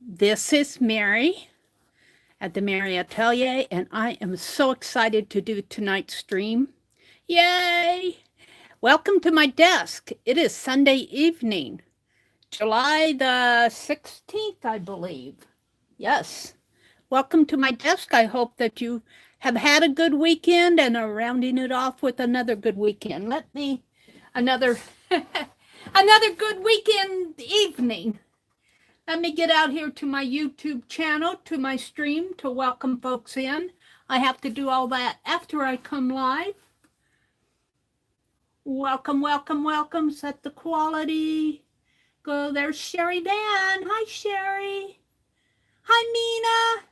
This is Meri at the Meri Atelier, and I am so excited to do tonight's stream. Yay! Welcome to my desk. It is Sunday evening, July the 16th, I believe. Yes. Welcome to my desk. I hope that you have had a good weekend and are rounding it off with another good weekend. Another good weekend evening. Let me get out here to my YouTube channel, to my stream, to welcome folks in. I have to do all that after I come live. Welcome, welcome, welcome. Set the quality. Go, there's Sherry Dan. Hi, Sherry. Hi, Mina.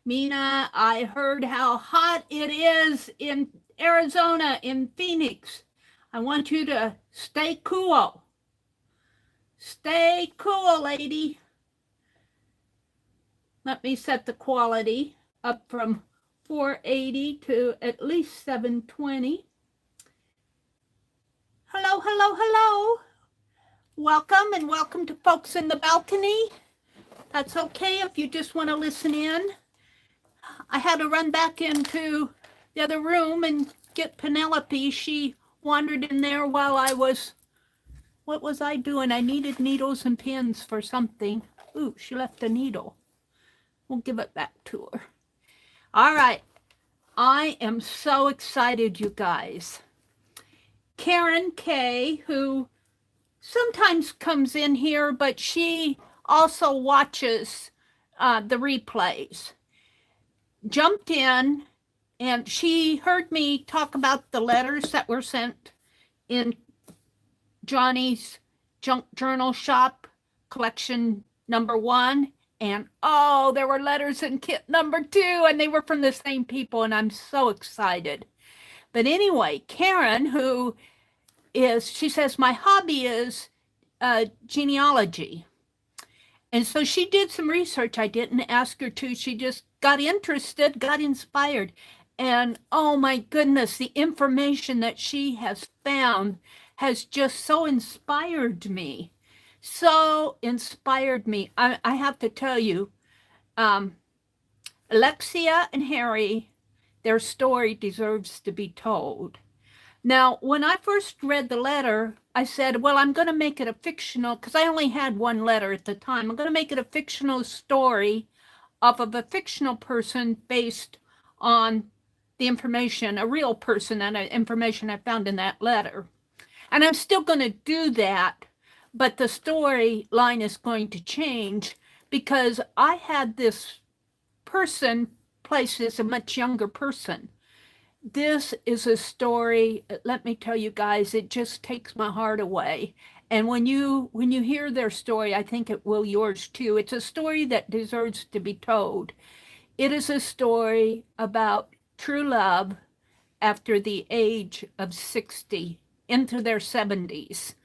Mina, I heard how hot it is in Arizona, in Phoenix. I want you to stay cool. Stay cool, lady. Let me set the quality up from 480 to at least 720. Hello, hello, hello. Welcome and welcome to folks in the balcony. That's okay if you just want to listen in. I had to run back into the other room and get Penelope. She wandered in there while I was, what was I doing? I needed needles and pins for something. Ooh, she left a needle. We'll give it back to her. All right. I am so excited, you guys. Karen K, who sometimes comes in here, but she also watches the replays, jumped in, and she heard me talk about the letters that were sent in Johnny's Junk Journal Shop collection number 1. And oh, there were letters in kit number 2, and they were from the same people, and I'm so excited. But anyway, Karen, she says, my hobby is genealogy. And so she did some research. I didn't ask her to. She just got interested, got inspired. And oh my goodness, the information that she has found has just so inspired me. So inspired me. I have to tell you, Alexia and Harry, their story deserves to be told. Now, when I first read the letter, I said, well, I'm going to make it a fictional, because I only had one letter at the time. I'm going to make it a fictional story off of a fictional person based on the information, a real person and information I found in that letter. And I'm still going to do that. But the storyline is going to change because I had this person placed as a much younger person. This is a story, let me tell you guys, it just takes my heart away. And when you hear their story, I think it will yours too. It's a story that deserves to be told. It is a story about true love after the age of 60 into their 70s.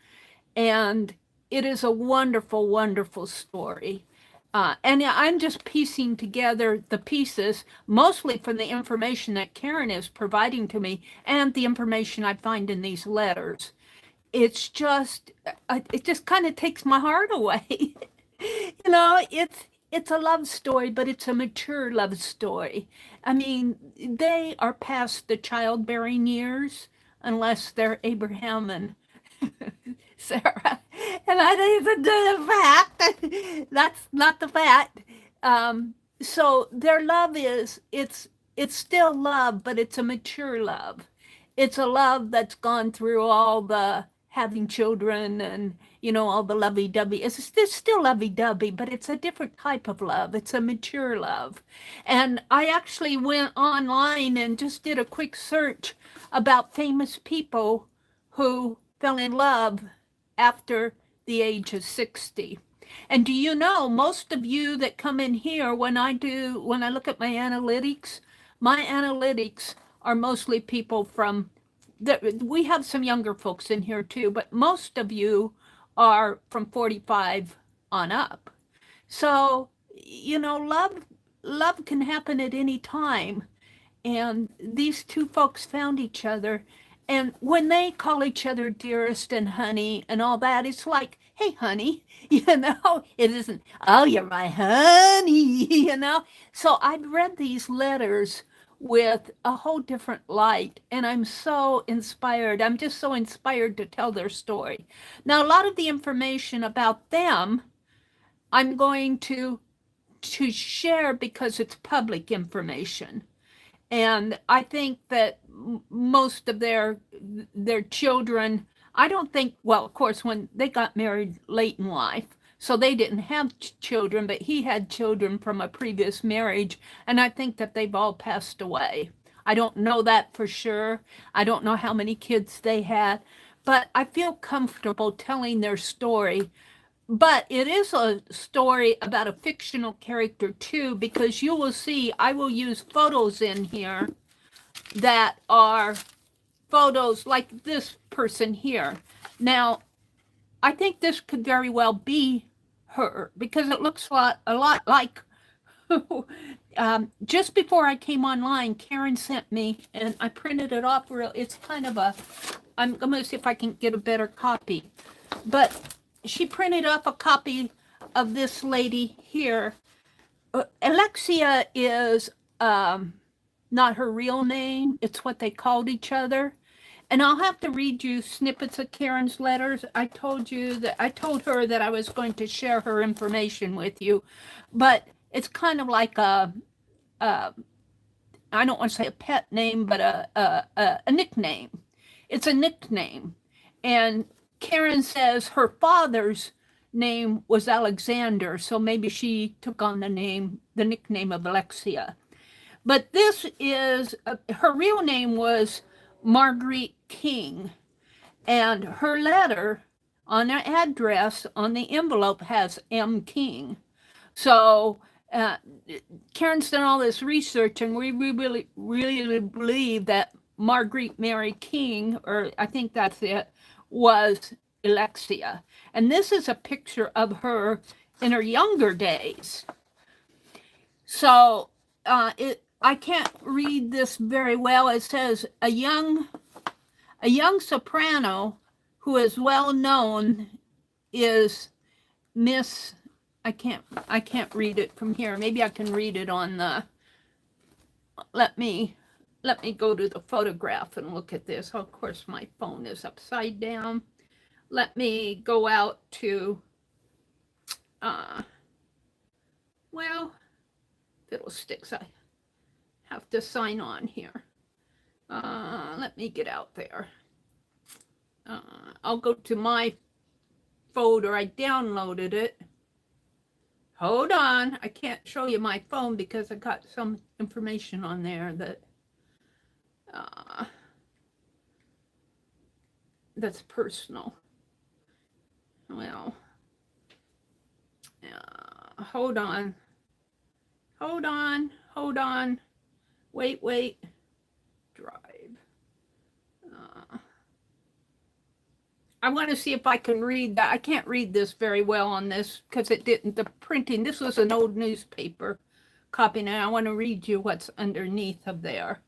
And it is a wonderful, wonderful story. And I'm just piecing together the pieces, mostly from the information that Karen is providing to me and the information I find in these letters. It just kind of takes my heart away. It's a love story, but it's a mature love story. I mean, they are past the childbearing years, unless they're Abraham and Sarah, and that isn't the fact. That's not the fact. So their love it's still love, but it's a mature love. It's a love that's gone through all the having children and all the lovey-dovey. It's still lovey-dovey, but it's a different type of love. It's a mature love. And I actually went online and just did a quick search about famous people who fell in love after the age of 60. And do you know, most of you that come in here, when I look at my analytics are mostly people we have some younger folks in here too, but most of you are from 45 on up. So, love can happen at any time. And these two folks found each other. And when they call each other dearest and honey and all that, it's like hey, honey, it isn't, oh, you're my honey, So I'd read these letters with a whole different light, and I'm so inspired. I'm just so inspired to tell their story. Now, a lot of the information about them, I'm going to share because it's public information. And I think that most of their children, I don't think, well, of course, when they got married late in life, so they didn't have children, but he had children from a previous marriage, and I think that they've all passed away. I don't know that for sure. I don't know how many kids they had, but I feel comfortable telling their story. But it is a story about a fictional character too, because you will see I will use photos in here that are photos like this person here. Now, I think this could very well be her because it looks a lot like just before I came online, Karen sent me, and I printed it off real. It's kind of a, I'm going to see if I can get a better copy. But she printed off a copy of this lady here. Alexia is not her real name. It's what they called each other. And I'll have to read you snippets of Karen's letters. I told her that I was going to share her information with you, but it's kind of like I don't want to say a pet name, but a nickname. It's a nickname. And Karen says her father's name was Alexander, so maybe she took on the nickname of Alexia. But this is, her real name was Marguerite King, and her letter on her address on the envelope has M. King. So Karen's done all this research, and we really, really believe that Marguerite Mary King, or I think that's it, was Alexia. And this is a picture of her in her younger days. So I can't read this very well. It says a young soprano who is well known is Miss, I can't read it from here. Maybe I can read it on the, let me go to the photograph and look at this. Of course, my phone is upside down. Let me go out to, well, fiddlesticks, I have to sign on here. Let me get out there. I'll go to my folder. I downloaded it. Hold on. I can't show you my phone because I got some information on there that that's personal. Well, hold on. Wait. Drive. I want to see if I can read that. I can't read this very well on this because it didn't, the printing, this was an old newspaper copy, and I want to read you what's underneath of there.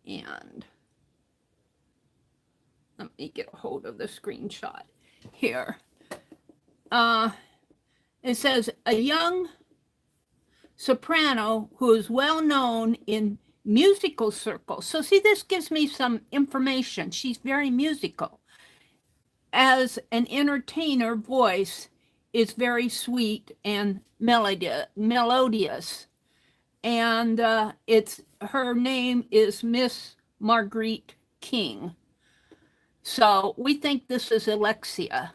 And let me get a hold of the screenshot here. It says a young soprano who is well known in musical circles. So see, this gives me some information. She's very musical. As an entertainer, voice is very sweet and melodious. And her name is Miss Marguerite King. So we think this is Alexia.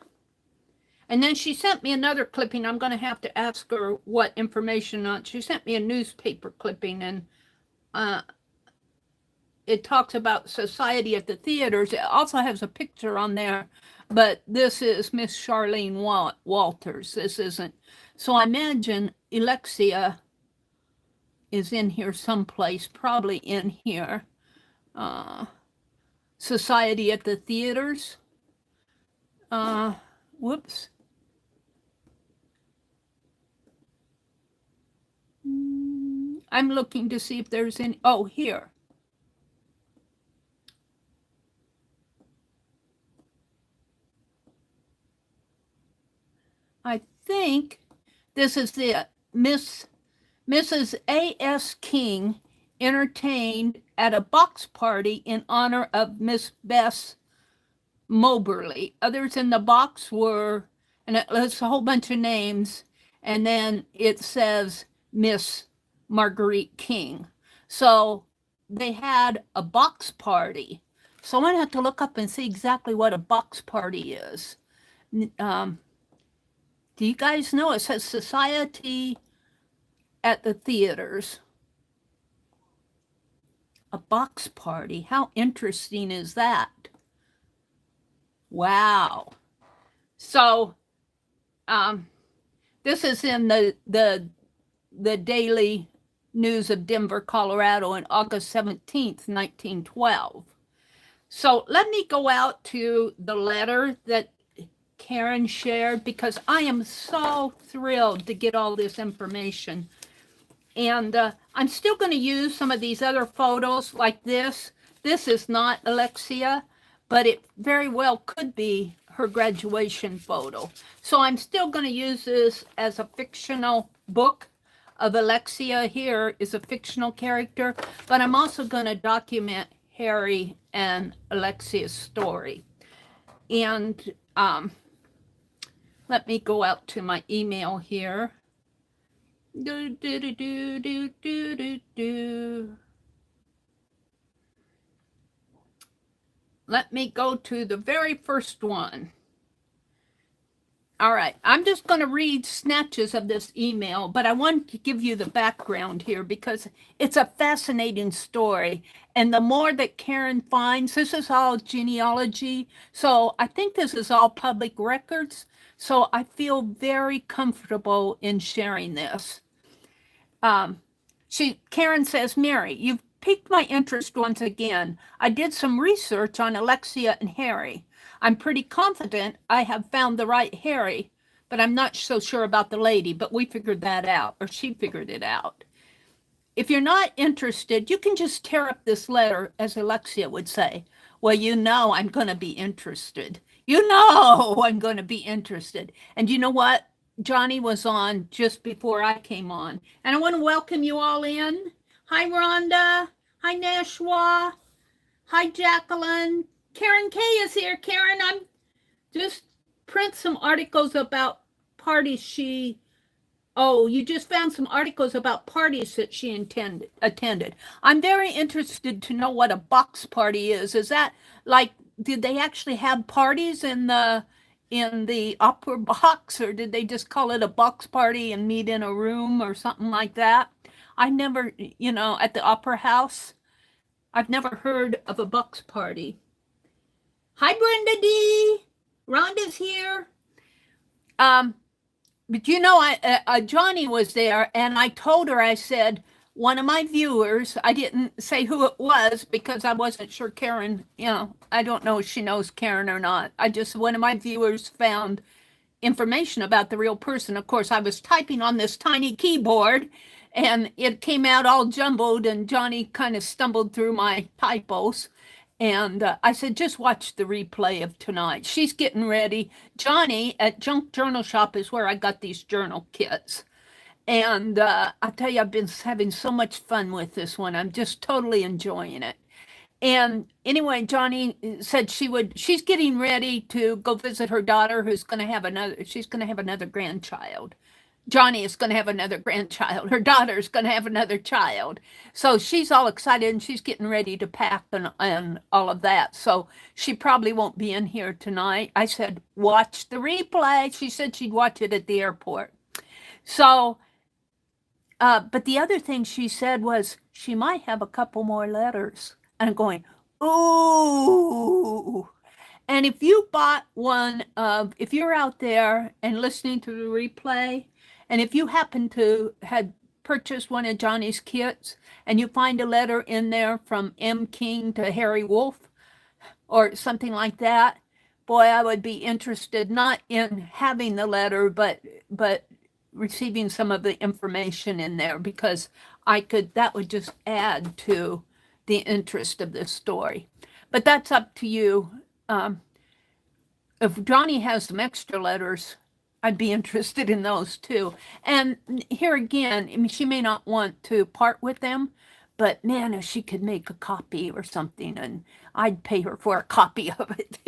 And then she sent me another clipping. I'm going to have to ask her what information on. She sent me a newspaper clipping, and it talks about society at the theaters. It also has a picture on there, but this is Miss Charlene Walters. This isn't. So I imagine Alexia is in here someplace, probably in here. Society at the theaters. Whoops. I'm looking to see if there's any. Oh, here. I think this is it. Mrs. A.S. King entertained at a box party in honor of Miss Bess Moberly. Others in the box were, and it lists a whole bunch of names, and then it says Miss Marguerite King. So they had a box party. So I'm going to have to look up and see exactly what a box party is. Do you guys know? It says Society at the Theaters. A box party. How interesting is that? Wow. So this is in the Daily News of Denver, Colorado on August 17th, 1912. So let me go out to the letter that Karen shared, because I am so thrilled to get all this information. And I'm still going to use some of these other photos like this. This is not Alexia, but it very well could be her graduation photo. So I'm still going to use this as a fictional book of Alexia. Here is a fictional character, but I'm also going to document Harry and Alexia's story. And let me go out to my email here. Let me go to the very first one. All right, I'm just going to read snatches of this email, but I want to give you the background here because it's a fascinating story. And the more that Karen finds, this is all genealogy. So I think this is all public records. So I feel very comfortable in sharing this. Karen says, Meri, you've piqued my interest once again. I did some research on Alexia and Harry. I'm pretty confident I have found the right Harry, but I'm not so sure about the lady, but we figured that out, or she figured it out. If you're not interested, you can just tear up this letter, as Alexia would say. Well, you know I'm going to be interested. You know I'm going to be interested. And you know what? Johnny was on just before I came on. And I want to welcome you all in. Hi, Rhonda. Hi, Nashwa. Hi, Jacqueline. Karen K is here. Karen, I'm just print some articles about parties you just found some articles about parties that she attended. I'm very interested to know what a box party is. Is that like, did they actually have parties in the opera box, or did they just call it a box party and meet in a room or something like that? I never, at the opera house, I've never heard of a box party. Hi, Brenda D. Rhonda's here. But Johnny was there, and I told her, I said, one of my viewers, I didn't say who it was because I wasn't sure Karen, I don't know if she knows Karen or not. One of my viewers found information about the real person. Of course, I was typing on this tiny keyboard, and it came out all jumbled, and Johnny kind of stumbled through my typos. And I said, just watch the replay of tonight. She's getting ready. Johnny at Junk Journal Shop is where I got these journal kits. And I tell you, I've been having so much fun with this one. I'm just totally enjoying it. And anyway, Johnny said she's getting ready to go visit her daughter she's going to have another grandchild. Johnny is going to have another grandchild. Her daughter's going to have another child. So she's all excited and she's getting ready to pack and all of that. So she probably won't be in here tonight. I said, watch the replay. She said she'd watch it at the airport. So, but the other thing she said was she might have a couple more letters. And I'm going, ooh. And if you bought if you're out there and listening to the replay, and if you happen to had purchased one of Johnny's kits and you find a letter in there from M. King to Harry Wolf or something like that, boy, I would be interested not in having the letter, but receiving some of the information in there, because that would just add to the interest of this story. But that's up to you. If Johnny has some extra letters, I'd be interested in those too. And here again, I mean, she may not want to part with them, but man, if she could make a copy or something, and I'd pay her for a copy of it.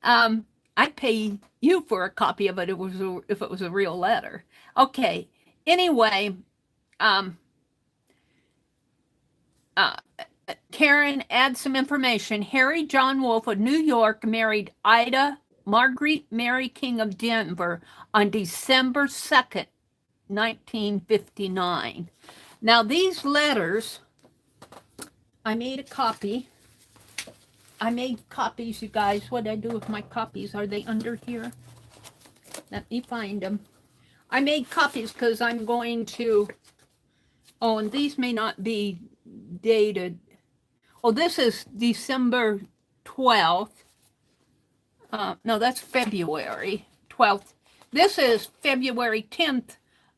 I'd pay you for a copy of it if it was a real letter. Okay. Anyway, Karen adds some information. Harry John Wolfe of New York married Ida Marguerite Mary King of Denver on December 2nd, 1959. Now, these letters, I made a copy. I made copies, you guys. What did I do with my copies? Are they under here? Let me find them. I made copies because I'm going to, oh, and these may not be dated. Oh, this is December 12th. No, that's February 12th. This is February 10th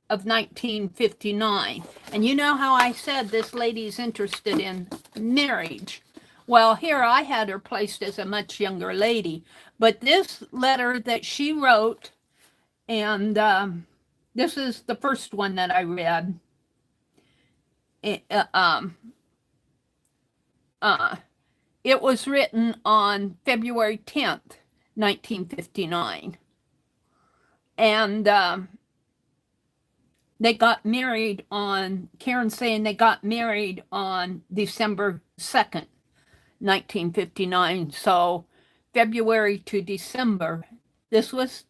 of 1959. And you know how I said this lady's interested in marriage. Well, here I had her placed as a much younger lady. But this letter that she wrote, and this is the first one that I read. It was written on February 10th, 1959. And they got married on, Karen's saying they got married on December 2nd, 1959. So February to December, this was,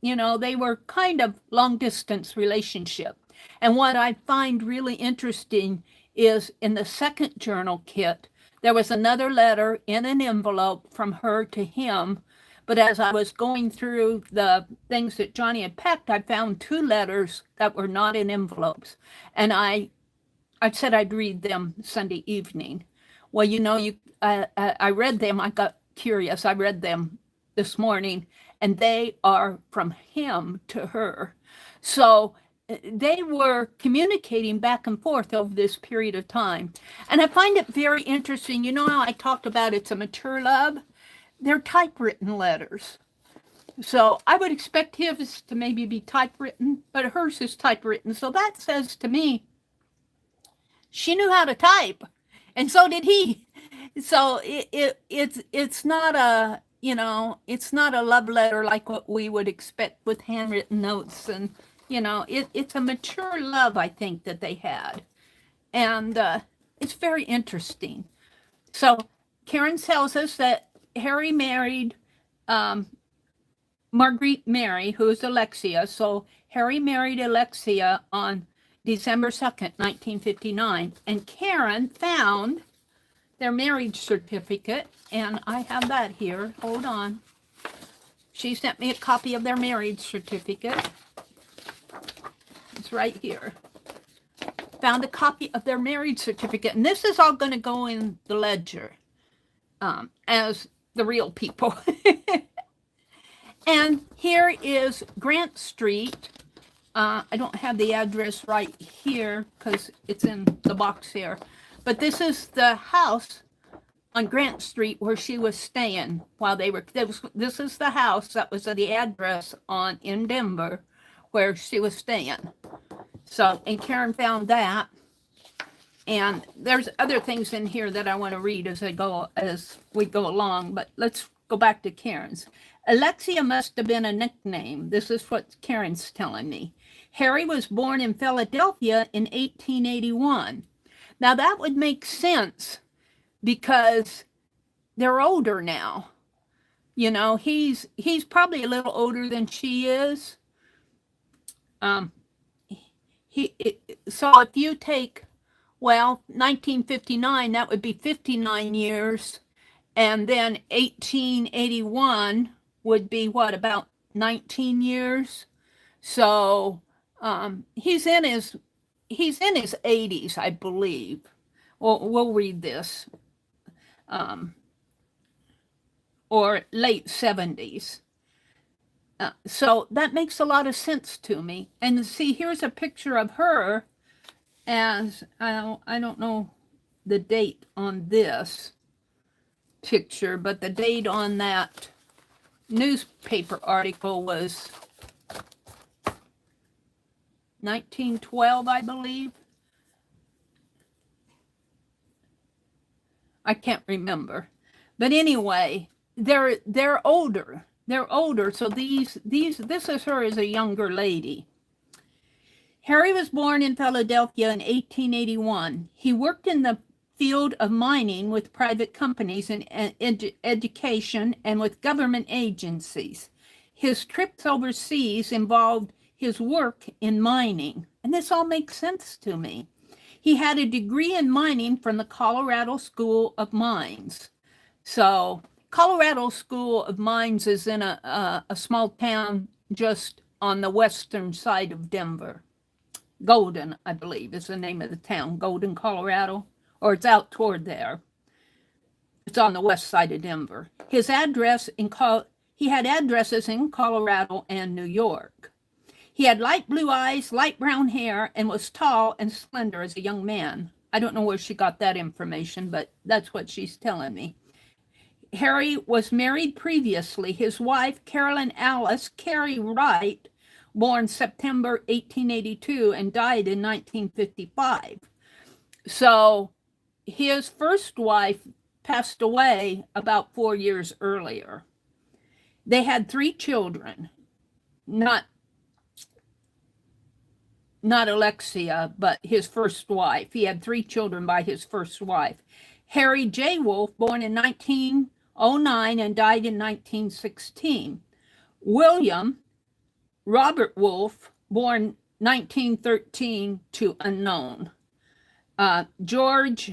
you know, they were kind of long distance relationship. And what I find really interesting is in the second journal kit, there was another letter in an envelope from her to him. But as I was going through the things that Johnny had packed, I found 2 letters that were not in envelopes. And I said I'd read them Sunday evening. Well, you know, I read them. I got curious. I read them this morning, and they are from him to her. So they were communicating back and forth over this period of time. And I find it very interesting. You know how I talked about it's a mature love? They're typewritten letters. So I would expect his to maybe be typewritten, but hers is typewritten. So that says to me, she knew how to type, and so did he. So it's not a, you know, it's not a love letter like what we would expect with handwritten notes, and you know, it's a mature love, I think, that they had, and it's very interesting. So Karen tells us that Harry married Marguerite Mary, who is Alexia. So Harry married Alexia on December 2nd, 1959. And Karen found their marriage certificate, and I have that here. Hold on. She sent me a copy of their marriage certificate. It's right here. Found a copy of their marriage certificate. And this is all going to go in the ledger as the real people. And here is Grant Street. I don't have the address right here because it's in the box here. But this is the house on Grant Street where she was staying while they were. This is the house that was the address in Denver where she was staying. So, and Karen found that. And there's other things in here that I want to read as we go along, but let's go back to Karen's. Alexia must have been a nickname. This is what Karen's telling me. Harry was born in Philadelphia in 1881. Now that would make sense because they're older now. You know, he's probably a little older than she is. So if you take, well, 1959, that would be 59 years. And then 1881 would be what, about 19 years? So he's in his 80s, I believe. Well, we'll read this. Or late 70s. So that makes a lot of sense to me. And see, here's a picture of her as, I don't know the date on this picture, but the date on that newspaper article was 1912, I believe. I can't remember. But anyway, they're older. They're older. So this is her as a younger lady. Harry was born in Philadelphia in 1881. He worked in the field of mining with private companies and education and with government agencies. His trips overseas involved his work in mining, and this all makes sense to me. He had a degree in mining from the Colorado School of Mines. So Colorado School of Mines is in a small town just on the western side of Denver. Golden, I believe, is the name of the town, Golden, Colorado, or it's out toward there. It's on the west side of Denver. His address he had addresses in Colorado and New York. He had light blue eyes, light brown hair, and was tall and slender as a young man. I don't know where she got that information, but that's what she's telling me. Harry was married previously. His wife, Carolyn Alice Carey Wright, born September 1882 and died in 1955. So his first wife passed away about 4 years earlier. They had 3 children, not Alexia, but his first wife. He had 3 children by his first wife. Harry J. Wolfe, born in 1909 and died in 1916. William Robert Wolfe, born 1913 to unknown. George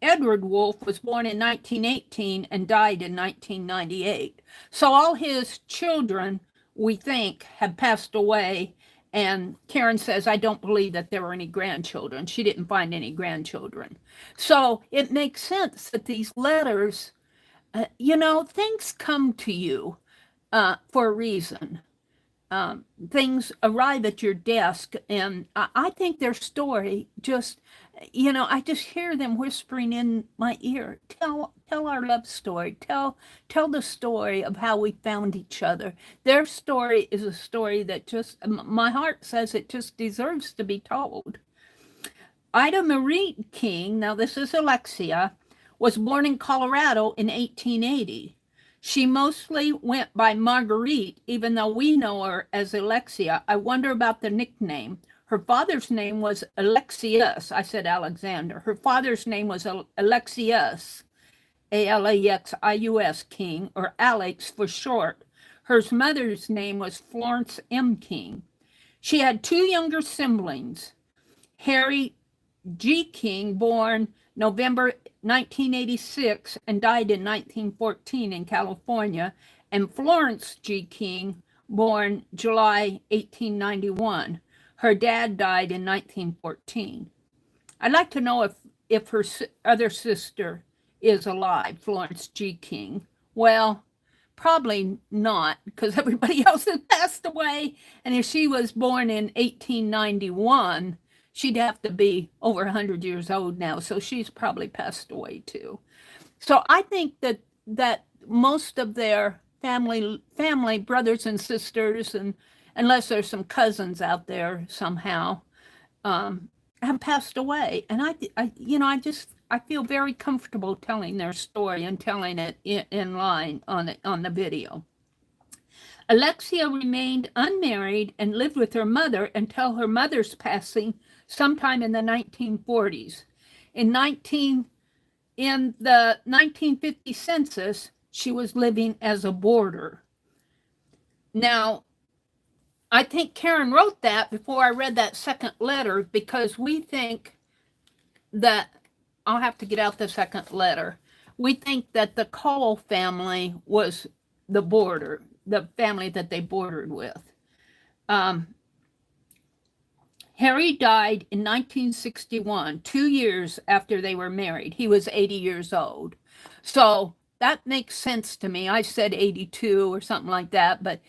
Edward Wolfe was born in 1918 and died in 1998. So all his children, we think, have passed away. And Karen says, I don't believe that there were any grandchildren. She didn't find any grandchildren. So it makes sense that these letters, things come to you for a reason. Things arrive at your desk, and I think their story just, I just hear them whispering in my ear. Tell our love story. Tell the story of how we found each other. Their story is a story that just, my heart says it just deserves to be told. Ida Marie King, now this is Alexia, was born in Colorado in 1880. She mostly went by Marguerite, even though we know her as Alexia. I wonder about the nickname. Her father's name was Alexius. I said Alexander. Her father's name was Alexius, Alexius King, or Alex for short. Her mother's name was Florence M. King. She had 2 younger siblings, Harry G. King, born November 1986 and died in 1914 in California, and Florence G. King, born July 1891. Her dad died in 1914. I'd like to know if her other sister is alive, Florence G. King. Well, probably not, because everybody else has passed away. And if she was born in 1891, she'd have to be over 100 years old now, so she's probably passed away too. So I think that most of their family, brothers and sisters, and unless there's some cousins out there somehow, have passed away. And I feel very comfortable telling their story and telling it in line on the video. Alexia remained unmarried and lived with her mother until her mother's passing sometime in the 1940s. In the 1950 census, she was living as a boarder. Now, I think Karen wrote that before I read that second letter, because we think that, I'll have to get out the second letter. We think that the Cole family was the boarder, the family that they boarded with. Harry died in 1961, 2 years after they were married. He was 80 years old. So that makes sense to me. I said 82 or something like that, but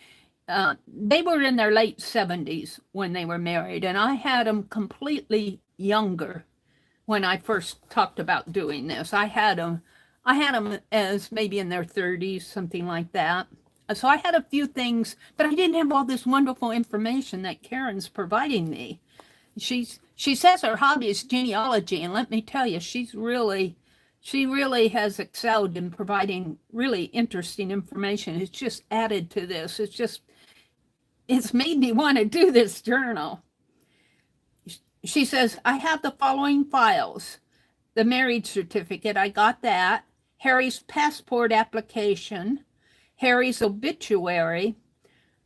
they were in their late 70s when they were married, and I had them completely younger when I first talked about doing this. I had them I had them as maybe in their 30s, something like that. So I had a few things, but I didn't have all this wonderful information that Karen's providing me. She says her hobby is genealogy, and let me tell you, she really has excelled in providing really interesting information. It's just added to this. It's made me want to do this journal. She says, I have the following files. The marriage certificate, I got that. Harry's passport application, Harry's obituary,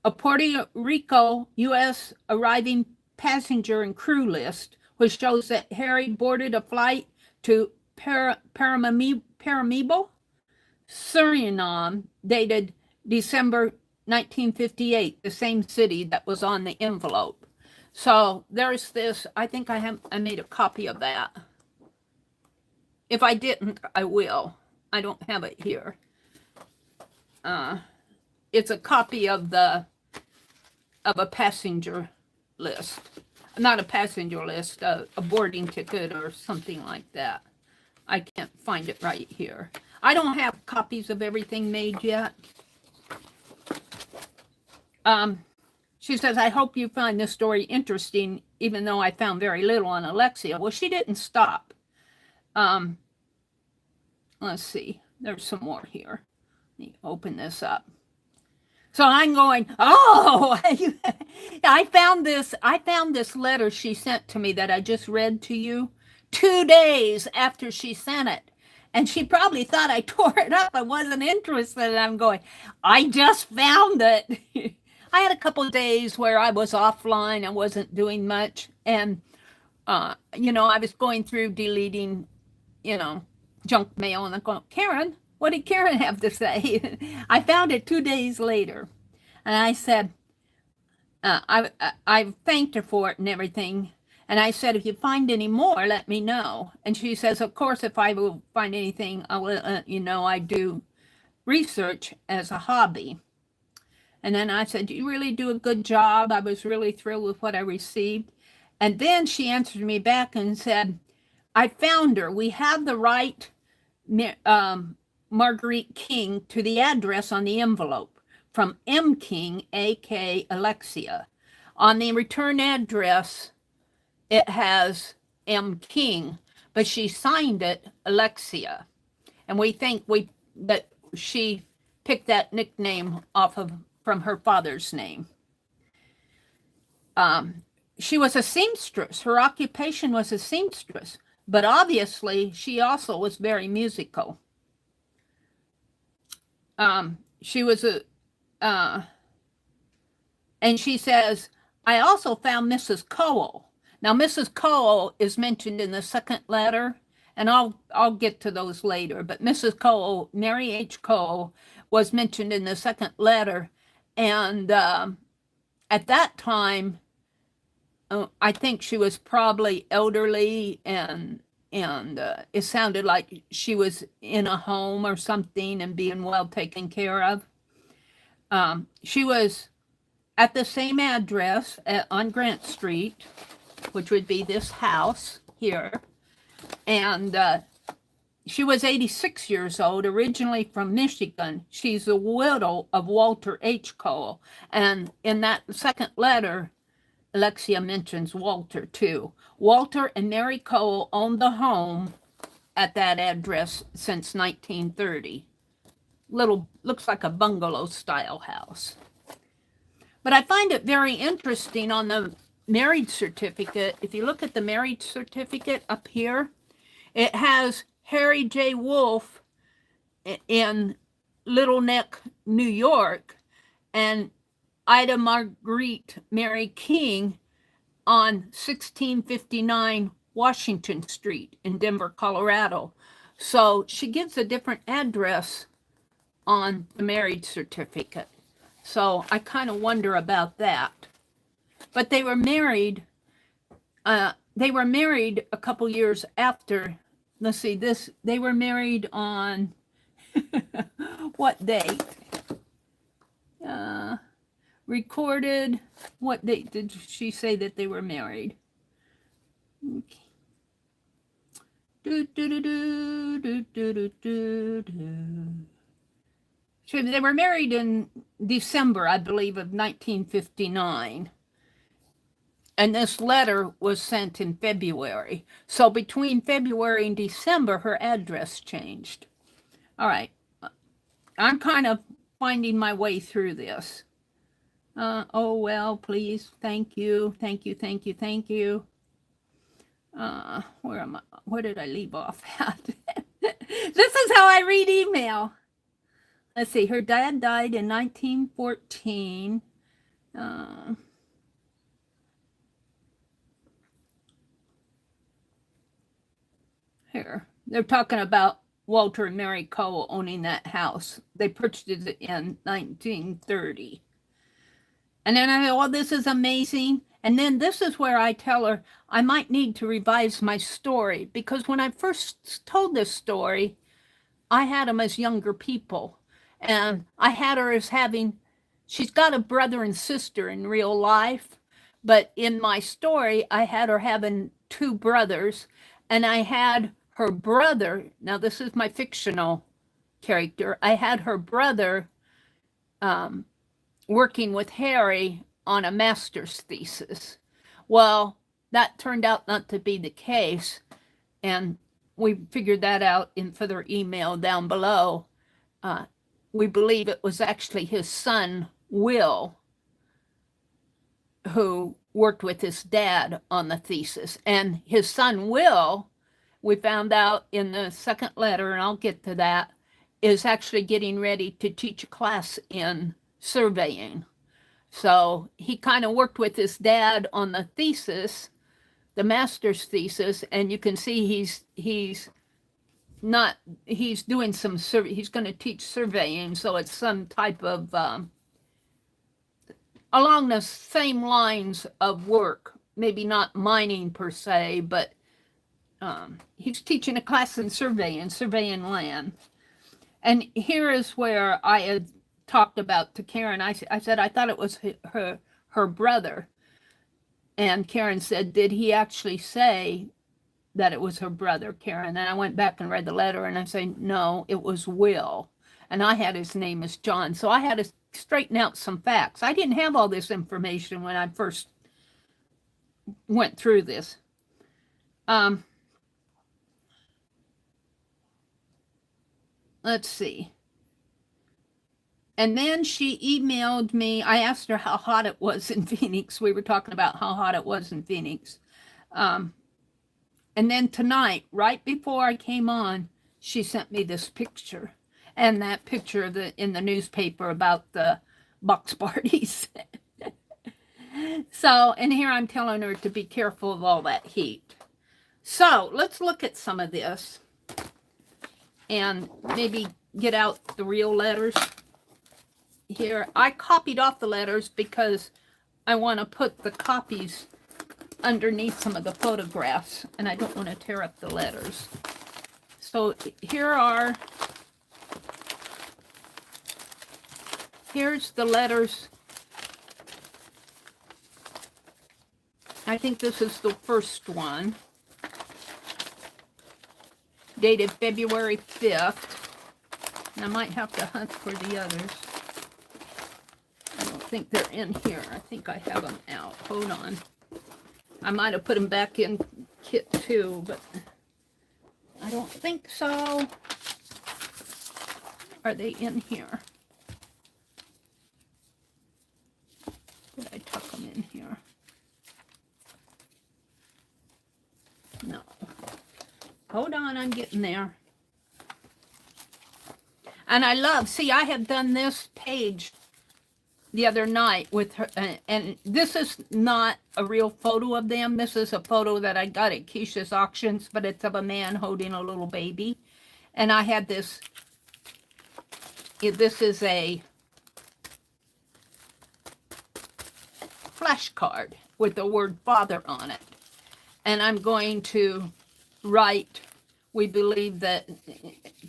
a Puerto Rico U.S. arriving passenger and crew list, which shows that Harry boarded a flight to Paramaribo, Suriname, dated December 1958, the same city that was on the envelope. So there's this. I think I made a copy of that. If I didn't, I will. I don't have it here. It's a copy of a passenger list. Not a passenger list, a boarding ticket or something like that. I can't find it right here. I don't have copies of everything made yet. She says, I hope you find this story interesting, even though I found very little on Alexia. Well, she didn't stop. Let's see. There's some more here. Let me open this up. So I'm going, oh, I found this letter she sent to me that I just read to you 2 days after she sent it. And she probably thought I tore it up. I wasn't interested. And I'm going, I just found it. I had a couple of days where I was offline. I wasn't doing much. And, I was going through deleting, junk mail. And I'm going, Karen, what did Karen have to say? I found it 2 days later. And I said, I thanked her for it and everything. And I said, if you find any more, let me know. And she says, of course, if I will find anything, I will let you know. I do research as a hobby. And then I said, you really do a good job. I was really thrilled with what I received. And then she answered me back and said, I found her. We have the right Marguerite King to the address on the envelope from M. King, A.K. Alexia. On the return address, it has M. King, but she signed it Alexia. And we think that she picked that nickname from her father's name. She was a seamstress. Her occupation was a seamstress, but obviously she also was very musical. She was and she says, I also found Mrs. Cole. Now, Mrs. Cole is mentioned in the second letter, and I'll get to those later. But Mrs. Cole, Meri H. Cole, was mentioned in the second letter, and at that time, I think she was probably elderly, and it sounded like she was in a home or something and being well taken care of. She was at the same address on Grant Street, which would be this house here. And she was 86 years old, originally from Michigan. She's the widow of Walter H. Cole. And in that second letter, Alexia mentions Walter too. Walter and Meri Cole owned the home at that address since 1930. Looks like a bungalow style house. But I find it very interesting on the marriage certificate. If you look at the marriage certificate up here, it has Harry J. Wolfe in Little Neck, New York, and Ida Marguerite Meri King on 1659 Washington Street in Denver, Colorado. So she gives a different address on the marriage certificate. So I kind of wonder about that. But they were married. They were married a couple years after. Let's see, they were married on what date? Recorded. What date did she say that they were married? Okay. So they were married in December, I believe, of 1959. And this letter was sent in February. So between February and December, her address changed. All right. I'm kind of finding my way through this. Oh, well, please. Thank you. Thank you. Thank you. Thank you. Where am I? Where did I leave off at? This is how I read email. Let's see. Her dad died in 1914. Here. They're talking about Walter and Mary Cole owning that house. They purchased it in 1930. And then I go, well, this is amazing. And then this is where I tell her I might need to revise my story, because when I first told this story, I had them as younger people. And I had her as having, she's got a brother and sister in real life. But in my story, I had her having two brothers. And I had her brother, now this is my fictional character, I had her brother working with Harry on a master's thesis. Well, that turned out not to be the case, and we figured that out in further email down below. We believe it was actually his son, Will, who worked with his dad on the thesis. And his son, Will, we found out in the second letter, and I'll get to that, is actually getting ready to teach a class in surveying. So he kind of worked with his dad on the thesis, the master's thesis, and you can see he's doing some he's going to teach surveying, so it's some type of along the same lines of work, maybe not mining per se, but he's teaching a class in surveying land. And here is where I had talked about to Karen. I said I thought it was her brother, and Karen said, did he actually say that it was her brother, Karen? And I went back and read the letter, and I said, no, it was Will, and I had his name as John. So I had to straighten out some facts. I didn't have all this information when I first went through this. Let's see. And then she emailed me. I asked her how hot it was in Phoenix. We were talking about how hot it was in Phoenix. And then tonight, right before I came on, she sent me this picture. And that picture in the newspaper about the box parties. So, and here I'm telling her to be careful of all that heat. So, let's look at some of this. And maybe get out the real letters. Here, I copied off the letters because I want to put the copies underneath some of the photographs, and I don't want to tear up the letters. So here's the letters. I think this is the first one, dated February 5th. And I might have to hunt for the others. I don't think they're in here. I think I have them out. Hold on. I might have put them back in kit 2, but I don't think so. Are they in here? Did I tuck them in here? No. Hold on, I'm getting there. And I love, see, I have done this page the other night with her, and this is not a real photo of them. This is a photo that I got at Keisha's auctions, but it's of a man holding a little baby. And I had this, this is a flashcard with the word father on it. And I'm going to write, we believe that,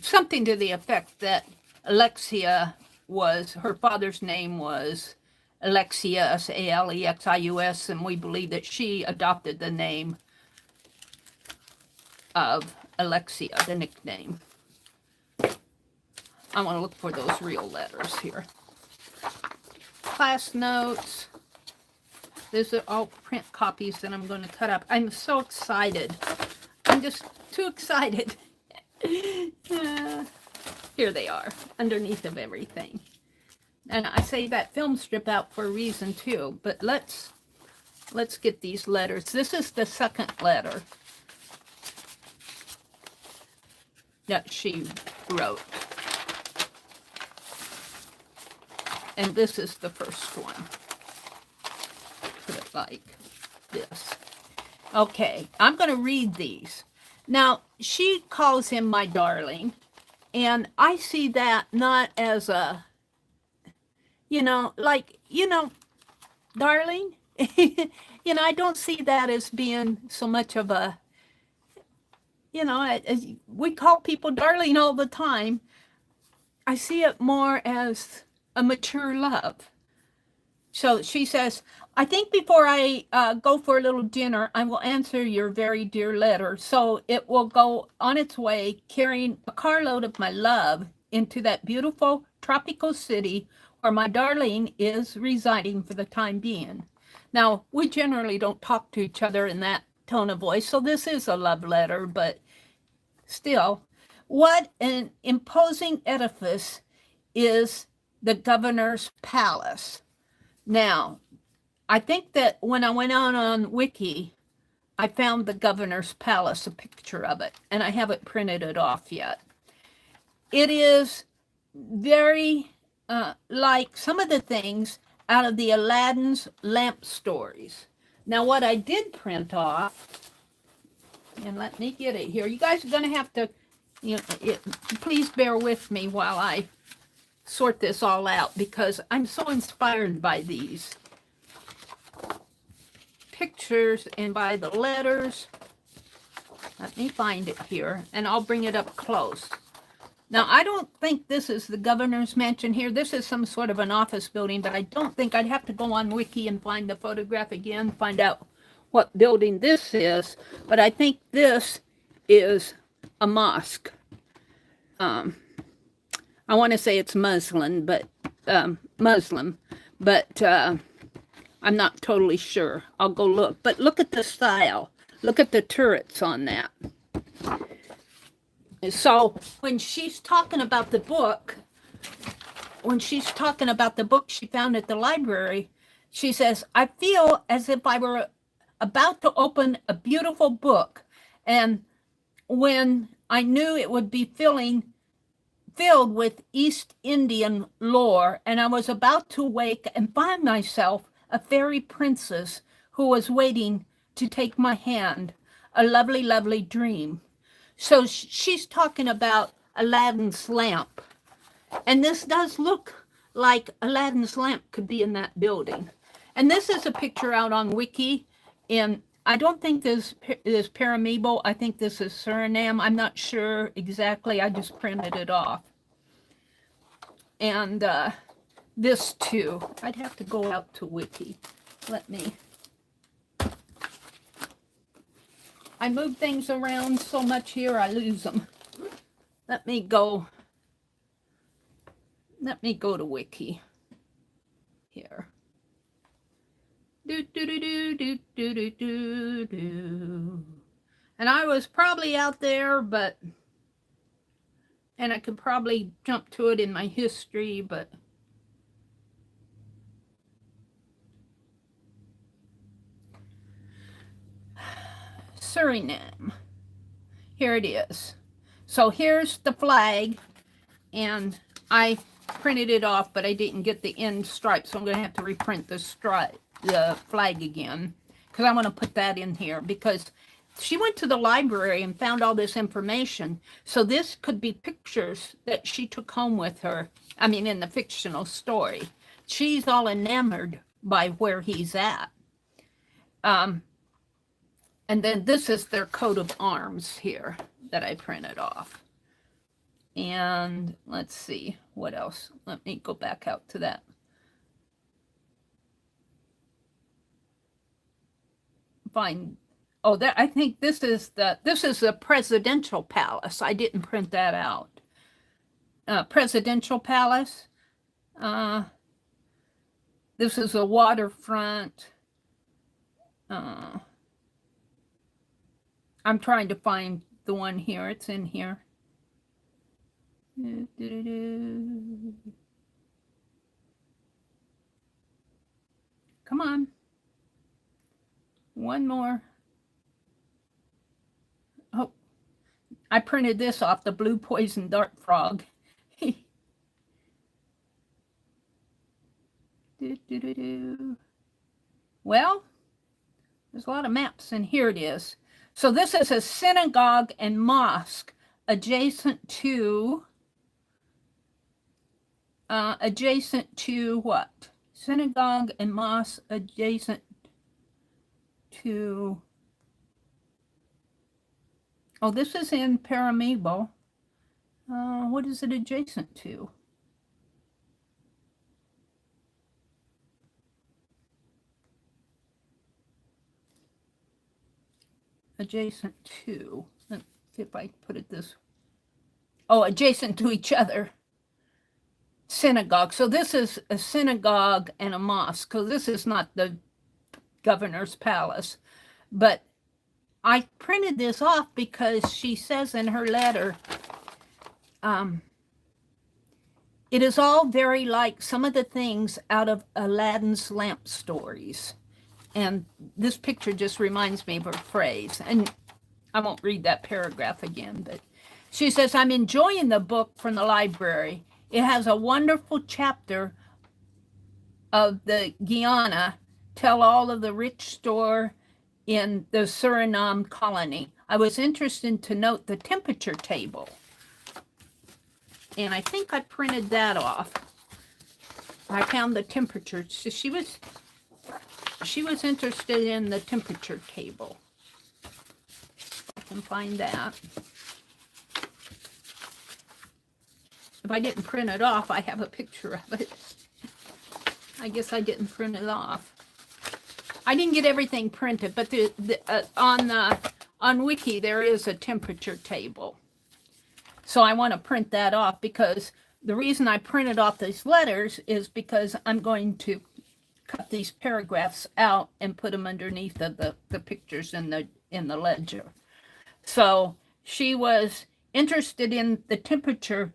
something to the effect that Alexia was, her father's name was Alexius, Alexius, and we believe that she adopted the name of Alexia, the nickname. I want to look for those real letters here. Class notes. These are all print copies that I'm going to cut up. I'm so excited. I'm just too excited. Here they are, underneath of everything. And I say that film strip out for a reason too, but let's get these letters. This is the second letter that she wrote. And this is the first one. Put it like this. Okay, I'm going to read these. Now, she calls him my darling, and I see that not as a, darling. I don't see that as being so much of a, we call people darling all the time. I see it more as a mature love. So she says, I think before I go for a little dinner, I will answer your very dear letter. So it will go on its way, carrying a carload of my love into that beautiful tropical city where my darling is residing for the time being. Now, we generally don't talk to each other in that tone of voice, so this is a love letter, but still, what an imposing edifice is the governor's palace. Now, I think that when I went on Wiki, I found the governor's palace, a picture of it, and I haven't printed it off yet. It is very like some of the things out of the Aladdin's lamp stories. Now, what I did print off, and let me get it here. You guys are going to have to, please bear with me while I sort this all out, because I'm so inspired by these pictures and by the letters. Let me find it here, and I'll bring it up close. Now, I don't think this is the governor's mansion here. This is some sort of an office building, but I don't think I'd have to go on Wiki and find the photograph again, find out what building this is. But I think this is a mosque. I want to say it's Muslim, but I'm not totally sure. I'll go look. But look at the style. Look at the turrets on that. So when she's talking about the book, she found at the library, she says, I feel as if I were about to open a beautiful book. And when I knew it would be filled with East Indian lore, and I was about to wake and find myself a fairy princess who was waiting to take my hand, a lovely, lovely dream. So she's talking about Aladdin's lamp. And this does look like Aladdin's lamp could be in that building. And this is a picture out on Wiki. And I don't think this is Paramaribo. I think this is Suriname. I'm not sure exactly. I just printed it off. And this too. I'd have to go out to Wiki. I move things around so much here, I lose them. Let me go to Wiki here. And I was probably out there, and I could probably jump to it in my history, but Suriname. Here it is. So here's the flag, and I printed it off, but I didn't get the end stripe, so I'm going to have to reprint the flag again, because I want to put that in here, because she went to the library and found all this information. So this could be pictures that she took home with her. I mean, in the fictional story. She's all enamored by where he's at. And then this is their coat of arms here that I printed off. And let's see, what else? Let me go back out to that. Oh, that I think this is the presidential palace. I didn't print that out. Presidential palace. This is a waterfront. I'm trying to find the one here. It's in here. Come on. One more. Oh, I printed this off the blue poison dart frog. Well, there's a lot of maps, and here it is. So this is a synagogue and mosque adjacent to what? Synagogue and mosque adjacent to, oh, this is in Paramaribo. What is it adjacent to? Adjacent to, let's see if I put it this, oh, adjacent to each other. Synagogue. So this is a synagogue and a mosque. So this is not the governor's palace, but I printed this off because she says in her letter, it is all very like some of the things out of Aladdin's lamp stories. And this picture just reminds me of her phrase. And I won't read that paragraph again, but she says, I'm enjoying the book from the library. It has a wonderful chapter of the Guyana, tell all of the rich store in the Suriname colony. I was interested to note the temperature table. And I think I printed that off. I found the temperature. So she was interested in the temperature table. I can find that. If I didn't print it off, I have a picture of it. I guess I didn't print it off. I didn't get everything printed, but on Wiki there is a temperature table. So I want to print that off because the reason I printed off these letters is because I'm going to cut these paragraphs out and put them underneath the pictures in the ledger. So she was interested in the temperature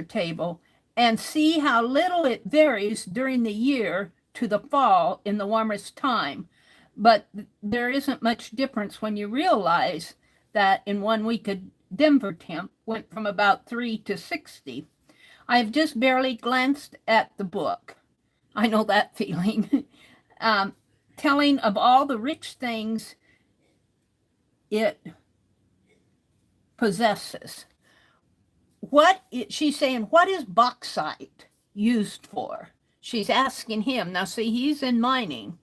table and see how little it varies during the year to the fall in the warmest time. But there isn't much difference when you realize that in 1 week a Denver temp went from about 3 to 60. I have just barely glanced at the book. I know that feeling. Telling of all the rich things it possesses. She's saying, what is bauxite used for? She's asking him. Now, see, he's in mining.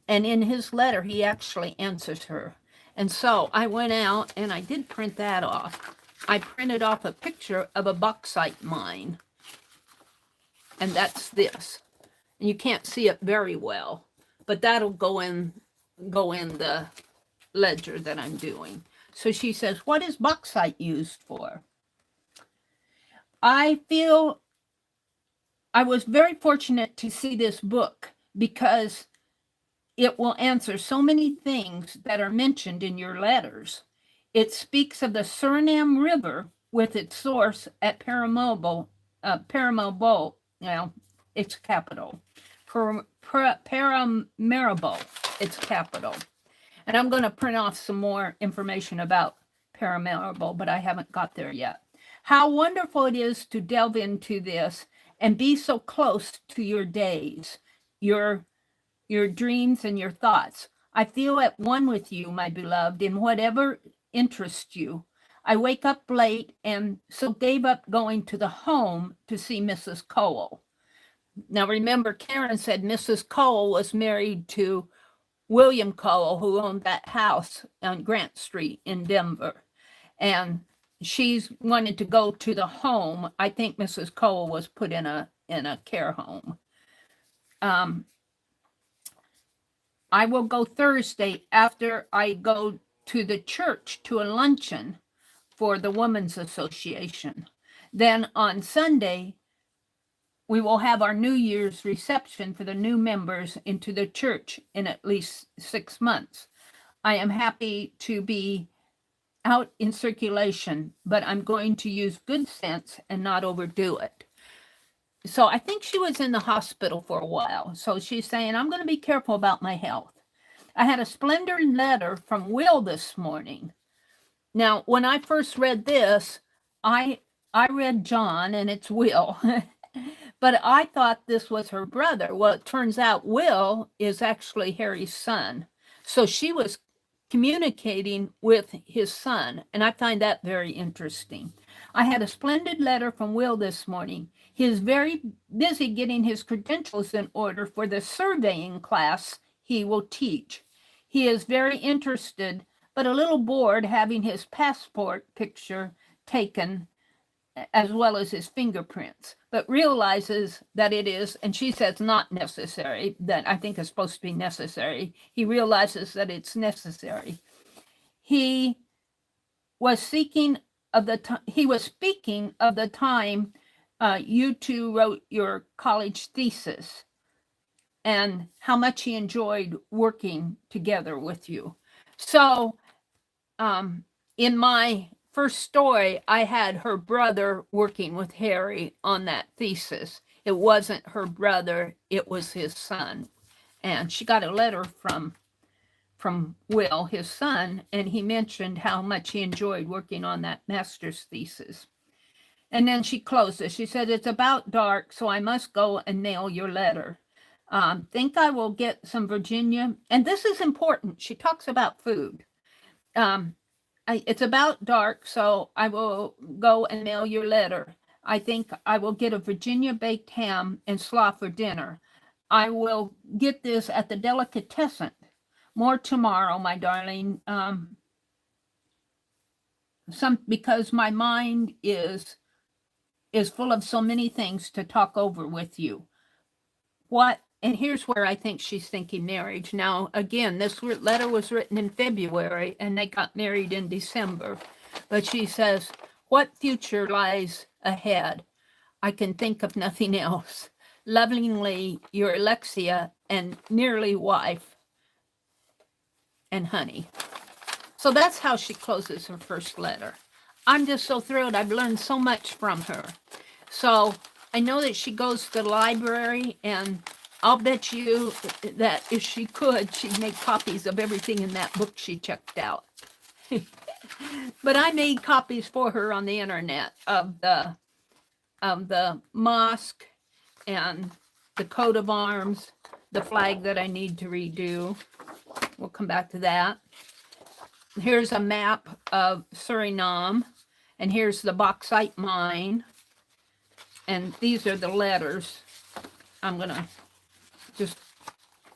And in his letter, he actually answers her. And so I went out and I did print that off. I printed off a picture of a bauxite mine. And that's this. And you can't see it very well, but that'll go in the ledger that I'm doing. So she says, what is bauxite used for? I feel I was very fortunate to see this book because it will answer so many things that are mentioned in your letters. It speaks of the Suriname River with its source at Paramaribo, its capital. Paramaribo, its capital. And I'm going to print off some more information about Paramaribo, but I haven't got there yet. How wonderful it is to delve into this and be so close to your days, your dreams and your thoughts. I feel at one with you, my beloved, in whatever interests you. I wake up late and so gave up going to the home to see Mrs. Cole. Now remember, Karen said Mrs. Cole was married to William Cole, who owned that house on Grant Street in Denver. And she's wanted to go to the home. I think Mrs. Cole was put in a care home. I will go Thursday after I go to the church to a luncheon for the Women's Association. Then on Sunday, we will have our New Year's reception for the new members into the church in at least 6 months. I am happy to be out in circulation, but I'm going to use good sense and not overdo it. So I think she was in the hospital for a while. So she's saying, I'm going to be careful about my health. I had a splendid letter from Will this morning. Now, when I first read this, I read John and it's Will, but I thought this was her brother. Well, it turns out Will is actually Harry's son. So she was communicating with his son, and I find that very interesting. I had a splendid letter from Will this morning. He is very busy getting his credentials in order for the surveying class he will teach. He is very interested, but a little bored having his passport picture taken as well as his fingerprints, but realizes that it is, and she says not necessary, that I think is supposed to be necessary. He realizes that it's necessary. He was speaking of the time you two wrote your college thesis and how much he enjoyed working together with you. So in my first story, I had her brother working with Harry on that thesis. It wasn't her brother, it was his son. And she got a letter from Will, his son, and he mentioned how much he enjoyed working on that master's thesis. And then she closes. She said, it's about dark, so I must go and mail your letter. Think I will get some Virginia. And this is important. She talks about food. It's about dark, so I will go and mail your letter. I think I will get a Virginia baked ham and slaw for dinner. I will get this at the delicatessen. More tomorrow, my darling. Because my mind is full of so many things to talk over with you. And here's where I think she's thinking marriage. Now, again, this letter was written in February and they got married in December. But she says, what future lies ahead? I can think of nothing else. Lovingly, your Alexia and nearly wife and honey. So that's how she closes her first letter. I'm just so thrilled. I've learned so much from her. So I know that she goes to the library, and I'll bet you that if she could, she'd make copies of everything in that book she checked out. But I made copies for her on the internet of the mosque and the coat of arms, the flag that I need to redo. We'll come back to that. Here's a map of Suriname, and here's the bauxite mine. And these are the letters. I'm going to just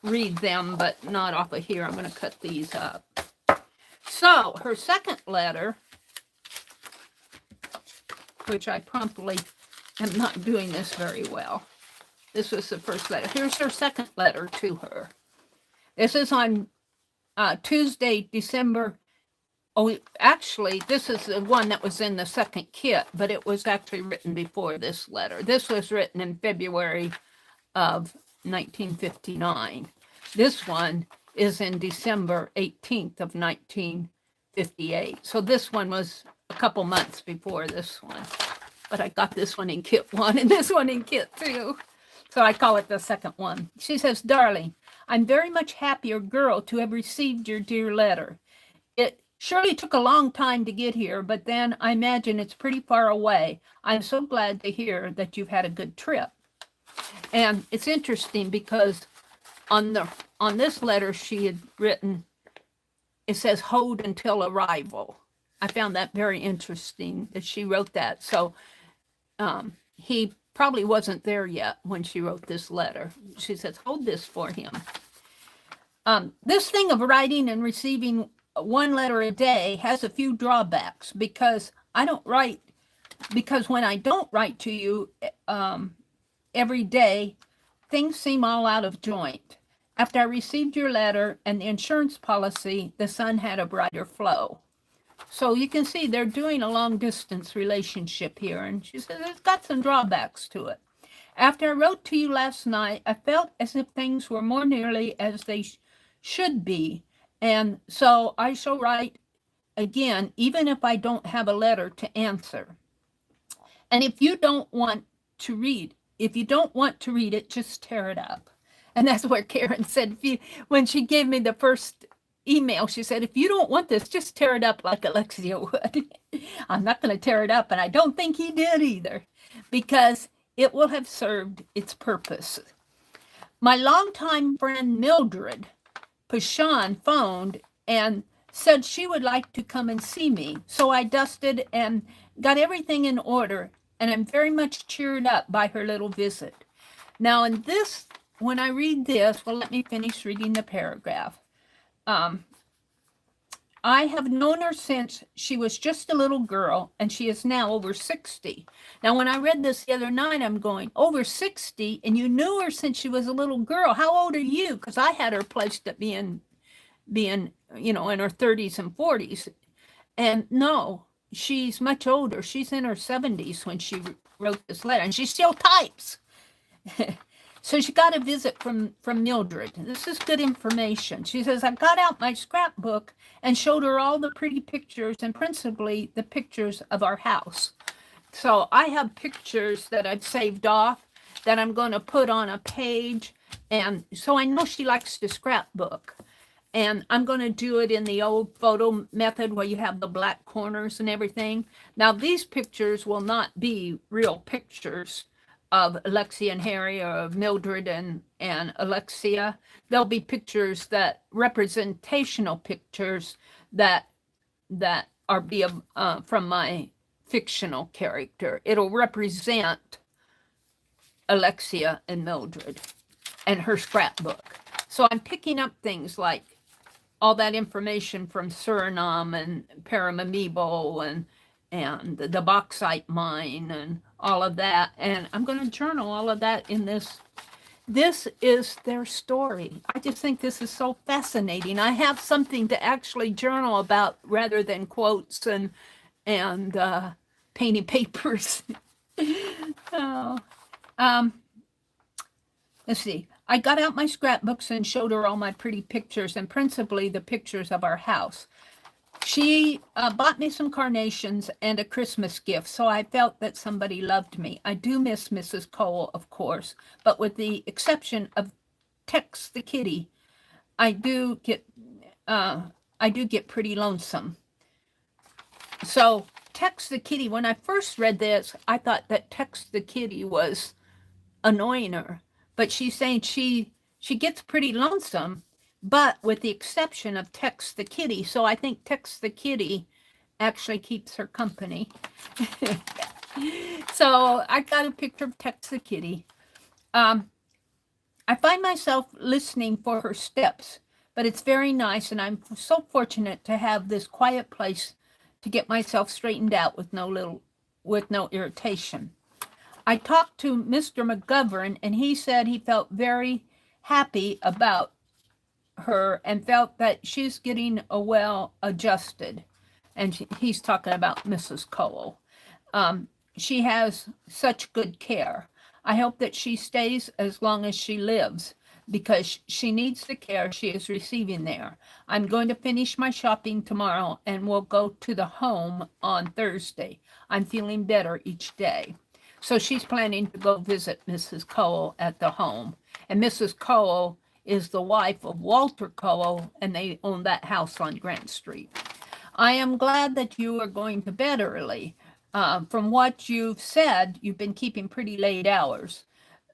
read them, but not off of here. I'm going to cut these up. So her second letter, which I promptly am not doing this very well. This was the first letter. Here's her second letter to her. This is on Tuesday, December. Oh, actually, this is the one that was in the second kit, but it was actually written before this letter. This was written in February of 1959. This one is in December 18th of 1958. So this one was a couple months before this one. But I got this one in kit 1 and this one in kit 2. So I call it the second one. She says, darling, I'm very much happier girl to have received your dear letter. It surely took a long time to get here, but then I imagine it's pretty far away. I'm so glad to hear that you've had a good trip. And it's interesting because on this letter she had written, it says hold until arrival. I found that very interesting that she wrote that. So he probably wasn't there yet when she wrote this letter. She says, hold this for him. This thing of writing and receiving one letter a day has a few drawbacks because I don't write because when I don't write to you every day, things seem all out of joint. After I received your letter and the insurance policy, the sun had a brighter flow. So you can see they're doing a long distance relationship here. And she says it's got some drawbacks to it. After I wrote to you last night, I felt as if things were more nearly as they should be. And so I shall write again, even if I don't have a letter to answer. And if you don't want to read it, just tear it up. And that's what Karen said. When she gave me the first email, she said, if you don't want this, just tear it up like Alexia would. I'm not going to tear it up, and I don't think he did either, because it will have served its purpose. My longtime friend Mildred Pashon phoned and said she would like to come and see me. So I dusted and got everything in order, and I'm very much cheered up by her little visit. Now, in this, when I read this, well, let me finish reading the paragraph. I have known her since she was just a little girl, and she is now over 60. Now, when I read this the other night, I'm going, over 60, and you knew her since she was a little girl. How old are you? Because I had her placed at being, in her 30s and 40s. And no, she's much older. She's in her 70s when she wrote this letter, and she still types. So she got a visit from Mildred. This is good information. She says, I got out my scrapbook and showed her all the pretty pictures, and principally the pictures of our house. So I have pictures that I've saved off that I'm going to put on a page. And so I know she likes to scrapbook. And I'm going to do it in the old photo method where you have the black corners and everything. Now, these pictures will not be real pictures of Alexia and Harry, or of Mildred and Alexia. There'll be pictures that, representational pictures that are from my fictional character. It'll represent Alexia and Mildred and her scrapbook. So I'm picking up things like all that information from Suriname and Paramaribo and the bauxite mine and all of that. And I'm going to journal all of that in this. This is their story. I just think this is so fascinating. I have something to actually journal about rather than quotes and painting papers. Oh. Let's see. I got out my scrapbooks and showed her all my pretty pictures, and principally the pictures of our house. She bought me some carnations and a Christmas gift, so I felt that somebody loved me. I do miss Mrs. Cole, of course, but with the exception of Tex the kitty, I do get pretty lonesome. So Tex the kitty, when I first read this, I thought that Tex the kitty was annoying her, but she's saying she gets pretty lonesome, but with the exception of Tex the kitty. So I think Tex the kitty actually keeps her company. So I got a picture of Tex the kitty. I find myself listening for her steps, but it's very nice, and I'm so fortunate to have this quiet place to get myself straightened out with no irritation. I talked to Mr. McGovern, and he said he felt very happy about her and felt that she's getting well adjusted. And he's talking about Mrs. Cole. She has such good care. I hope that she stays as long as she lives, because she needs the care she is receiving there. I'm going to finish my shopping tomorrow, and we'll go to the home on Thursday. I'm feeling better each day. So she's planning to go visit Mrs. Cole at the home. And Mrs. Cole is the wife of Walter Cole, and they own that house on Grant Street. I am glad that you are going to bed early. From what you've said, you've been keeping pretty late hours.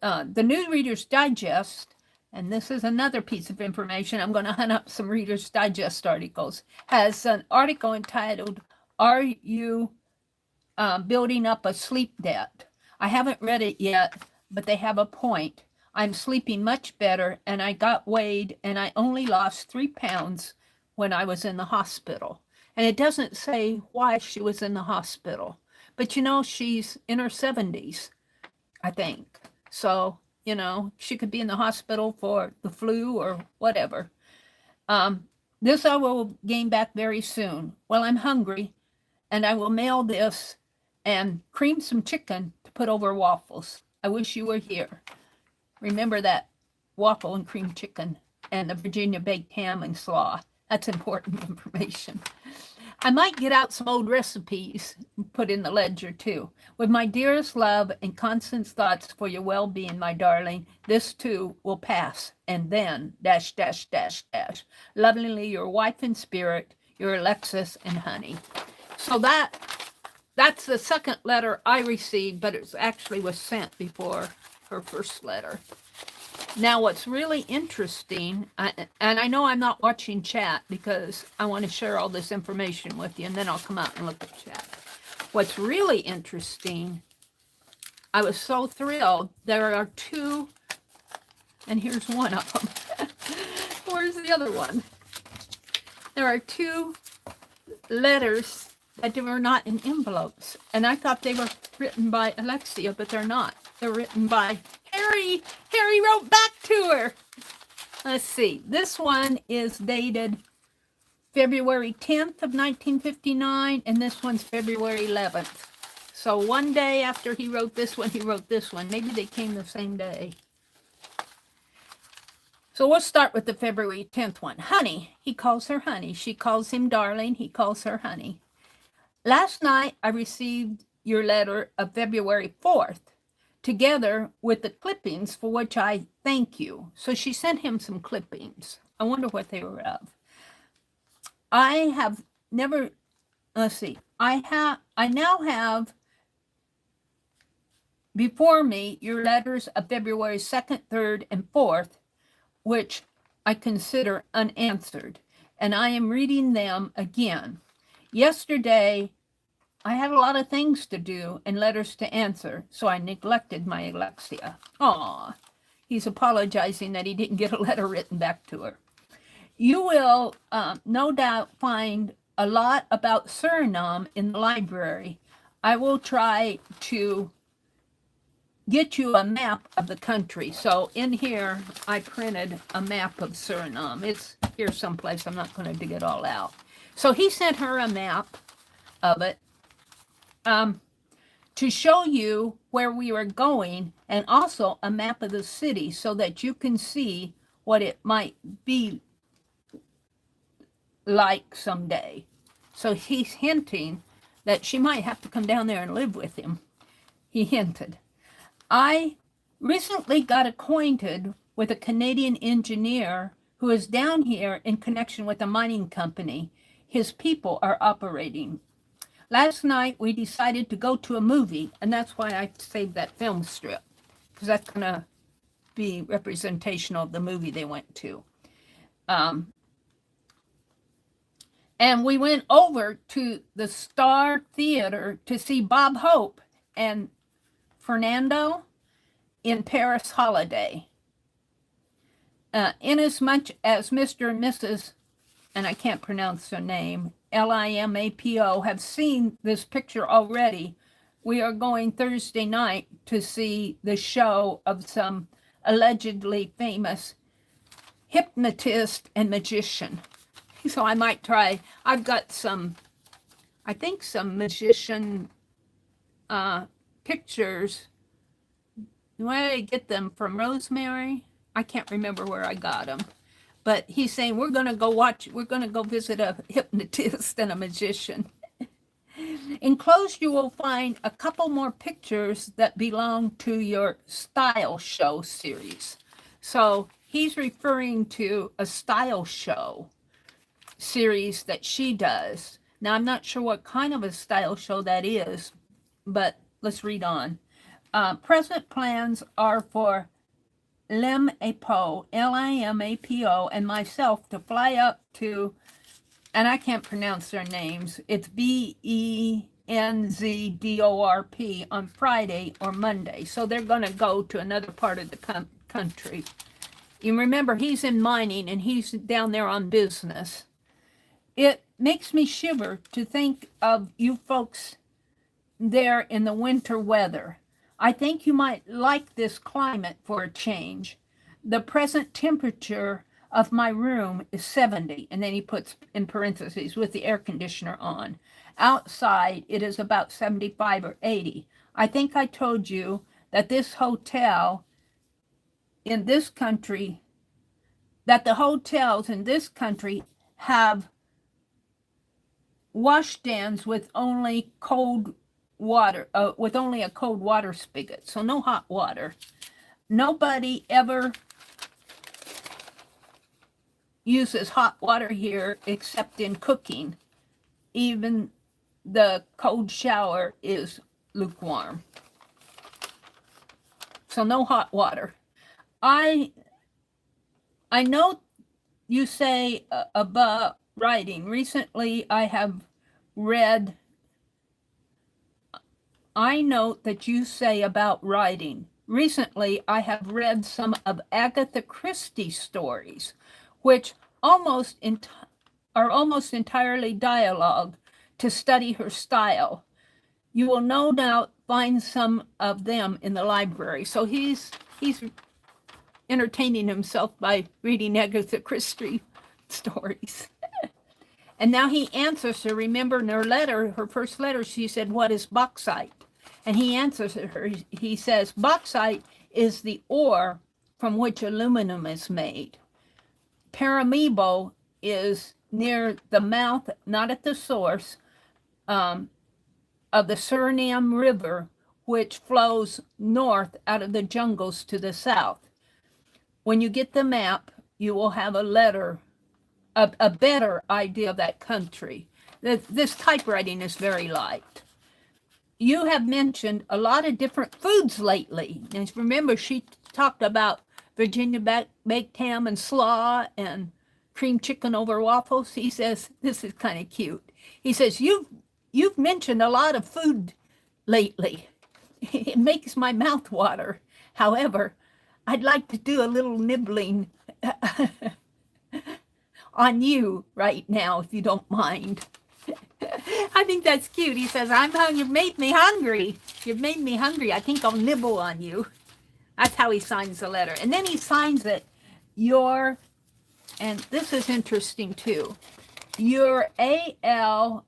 The new Reader's Digest, and this is another piece of information, I'm going to hunt up some Reader's Digest articles, has an article entitled, Are You Building Up a Sleep Debt? I haven't read it yet, but they have a point. I'm sleeping much better, and I got weighed, and I only lost 3 pounds when I was in the hospital. And it doesn't say why she was in the hospital. But you know, she's in her 70s, I think. So, you know, she could be in the hospital for the flu or whatever. This I will gain back very soon. Well, I'm hungry, and I will mail this and cream some chicken to put over waffles. I wish you were here. Remember that waffle and cream chicken and the Virginia baked ham and slaw. That's important information. I might get out some old recipes and put in the ledger too. With my dearest love and constant thoughts for your well-being, my darling, this too will pass. And then, dash, dash, dash, dash. Lovingly, your wife in spirit, your Alexis and honey. So that's the second letter I received, but it actually was sent before her first letter. Now, what's really interesting, and I know I'm not watching chat because I want to share all this information with you, and then I'll come out and look at chat. What's really interesting, I was so thrilled. There are two, and here's one of them. Where's the other one? There are two letters that were not in envelopes, and I thought they were written by Alexia, but they're not. They're written by Harry. Harry wrote back to her. Let's see. This one is dated February 10th of 1959, and this one's February 11th. So one day after he wrote this one, he wrote this one. Maybe they came the same day. So we'll start with the February 10th one. Honey. He calls her honey. She calls him darling. He calls her honey. Last night, I received your letter of February 4th. Together with the clippings, for which I thank you. So she sent him some clippings. I wonder what they were of. I have never, let's see, I now have before me your letters of February 2nd, 3rd, and 4th, which I consider unanswered, and I am reading them again. Yesterday, I had a lot of things to do and letters to answer, so I neglected my Alexia. Aw, he's apologizing that he didn't get a letter written back to her. You will no doubt find a lot about Suriname in the library. I will try to get you a map of the country. So in here, I printed a map of Suriname. It's here someplace. I'm not going to dig it all out. So he sent her a map of it. To show you where we were going, and also a map of the city so that you can see what it might be like someday. So he's hinting that she might have to come down there and live with him. He hinted. I recently got acquainted with a Canadian engineer who is down here in connection with a mining company his people are operating. Last night, we decided to go to a movie, and that's why I saved that film strip, because that's going to be representational of the movie they went to. And we went over to the Star Theater to see Bob Hope and Fernando in Paris Holiday. Inasmuch as Mr. and Mrs., and I can't pronounce their name, LIMAPO, have seen this picture already, we are going Thursday night to see the show of some allegedly famous hypnotist and magician. So I might try. I've got some, I think some magician pictures. Where did I get them? From Rosemary? I can't remember where I got them. But he's saying we're going to go visit a hypnotist and a magician. Enclosed, you will find a couple more pictures that belong to your style show series. So he's referring to a style show series that she does. Now, I'm not sure what kind of a style show that is, but let's read on. Present plans are for Limapo, Limapo, and myself to fly up to, and I can't pronounce their names, it's Benzdorp on Friday or Monday. So they're going to go to another part of the country. You remember, he's in mining and he's down there on business. it makes me shiver to think of you folks there in the winter weather. I think you might like this climate for a change. The present temperature of my room is 70, and then he puts in parentheses, with the air conditioner on. Outside, it is about 75 or 80. I think I told you that this hotel in this country, that the hotels in this country have washstands with only cold water, with only a cold water spigot, so no hot water. Nobody ever uses hot water here except in cooking. Even the cold shower is lukewarm. So no hot water. I know you say about writing. Recently I note that you say about writing. Recently I have read some of Agatha Christie's stories, which are almost entirely dialogue to study her style. You will no doubt find some of them in the library. So he's entertaining himself by reading Agatha Christie stories. And now he answers her. Remember in her letter, her first letter, she said, "What is bauxite?" And he answers her. He says, "Bauxite is the ore from which aluminum is made. Paramaribo is near the mouth, not at the source, of the Suriname River, which flows north out of the jungles to the south." When you get the map, you will have a better idea of that country. This typewriting is very light. You have mentioned a lot of different foods lately. And remember, she talked about Virginia baked ham and slaw and cream chicken over waffles. He says, this is kind of cute. He says, you've mentioned a lot of food lately. It makes my mouth water. However, I'd like to do a little nibbling on you right now, if you don't mind. I think that's cute. He says, I'm hungry. You've made me hungry. You've made me hungry. I think I'll nibble on you. That's how he signs the letter. And then he signs it, and this is interesting too, your ALCCCXX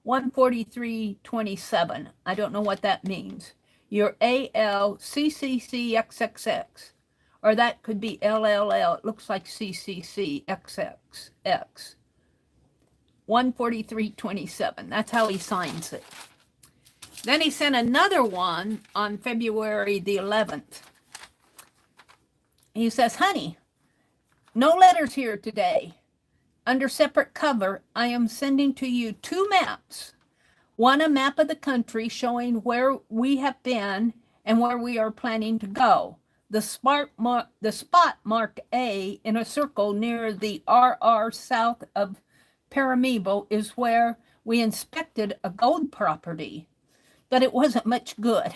14327. I don't know what that means. Your ALCCCXXX. Or that could be LLL. It looks like CCCXXX. 14327. That's how he signs it. Then he sent another one on February the 11th. He says, honey, no letters here today. Under separate cover, I am sending to you 2 maps. One, a map of the country showing where we have been and where we are planning to go. The spot marked A in a circle near the RR south of Paramaribo is where we inspected a gold property, but it wasn't much good.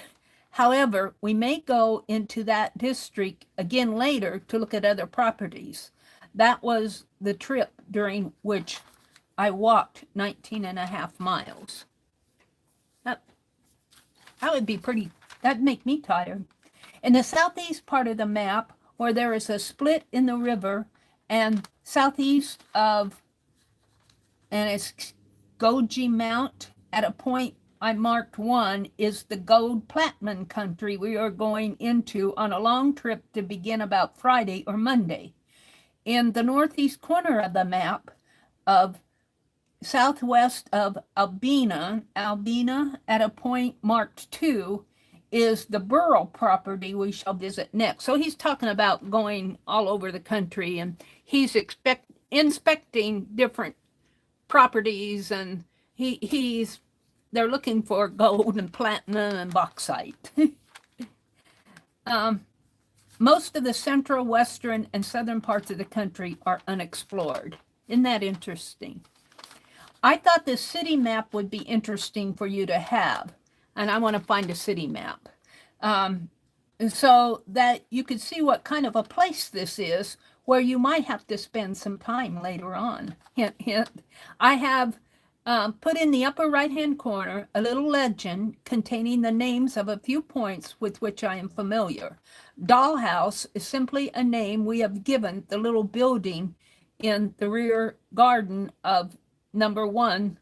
However, we may go into that district again later to look at other properties. That was the trip during which I walked 19.5 miles. That would be pretty, that'd make me tired. In the southeast part of the map, where there is a split in the river, and southeast of, and it's Goji Mount, at a point I marked 1, is the gold platinum country we are going into on a long trip to begin about Friday or Monday. In the northeast corner of the map, of southwest of Albina, at a point marked 2, is the Burrell property we shall visit next. So he's talking about going all over the country, and he's inspecting different properties, and they're looking for gold and platinum and bauxite. Most of the central, western, and southern parts of the country are unexplored. Isn't that interesting? I thought this city map would be interesting for you to have, and I want to find a city map, so that you could see what kind of a place this is where you might have to spend some time later on. Hint, hint. I have put in the upper right-hand corner a little legend containing the names of a few points with which I am familiar. Dollhouse is simply a name we have given the little building in the rear garden of number 1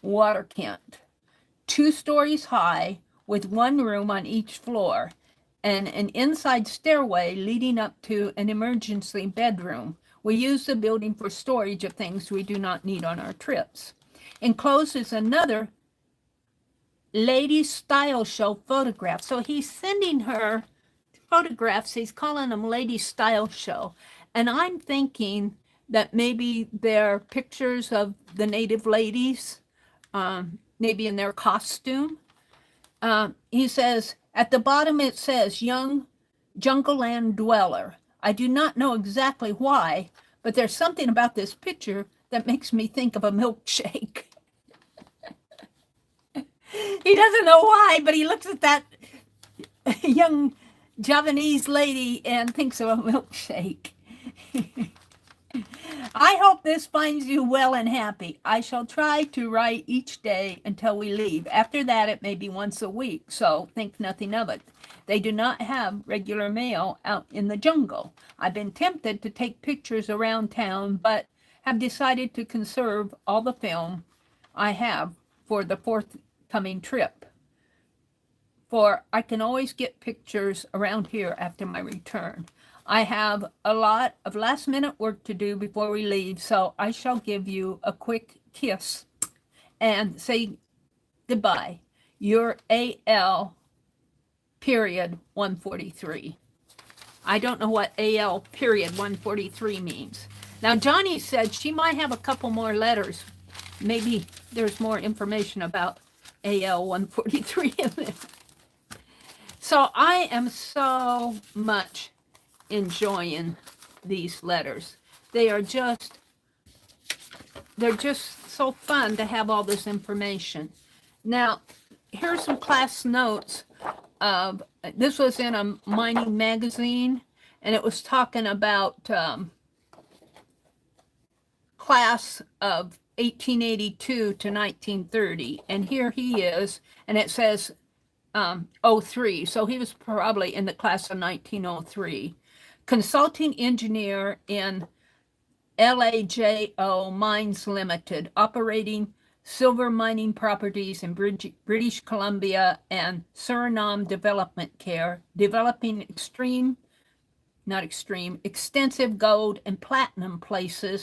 Waterkent. 2 stories high with 1 room on each floor and an inside stairway leading up to an emergency bedroom. We use the building for storage of things we do not need on our trips. Enclosed is another ladies' style show photograph. So he's sending her photographs. He's calling them ladies' style show. And I'm thinking that maybe they're pictures of the native ladies, maybe in their costume. He says, at the bottom it says, young jungle land dweller. I do not know exactly why, but there's something about this picture that makes me think of a milkshake. He doesn't know why, but he looks at that young Javanese lady and thinks of a milkshake. I hope this finds you well and happy. I shall try to write each day until we leave. After that, it may be once a week, so think nothing of it. They do not have regular mail out in the jungle. I've been tempted to take pictures around town, but have decided to conserve all the film I have for the forthcoming trip. For I can always get pictures around here after my return. I have a lot of last-minute work to do before we leave, so I shall give you a quick kiss and say goodbye. Your AL period 143. I don't know what AL period 143 means. Now, Johnny said she might have a couple more letters. Maybe there's more information about AL 143 in there. So I am so much enjoying these letters. They're just so fun to have all this information. Now, here's some class notes of, this was in a mining magazine, and it was talking about class of 1882 to 1930. And here he is, and it says 03. So he was probably in the class of 1903. Consulting engineer in LAJO Mines Limited, operating silver mining properties in British Columbia and Suriname Development Care, developing extensive gold and platinum placer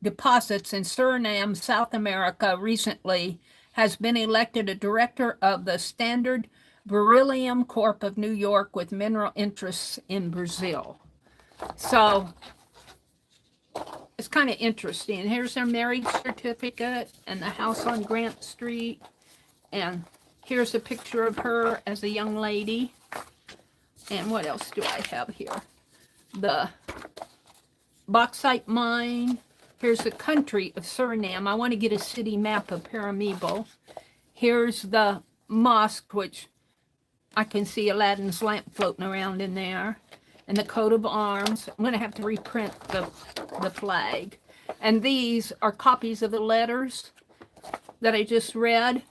deposits in Suriname, South America. Recently has been elected a director of the Standard Beryllium Corp of New York with mineral interests in Brazil. So it's kind of interesting. Here's their marriage certificate and the house on Grant Street. And here's a picture of her as a young lady. And what else do I have here? The bauxite mine. Here's the country of Suriname. I want to get a city map of Paramaribo. Here's the mosque, which I can see Aladdin's lamp floating around in there. And the coat of arms. I'm going to have to reprint the flag. And these are copies of the letters that I just read.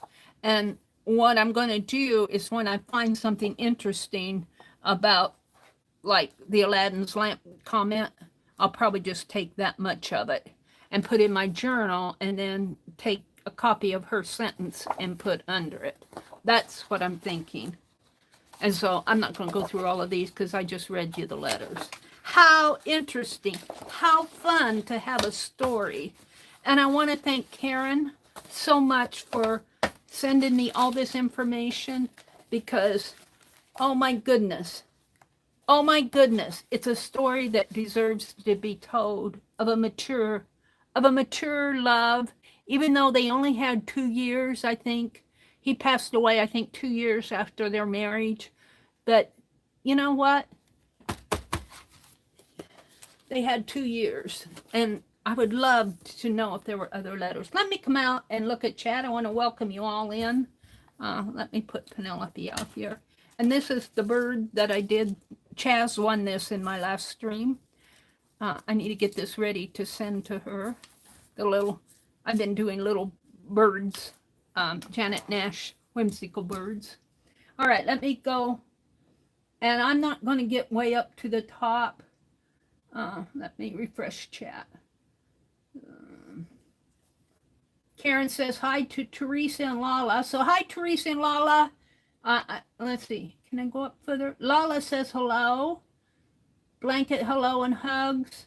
And what I'm going to do is when I find something interesting about, like, the Aladdin's lamp comment, I'll probably just take that much of it and put in my journal and then take a copy of her sentence and put under it. That's what I'm thinking. And so I'm not going to go through all of these because I just read you the letters. How interesting. How fun to have a story. And I want to thank Karen so much for sending me all this information because, oh my goodness. Oh my goodness. It's a story that deserves to be told of a mature love, even though they only had 2 years, I think. He passed away, I think, 2 years after their marriage. But you know what? They had 2 years. And I would love to know if there were other letters. Let me come out and look at chat. I want to welcome you all in. Let me put Penelope out here. And this is the bird that I did. Chaz won this in my last stream. I need to get this ready to send to her. I've been doing little birds, Janet Nash whimsical birds. All right, let me go. And I'm not going to get way up to the top. Let me refresh chat. Karen says hi to Teresa and Lala. So hi, Teresa and Lala. Let's see. Can I go up further? Lala says hello. Blanket hello and hugs.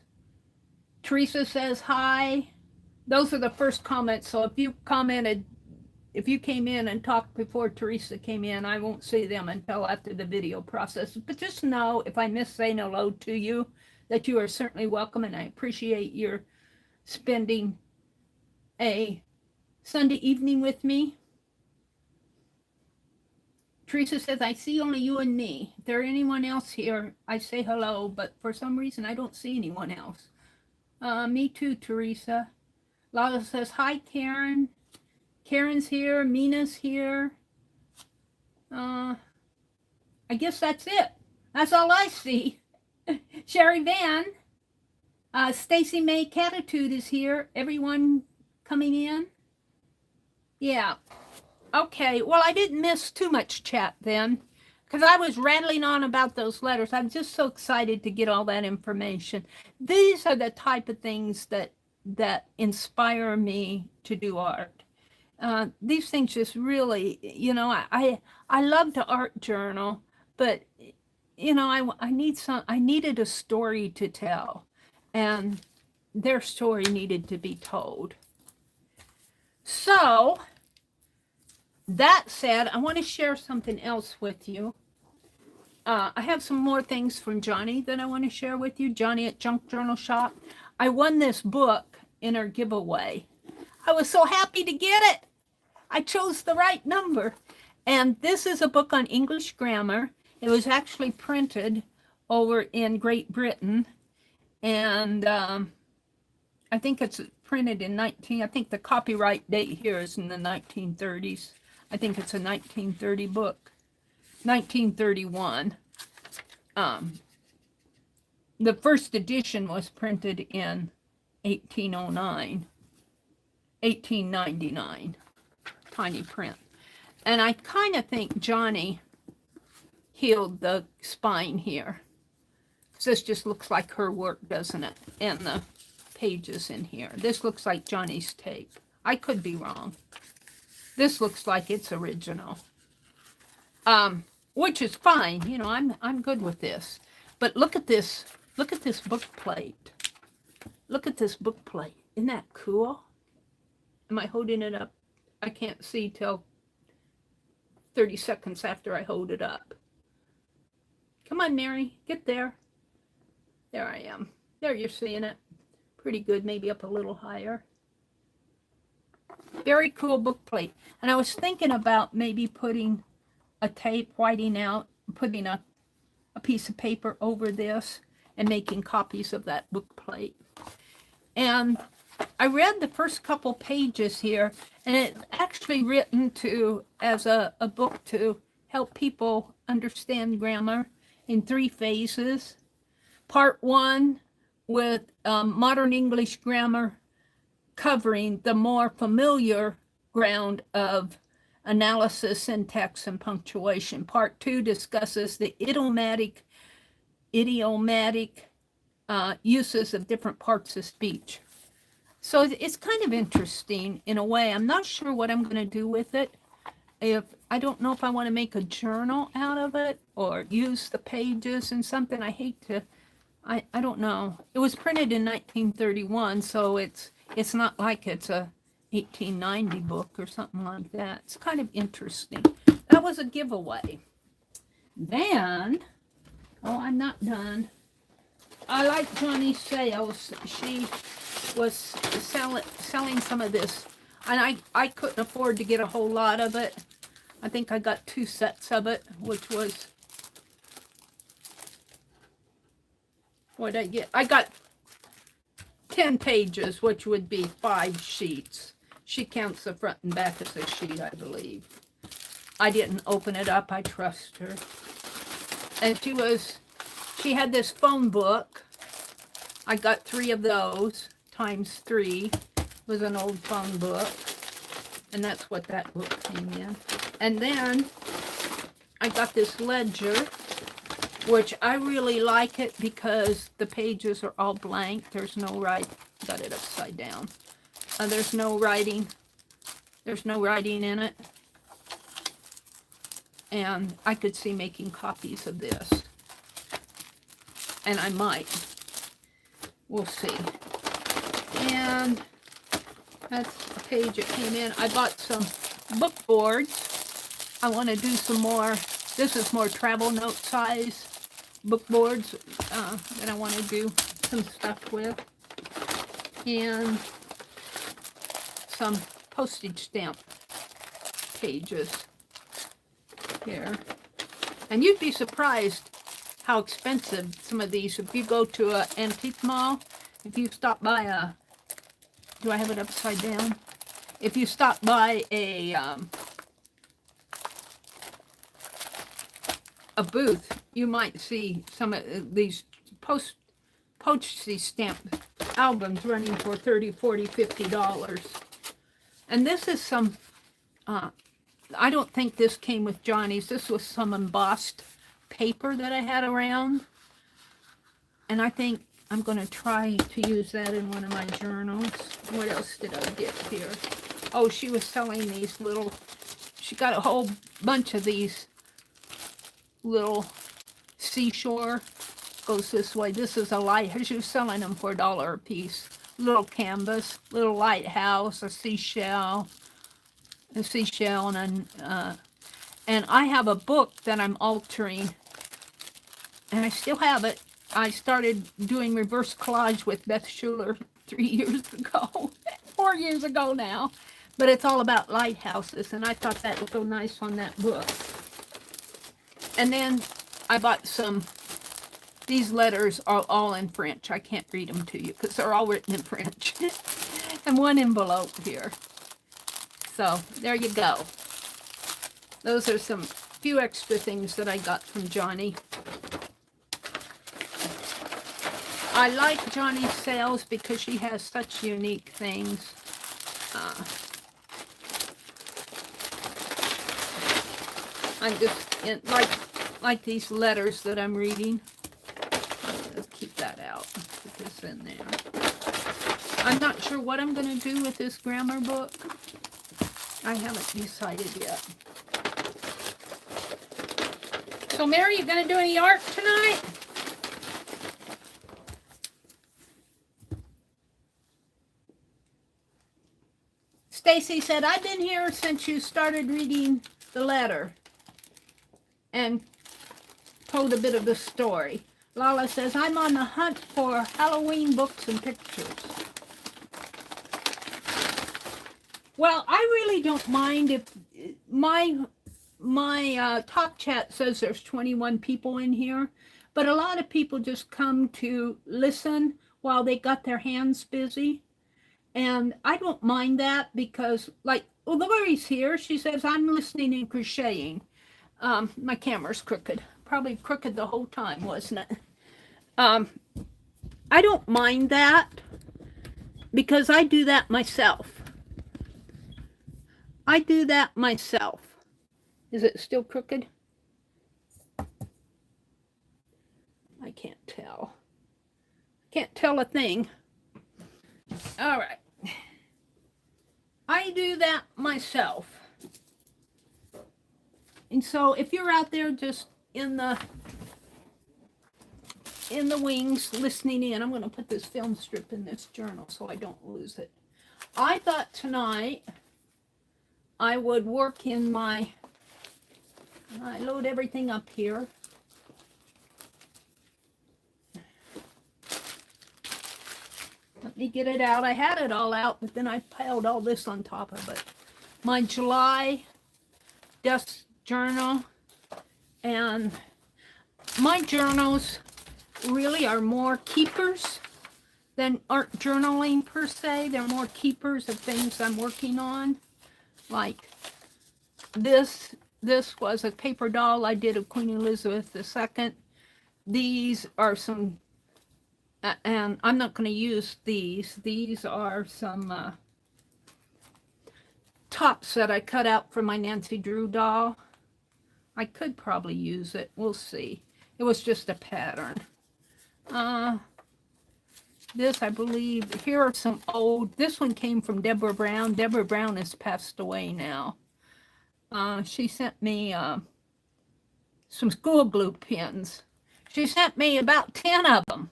Teresa says hi. Those are the first comments. So if you commented, if you came in and talked before Teresa came in, I won't see them until after the video process. But just know if I miss saying hello to you, that you are certainly welcome, and I appreciate your spending a Sunday evening with me. Teresa says, I see only you and me. If there anyone else here, I say hello, but for some reason I don't see anyone else. Me too, Teresa. Lala says, hi, Karen. Karen's here. Mina's here. I guess that's it. That's all I see. Sherry Van. Stacy May Catitude is here. Everyone coming in? Yeah. Okay. Well, I didn't miss too much chat then, because I was rattling on about those letters. I'm just so excited to get all that information. These are the type of things that inspire me to do art. These things just really, you know, I love to art journal, but you know, I needed a story to tell, and their story needed to be told. So that said, I want to share something else with you. I have some more things from Johnny that I want to share with you. Johnny at Junk Journal Shop. I won this book in her giveaway. I was so happy to get it. I chose the right number. And this is a book on English grammar. It was actually printed over in Great Britain. And I think it's printed in I think the copyright date here is in the 1930s. I think it's a 1930 book. 1931. The first edition was printed in 1809. 1899. Tiny print. And I kind of think Johnny healed the spine here. This just looks like her work, doesn't it? And the pages in here. This looks like Johnny's take. I could be wrong. This looks like it's original. Which is fine. You know, I'm good with this. But look at this. Look at this book plate. Look at this book plate. Isn't that cool? Am I holding it up? I can't see till 30 seconds after I hold it up. Come on, Mary. Get there. There I am. There, you're seeing it. Pretty good. Maybe up a little higher. Very cool book plate. And I was thinking about maybe putting a tape, whiting out, putting a piece of paper over this and making copies of that book plate. And I read the first couple pages here, and it's actually written as a book to help people understand grammar in 3 phases. Part 1 with modern English grammar, covering the more familiar ground of analysis, syntax, and punctuation. Part 2 discusses the idiomatic uses of different parts of speech. So it's kind of interesting in a way. I'm not sure what I'm going to do with it. I don't know if I want to make a journal out of it or use the pages in something. I don't know. It was printed in 1931, so it's not like it's a 1890 book or something like that. It's kind of interesting. That was a giveaway. Then, oh, I'm not done. I like Johnny's sales. She was selling some of this, and I couldn't afford to get a whole lot of it. I think I got 2 sets of it, which was, what did I get? I got 10 pages, which would be 5 sheets. She counts the front and back as a sheet, I believe. I didn't open it up. I trust her. And she had this phone book. I got 3 of those, times 3 was an old phone book. And that's what that book came in. And then I got this ledger, which I really like it because the pages are all blank. There's no writing. Got it upside down. There's no writing. There's no writing in it. And I could see making copies of this. And I might. We'll see. And that's a page that came in. I bought some book boards. I want to do some more. This is more travel note size book boards that I want to do some stuff with. And some postage stamp pages here. And you'd be surprised how expensive some of these. If you go to an antique mall, if you stop by a, do I have it upside down? If you stop by a booth, you might see some of these postage stamp albums running for $30, $40, $50. And this is some, I don't think this came with Johnny's. This was some embossed paper that I had around. And I think I'm going to try to use that in one of my journals. What else did I get here? Oh, she was selling these little, she got a whole bunch of these little seashore. Goes this way. This is a light. She was selling them for $1 a piece. Little canvas, little lighthouse, a seashell, and I have a book that I'm altering, and I still have it. I started doing reverse collage with Beth Schuler 3 years ago, 4 years ago now, but it's all about lighthouses, and I thought that would go nice on that book. And then I bought some. These letters are all in French. I can't read them to you because they're all written in French. And one envelope here. So there you go. Those are some few extra things that I got from Johnny. I like Johnny's sales because she has such unique things. I'm just in, like these letters that I'm reading. Let's keep that out. Put this in there. I'm not sure what I'm going to do with this grammar book. I haven't decided yet. So, Meri, you going to do any art tonight? Stacy said, I've been here since you started reading the letter and told a bit of the story. Lala says, I'm on the hunt for Halloween books and pictures. Well, I really don't mind if my top chat says there's 21 people in here, but a lot of people just come to listen while they got their hands busy. And I don't mind that because, like, well, Lori's here. She says, I'm listening and crocheting. My camera's crooked. Probably crooked the whole time, wasn't it? I don't mind that because I do that myself. I do that myself. Is it still crooked? I can't tell. Can't tell a thing. All right. I do that myself. And so if you're out there just in the wings listening in, I'm going to put this film strip in this journal so I don't lose it. I thought tonight I would work in my, I load everything up here. Let me get it out. I had it all out, but then I piled all this on top of it. My July desk journal, and my journals really are more keepers than aren't journaling per se. They're more keepers of things I'm working on. Like this this was a paper doll I did of Queen Elizabeth II. These are some, and I'm not going to use these. These are some tops that I cut out for my Nancy Drew doll. I could probably use it. We'll see. It was just a pattern. This, I believe, here are some old, this one came from Deborah Brown. Deborah Brown has passed away now. She sent me some school glue pins. She sent me about 10 of them.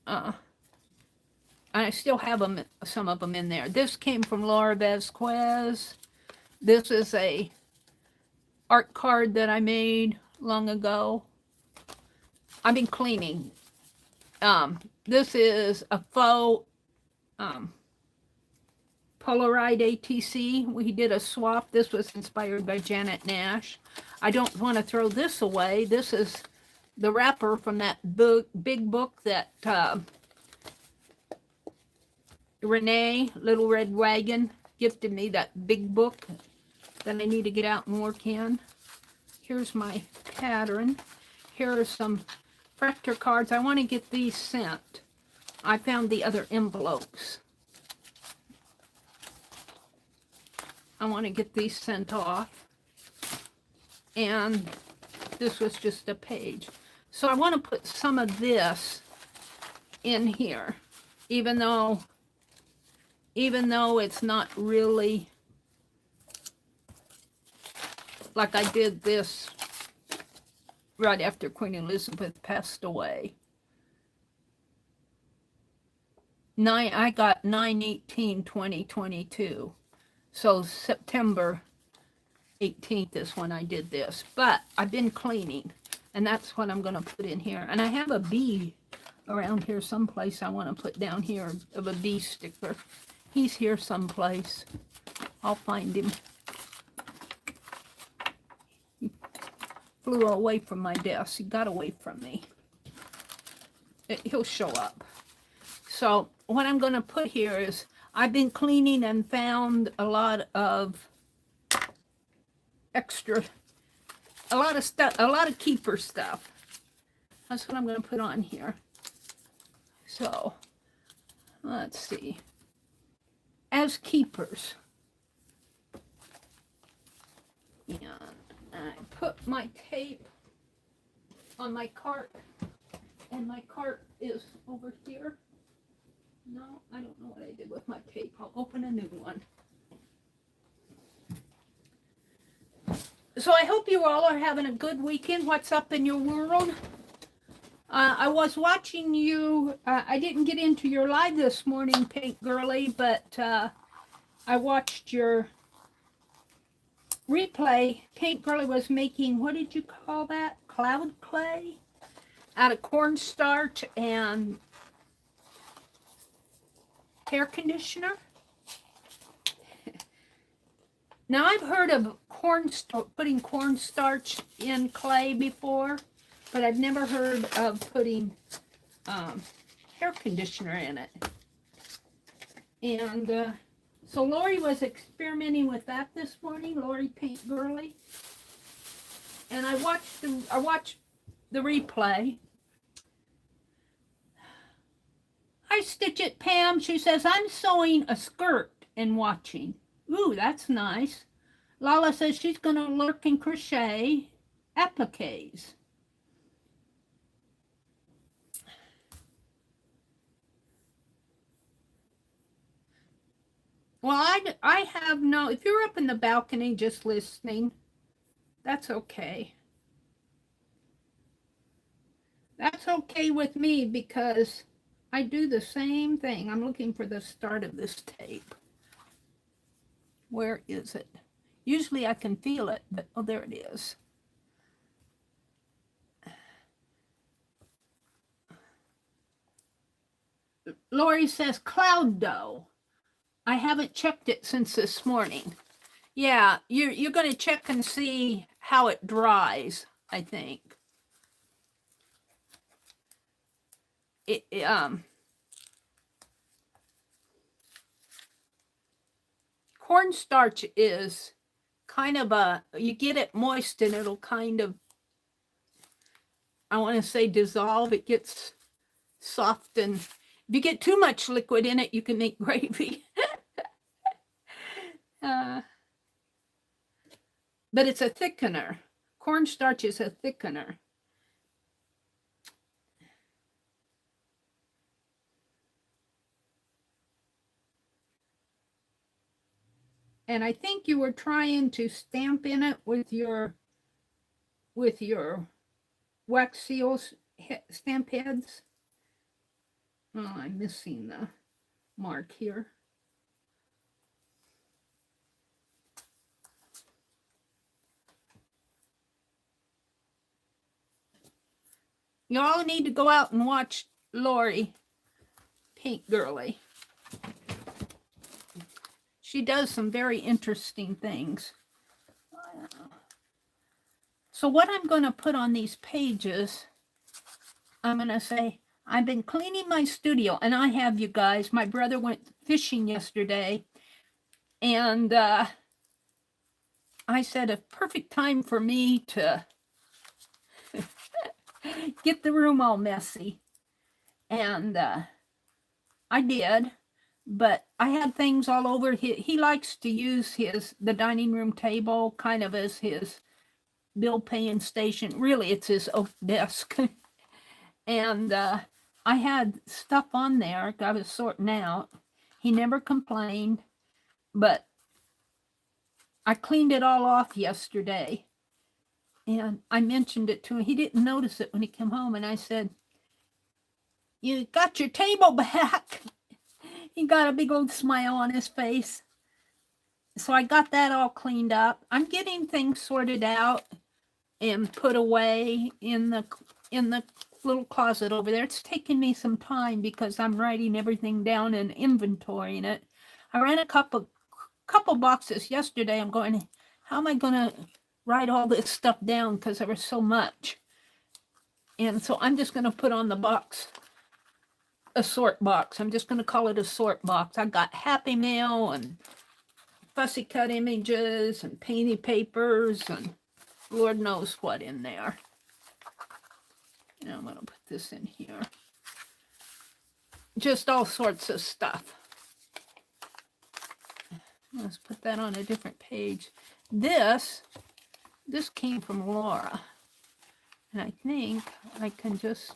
I still have them, some of them in there. This came from Laura Vasquez. This is a art card that I made long ago. I've been cleaning. This is a faux Polaroid ATC. We did a swap. This was inspired by Janet Nash. I don't want to throw this away. This is the wrapper from that big book that Renee, Little Red Wagon, gifted me, that big book that I need to get out and work in. Here's my pattern. Here are some Fractor cards. I want to get these sent. I found the other envelopes. I want to get these sent off. And this was just a page. So I want to put some of this in here, even though it's not really like I did this right after Queen Elizabeth passed away. I got 9/18/2022. So September 18th is when I did this. But I've been cleaning, and that's what I'm going to put in here. And I have a bee around here someplace I want to put down here of a bee sticker. He's here someplace. I'll find him. He flew away from my desk. He got away from me. He'll show up. So what I'm going to put here is I've been cleaning and found a lot of extra, a lot of stuff, a lot of keeper stuff. That's what I'm going to put on here. So let's see. As keepers. And I put my tape on my cart, and my cart is over here. No, I don't know what I did with my tape. I'll open a new one. So I hope you all are having a good weekend. What's up in your world? I was watching you. I didn't get into your live this morning, Pink Girly, but I watched your replay. Pink Girly was making, what did you call that? Cloud clay? Out of cornstarch and hair conditioner. Now I've heard of putting cornstarch in clay before, but I've never heard of putting hair conditioner in it. And so Lori was experimenting with that this morning, Lori Pink Girly. And I watched the replay. I stitch it, Pam. She says, I'm sewing a skirt and watching. Ooh, that's nice. Lala says she's going to lurk and crochet appliques. Well, I have no, if you're up in the balcony just listening, that's okay. That's okay with me because I do the same thing. I'm looking for the start of this tape. Where is it? Usually I can feel it, but oh, there it is. Lori says cloud dough. I haven't checked it since this morning. Yeah, you're going to check and see how it dries, I think. Cornstarch is kind of you get it moist and it'll kind of, I want to say dissolve. It gets soft, and if you get too much liquid in it, you can make gravy. But it's a thickener. Cornstarch is a thickener. And I think you were trying to stamp in it with your wax seals stamp heads. Oh, I'm missing the mark here. You all need to go out and watch Lori, Paint Girly. She does some very interesting things. So what I'm going to put on these pages, I'm going to say, I've been cleaning my studio, and I have, you guys. My brother went fishing yesterday, and I said a perfect time for me to get the room all messy. And I did, but I had things all over. He likes to use the dining room table kind of as his bill paying station. Really, it's his oak desk. And I had stuff on there I was sorting out. He never complained, but I cleaned it all off yesterday. And I mentioned it to him. He didn't notice it when he came home. And I said, "You got your table back." He got a big old smile on his face. So I got that all cleaned up. I'm getting things sorted out and put away in the little closet over there. It's taking me some time because I'm writing everything down and inventorying it. I ran a couple boxes yesterday. I'm going, how am I going to write all this stuff down because there was so much? And so I'm just going to put on the box a sort box. I'm just going to call it a sort box. I got Happy Mail and fussy cut images and painty papers and Lord knows what in there. Now I'm going to put this in here. Just all sorts of stuff. Let's put that on a different page. This came from Laura. And I think I can just,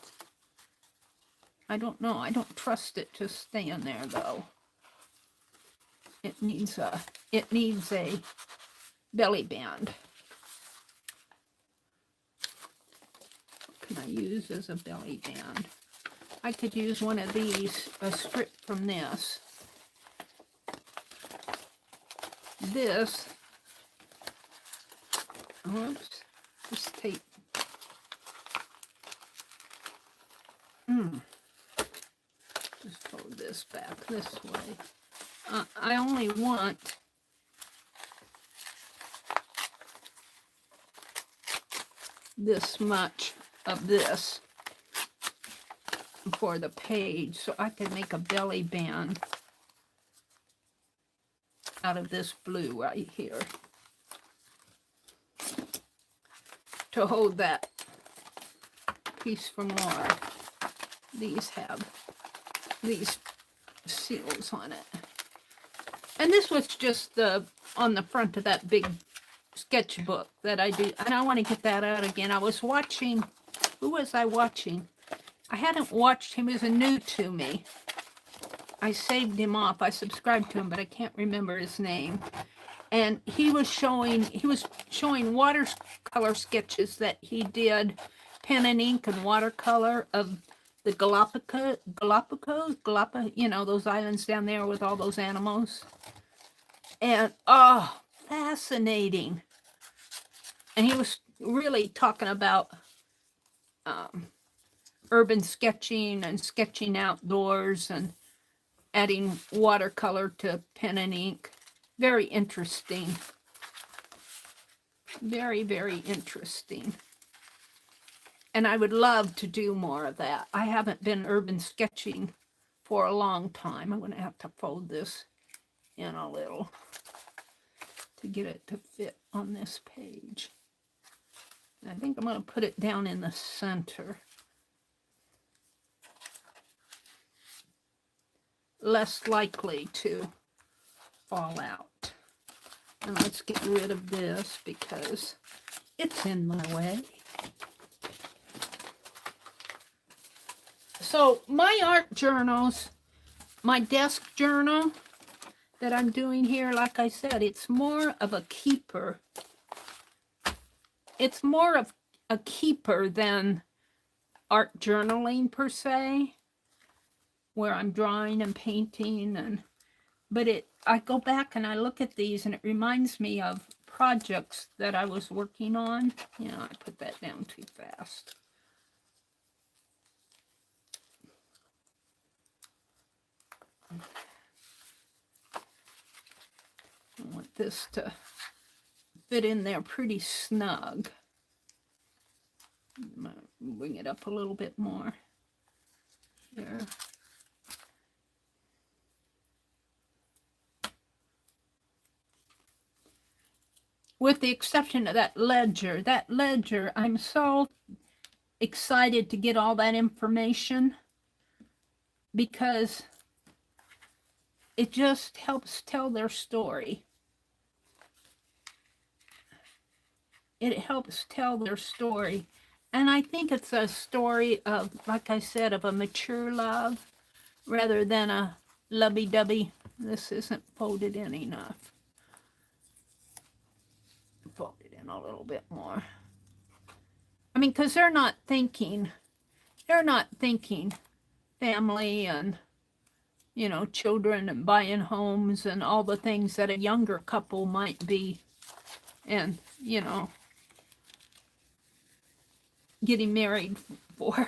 I don't know, I don't trust it to stay in there though. It needs a belly band. What can I use as a belly band? I could use one of these, a strip from this. This, oops, this tape. Just fold this back this way. I only want this much of this for the page, so I can make a belly band out of this blue right here to hold that piece from Laura. These have these seals on it. And this was just on the front of that big sketchbook that I do. And I want to get that out again. I was watching, who was I watching? I hadn't watched him. He was new to me. I saved him off. I subscribed to him, but I can't remember his name. And he was showing watercolor sketches that he did, pen and ink and watercolor of the Galapagos, you know, those islands down there with all those animals. And, oh, fascinating. And he was really talking about urban sketching and sketching outdoors and adding watercolor to pen and ink. Very interesting. Very, very interesting. And I would love to do more of that. I haven't been urban sketching for a long time. I'm going to have to fold this in a little to get it to fit on this page. I think I'm going to put it down in the center. Less likely to fall out. And let's get rid of this because it's in my way. So my art journals, my desk journal that I'm doing here, like I said, it's more of a keeper. It's more of a keeper than art journaling per se, where I'm drawing and painting, but I go back and I look at these and it reminds me of projects that I was working on. You know, I put that down too fast. I want this to fit in there pretty snug. I'm going to bring it up a little bit more here. With the exception of that ledger, I'm so excited to get all that information because it just helps tell their story. It helps tell their story. And I think it's a story of, like I said, of a mature love rather than a lovey-dovey. This isn't folded in enough. Fold it in a little bit more. I mean, because they're not thinking family and, you know, children and buying homes and all the things that a younger couple might be, and, you know, getting married for.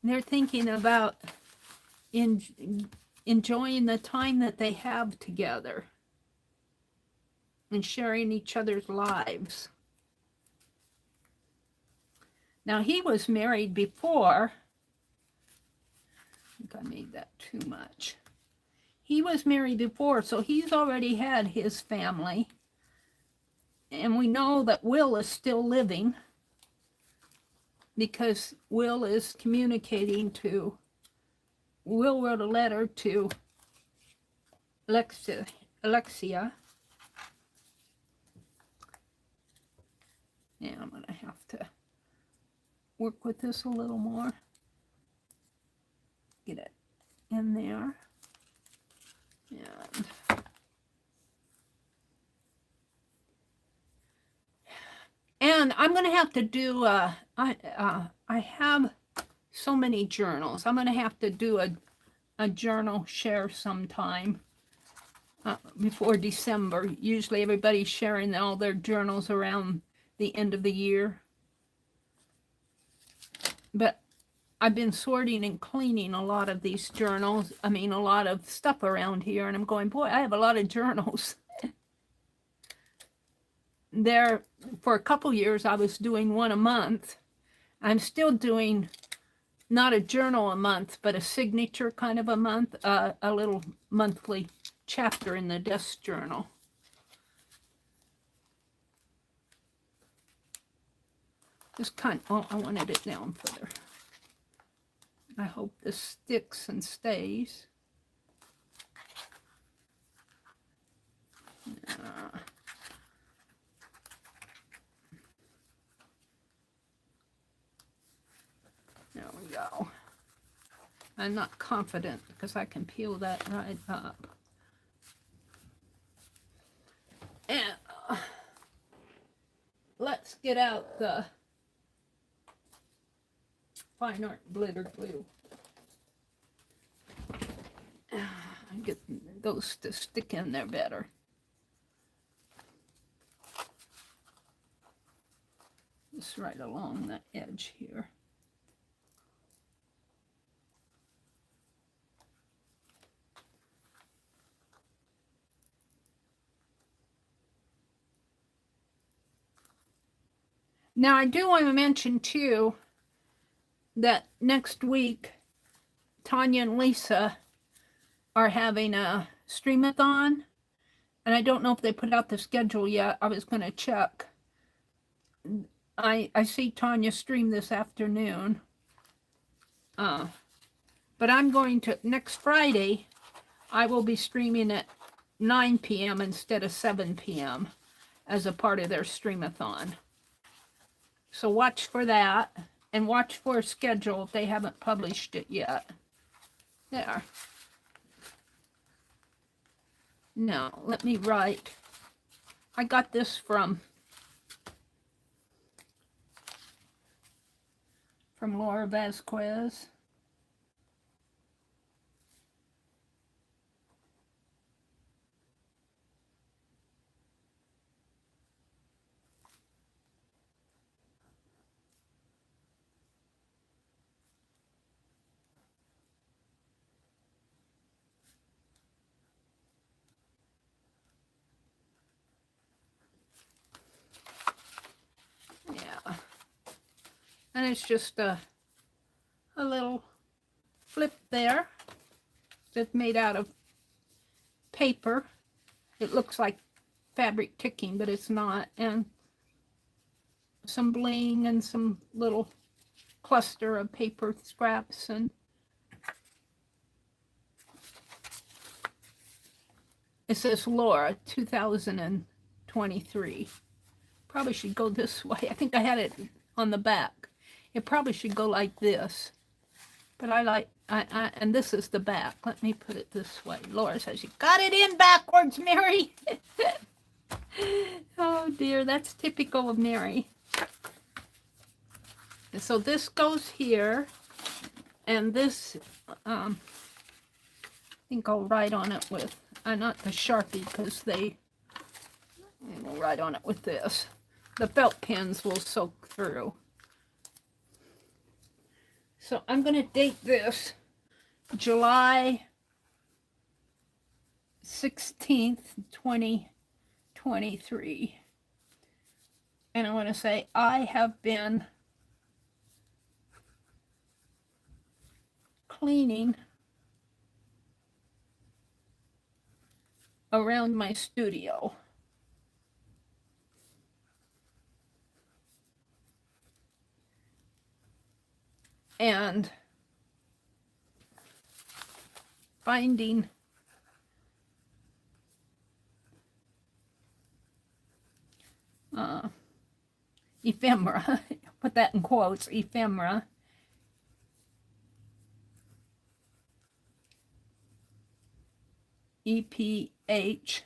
They're thinking about enjoying the time that they have together and sharing each other's lives. Now, he was married before. I think I made that too much. He was married before, so he's already had his family. And we know that Will is still living because Will is communicating to, Will wrote a letter to Alexia. Yeah, I'm going to have to work with this a little more. Get it in there. And I'm going to have to do, I have so many journals. I'm going to have to do a journal share sometime before December. Usually everybody's sharing all their journals around the end of the year. But I've been sorting and cleaning a lot of these journals. I mean, a lot of stuff around here. And I'm going, boy, I have a lot of journals. There, for a couple years, I was doing one a month. I'm still doing not a journal a month, but a signature kind of a month, a little monthly chapter in the desk journal. Just kind of, oh, I wanted it down further. I hope this sticks and stays. There we go. I'm not confident because I can peel that right up. And let's get out the fine art glitter glue. And get those to stick in there better. Just right along the edge here. Now, I do want to mention, too, that next week, Tanya and Lisa are having a stream-a-thon. And I don't know if they put out the schedule yet. I was going to check. I see Tanya stream this afternoon. But I'm going to, next Friday, I will be streaming at 9 p.m. instead of 7 p.m. as a part of their streamathon. So watch for that, and watch for a schedule if they haven't published it yet. There. Now, let me write. I got this from Laura Vasquez. Yeah. And it's just a little flip there that's made out of paper. It looks like fabric ticking, but it's not. And some bling and some little cluster of paper scraps. And it says Laura 2023. Probably should go this way. I think I had it on the back. It probably should go like this. But I like, and this is the back. Let me put it this way. Laura says, you got it in backwards, Meri. Oh dear, that's typical of Meri. And so this goes here, and this, I think I'll write on it with, not the Sharpie, because they will write on it with this. The felt pens will soak through. So I'm going to date this July 16th, 2023. And I want to say I have been cleaning around my studio. And finding ephemera, put that in quotes, ephemera, E-P-H-E-M-E-R-A,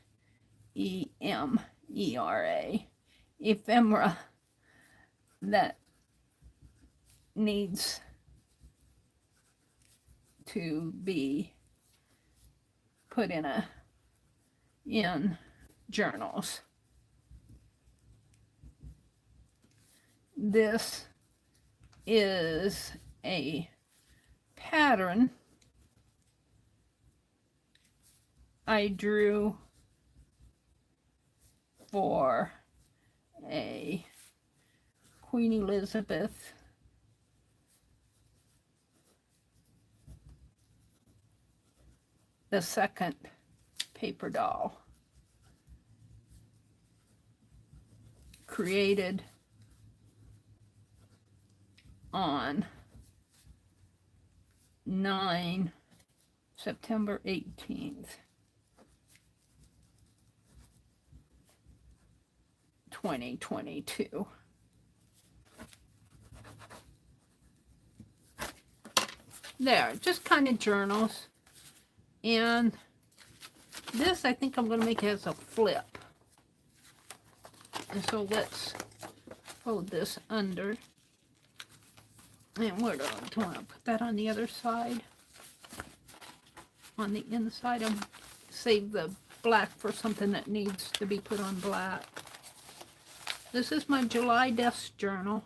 ephemera that needs to be put in journals. This is a pattern I drew for a Queen Elizabeth II paper doll, created on September 18th, 2022. There, just kind of journals. And this, I think I'm going to make it as a flip. And so let's fold this under. And where do I want to put that on the other side? On the inside, I'll save the black for something that needs to be put on black. This is my July desk journal.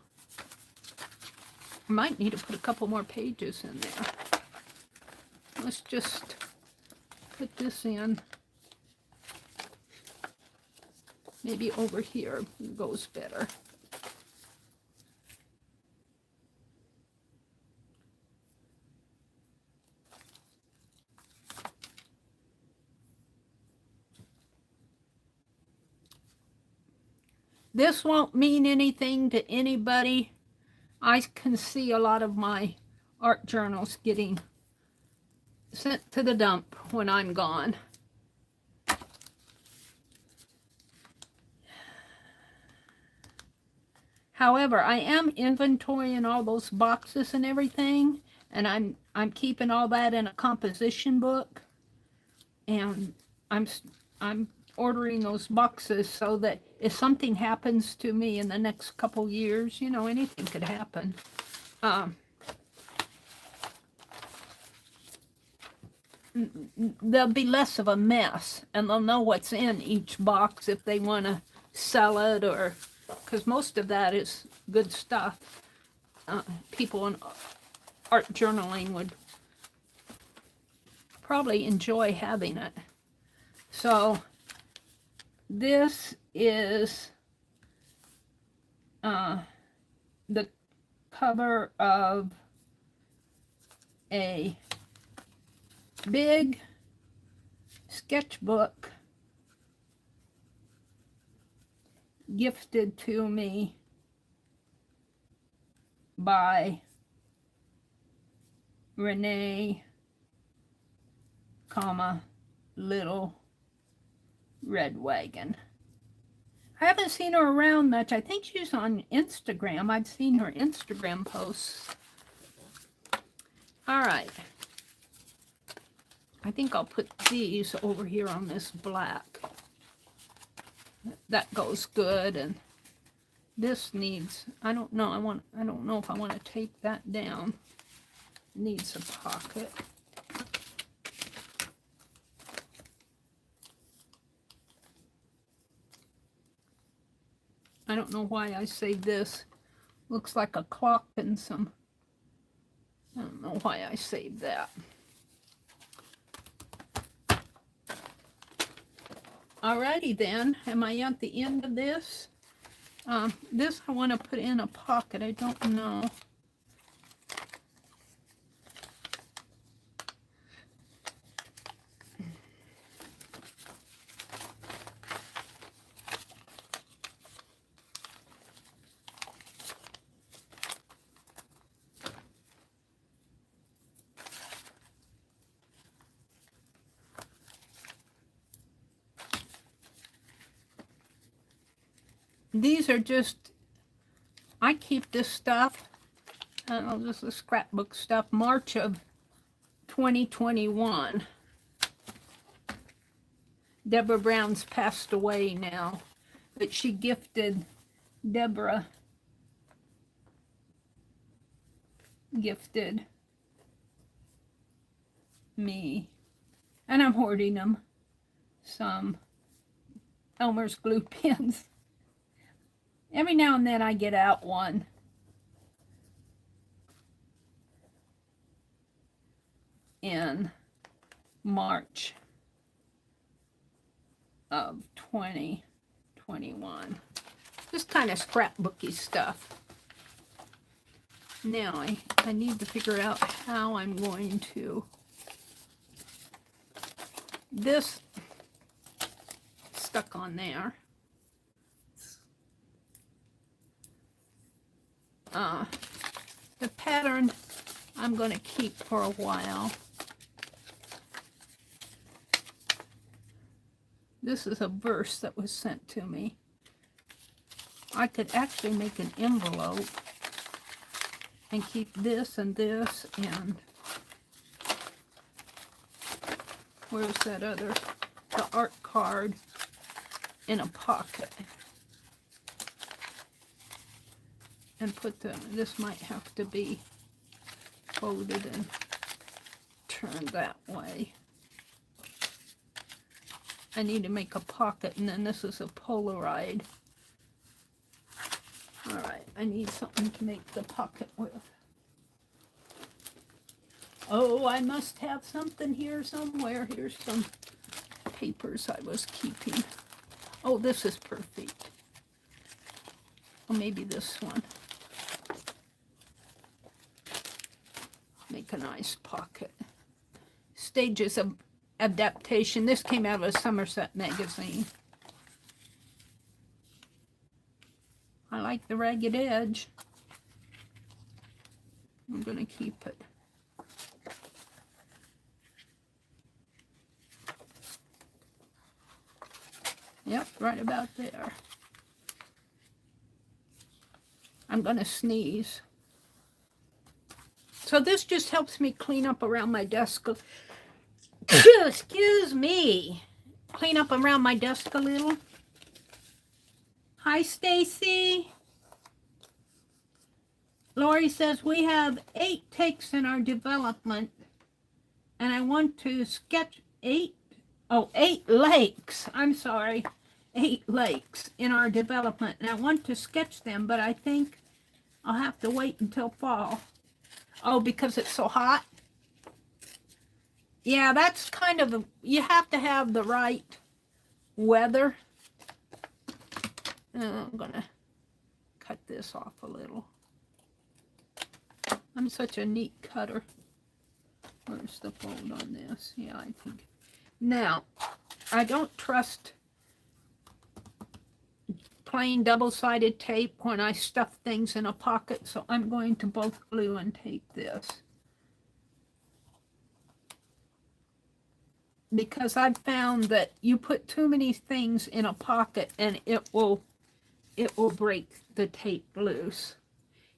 I might need to put a couple more pages in there. Let's just put this in. Maybe over here goes better. This won't mean anything to anybody. I can see a lot of my art journals getting sent to the dump when I'm gone. However, I am inventorying all those boxes and everything, and I'm keeping all that in a composition book, and I'm ordering those boxes so that if something happens to me in the next couple years, you know, anything could happen. There'll be less of a mess, and they'll know what's in each box if they want to sell it, or because most of that is good stuff. People in art journaling would probably enjoy having it. So this is the cover of a big sketchbook gifted to me by Renee, Little Red Wagon. I haven't seen her around much. I think she's on Instagram. I've seen her Instagram posts. All right. I think I'll put these over here on this black. That goes good, and this needs, I don't know if I want to tape that down. It needs a pocket. I don't know why I saved this. Looks like a clock and some, I don't know why I saved that. Alrighty then, am I at the end of this? This I want to put in a pocket, I don't know. These are just, I keep this stuff, this is scrapbook stuff, March of 2021. Deborah Brown's passed away now, but she gifted, Deborah gifted me, and I'm hoarding them, some Elmer's glue pens. Every now and then I get out one. In March of 2021. Just kind of scrapbooky stuff. Now I need to figure out how I'm going to. This stuck on there. The pattern I'm going to keep for a while. This is a verse that was sent to me. I could actually make an envelope and keep this and this, and where's that other, the art card in a pocket. And put them, this might have to be folded and turned that way. I need to make a pocket, and then this is a Polaroid. All right, I need something to make the pocket with. Oh, I must have something here somewhere. Here's some papers I was keeping. Oh, this is perfect. Or maybe this one. Make a nice pocket. Stages of adaptation. This came out of a Somerset magazine. like the ragged edge. I'm going to keep it. Yep, right about there. I'm going to sneeze. So this just helps me clean up around my desk. Excuse me. Clean up around my desk a little. Hi, Stacy. Lori says we have 8 takes in our development, and I want to sketch 8 lakes. I'm sorry. 8 lakes in our development, and I want to sketch them, but I think I'll have to wait until fall. Oh, because it's so hot? Yeah, that's kind of you have to have the right weather. I'm gonna cut this off a little. I'm such a neat cutter. Where's the fold on this? Yeah, I think. Now, I don't trust plain double-sided tape when I stuff things in a pocket, so I'm going to both glue and tape this. Because I've found that you put too many things in a pocket and it will break the tape loose.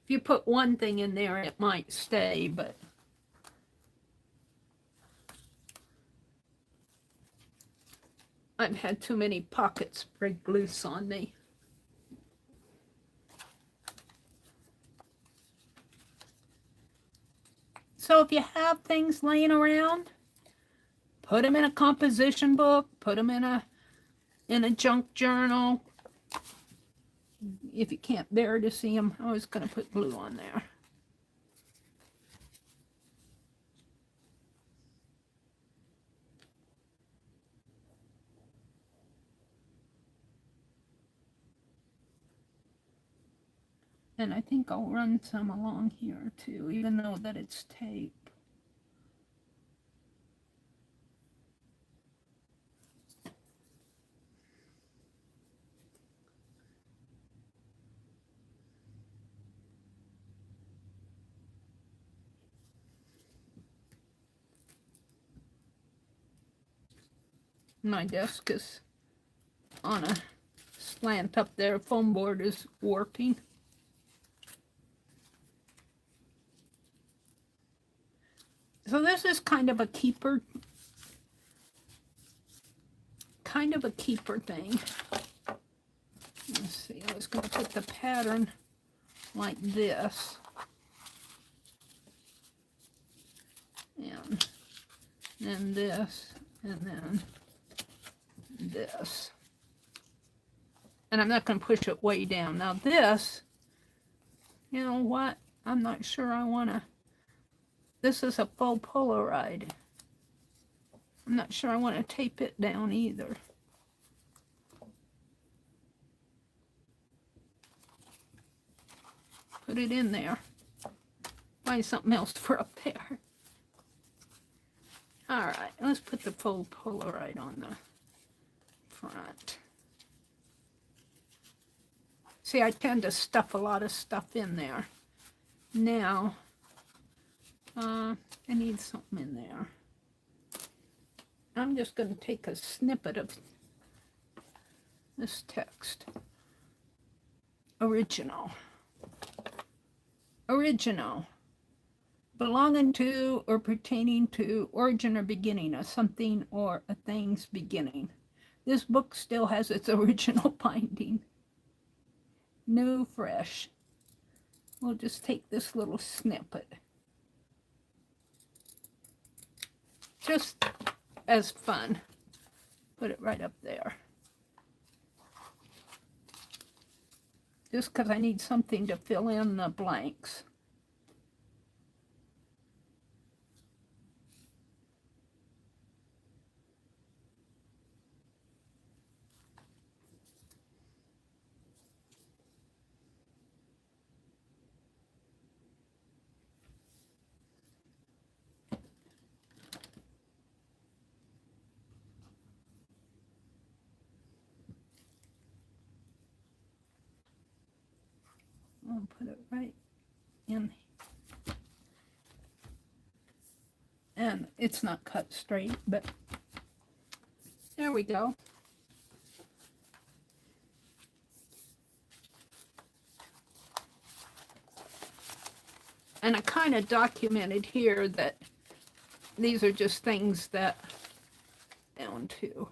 If you put one thing in there, it might stay, but I've had too many pockets break loose on me. So if you have things laying around, put them in a composition book, put them in a junk journal. If you can't bear to see them, I was going to put glue on there. And I think I'll run some along here too, even though that it's tape. My desk is on a slant up there. Foam board is warping. So this is kind of a keeper thing. Let's see, I was going to put the pattern like this. And then this, and then this. And I'm not going to push it way down. Now this, you know what? I'm not sure I want to. This is a faux Polaroid. I'm not sure I want to tape it down either. Put it in there. Find something else for up there. All right, let's put the faux Polaroid on the front. See, I tend to stuff a lot of stuff in there. Now, I need something in there. I'm just going to take a snippet of this text. Original. Original. Belonging to or pertaining to origin or beginning of something or a thing's beginning. This book still has its original binding. New, fresh. We'll just take this little snippet. Just as fun. Put it right up there. Just because I need something to fill in the blanks. I'll put it right in. And it's not cut straight, but there we go. And I kind of documented here that these are just things that, down to,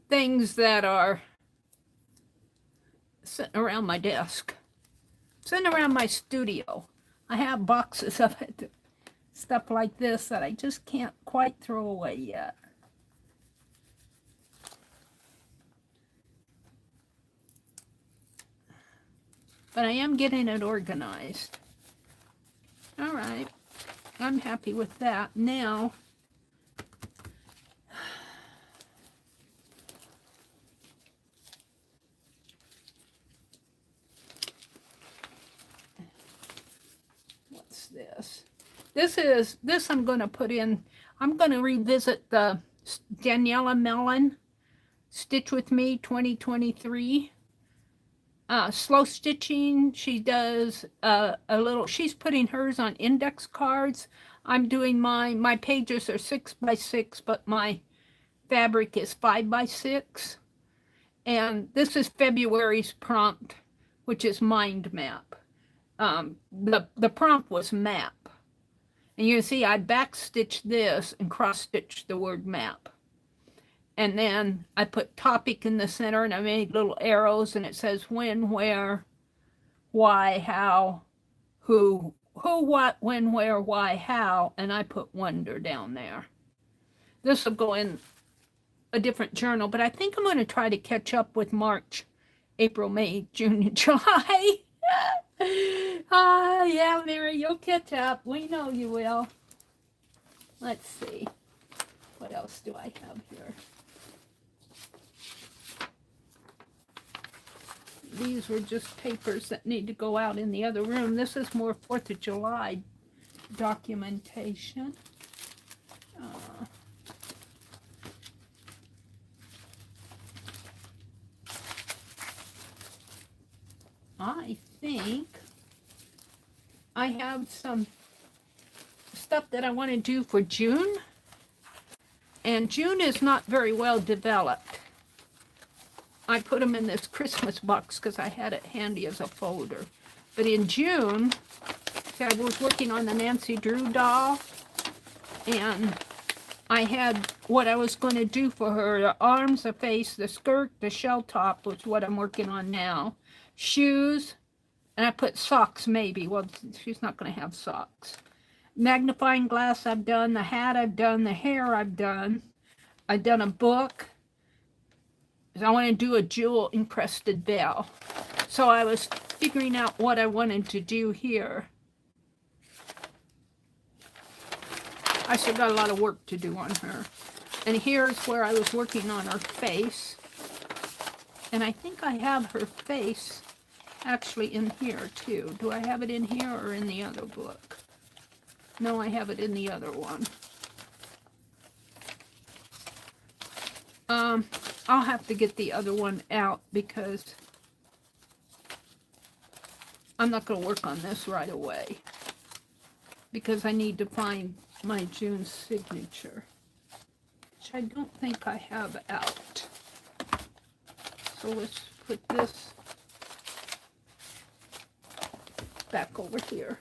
things that are sitting around my desk, sitting around my studio. I have boxes of it, stuff like this that I just can't quite throw away yet. But I am getting it organized. All right, I'm happy with that. Now, what's this? This I'm going to put in, I'm going to revisit the Daniela Mellon Stitch With Me 2023. Slow stitching. She does a little, she's putting hers on index cards. I'm doing mine. My pages are 6 by 6, but my fabric is 5 by 6. And this is February's prompt, which is mind map. The prompt was map. And you can see I backstitched this and cross-stitched the word map. And then I put topic in the center, and I made little arrows, and it says when, where, why, how, who, what, when, where, why, how, and I put wonder down there. This will go in a different journal, but I think I'm going to try to catch up with March, April, May, June, and July. Yeah, Meri, you'll catch up. We know you will. Let's see. What else do I have here? These were just papers that need to go out in the other room. This is more 4th of July documentation. I think I have some stuff that I want to do for June. And June is not very well developed. I put them in this Christmas box because I had it handy as a folder. But in June, see, I was working on the Nancy Drew doll, and I had what I was going to do for her: the arms, the face, the skirt, the shell top, which is what I'm working on now, shoes, and I put socks maybe. Well, she's not going to have socks. Magnifying glass I've done, the hat I've done, the hair I've done. I've done a book. I want to do a jewel encrusted bell. So I was figuring out what I wanted to do here. I still got a lot of work to do on her. And here's where I was working on her face. And I think I have her face actually in here too. Do I have it in here or in the other book? No, I have it in the other one. I'll have to get the other one out because I'm not going to work on this right away because I need to find my June signature, which I don't think I have out. So let's put this back over here.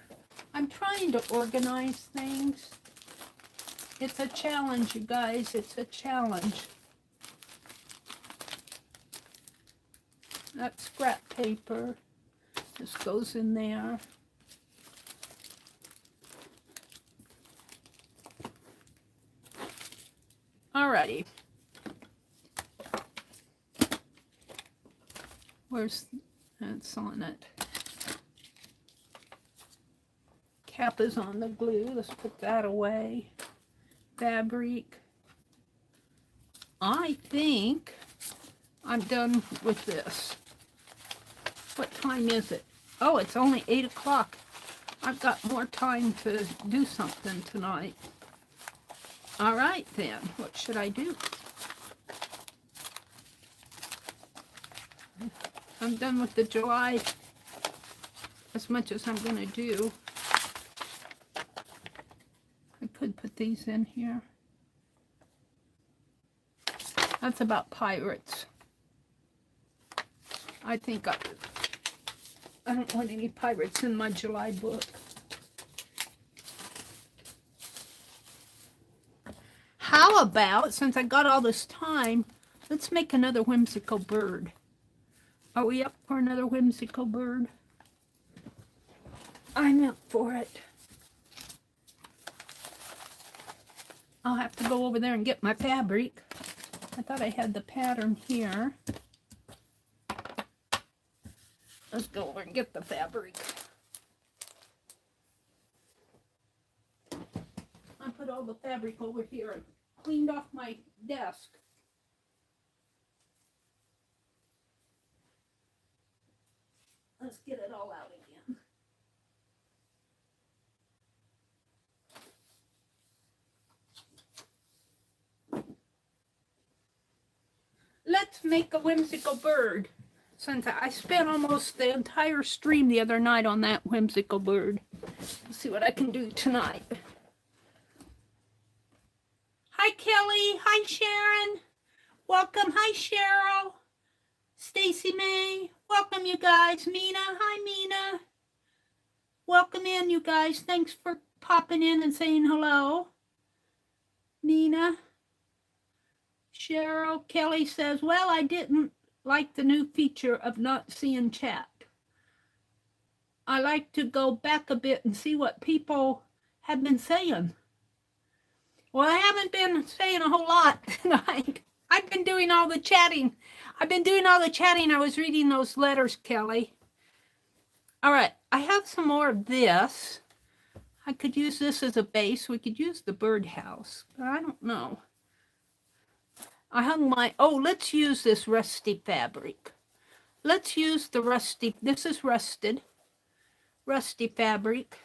I'm trying to organize things. It's a challenge, you guys. It's a challenge. That scrap paper just goes in there. Alrighty. Where's that's on it? Cap is on the glue. Let's put that away. Fabric. I think I'm done with this. What time is it? Oh, it's only 8 o'clock. I've got more time to do something tonight. All right, then. What should I do? I'm done with the July as much as I'm going to do. I could put these in here. That's about pirates. I think I don't want any pirates in my July book. How about, since I got all this time, let's make another whimsical bird. Are we up for another whimsical bird? I'm up for it. I'll have to go over there and get my fabric. I thought I had the pattern here. Let's go over and get the fabric. I put all the fabric over here and cleaned off my desk. Let's get it all out again. Let's make a whimsical bird. Since I spent almost the entire stream the other night on that whimsical bird. Let's see what I can do tonight. Hi, Kelly. Hi, Sharon. Welcome. Hi, Cheryl. Stacy May. Welcome, you guys. Mina. Hi, Mina. Welcome in, you guys. Thanks for popping in and saying hello. Nina. Cheryl. Kelly says, well, I didn't like the new feature of not seeing chat. I like to go back a bit and see what people have been saying. Well, I haven't been saying a whole lot tonight. I've been doing all the chatting. I was reading those letters, Kelly. All right, I have some more of this. I could use this as a base. We could use the birdhouse, but I don't know. I hung my, let's use this rusty fabric. Let's use the rusty, this is rusty fabric.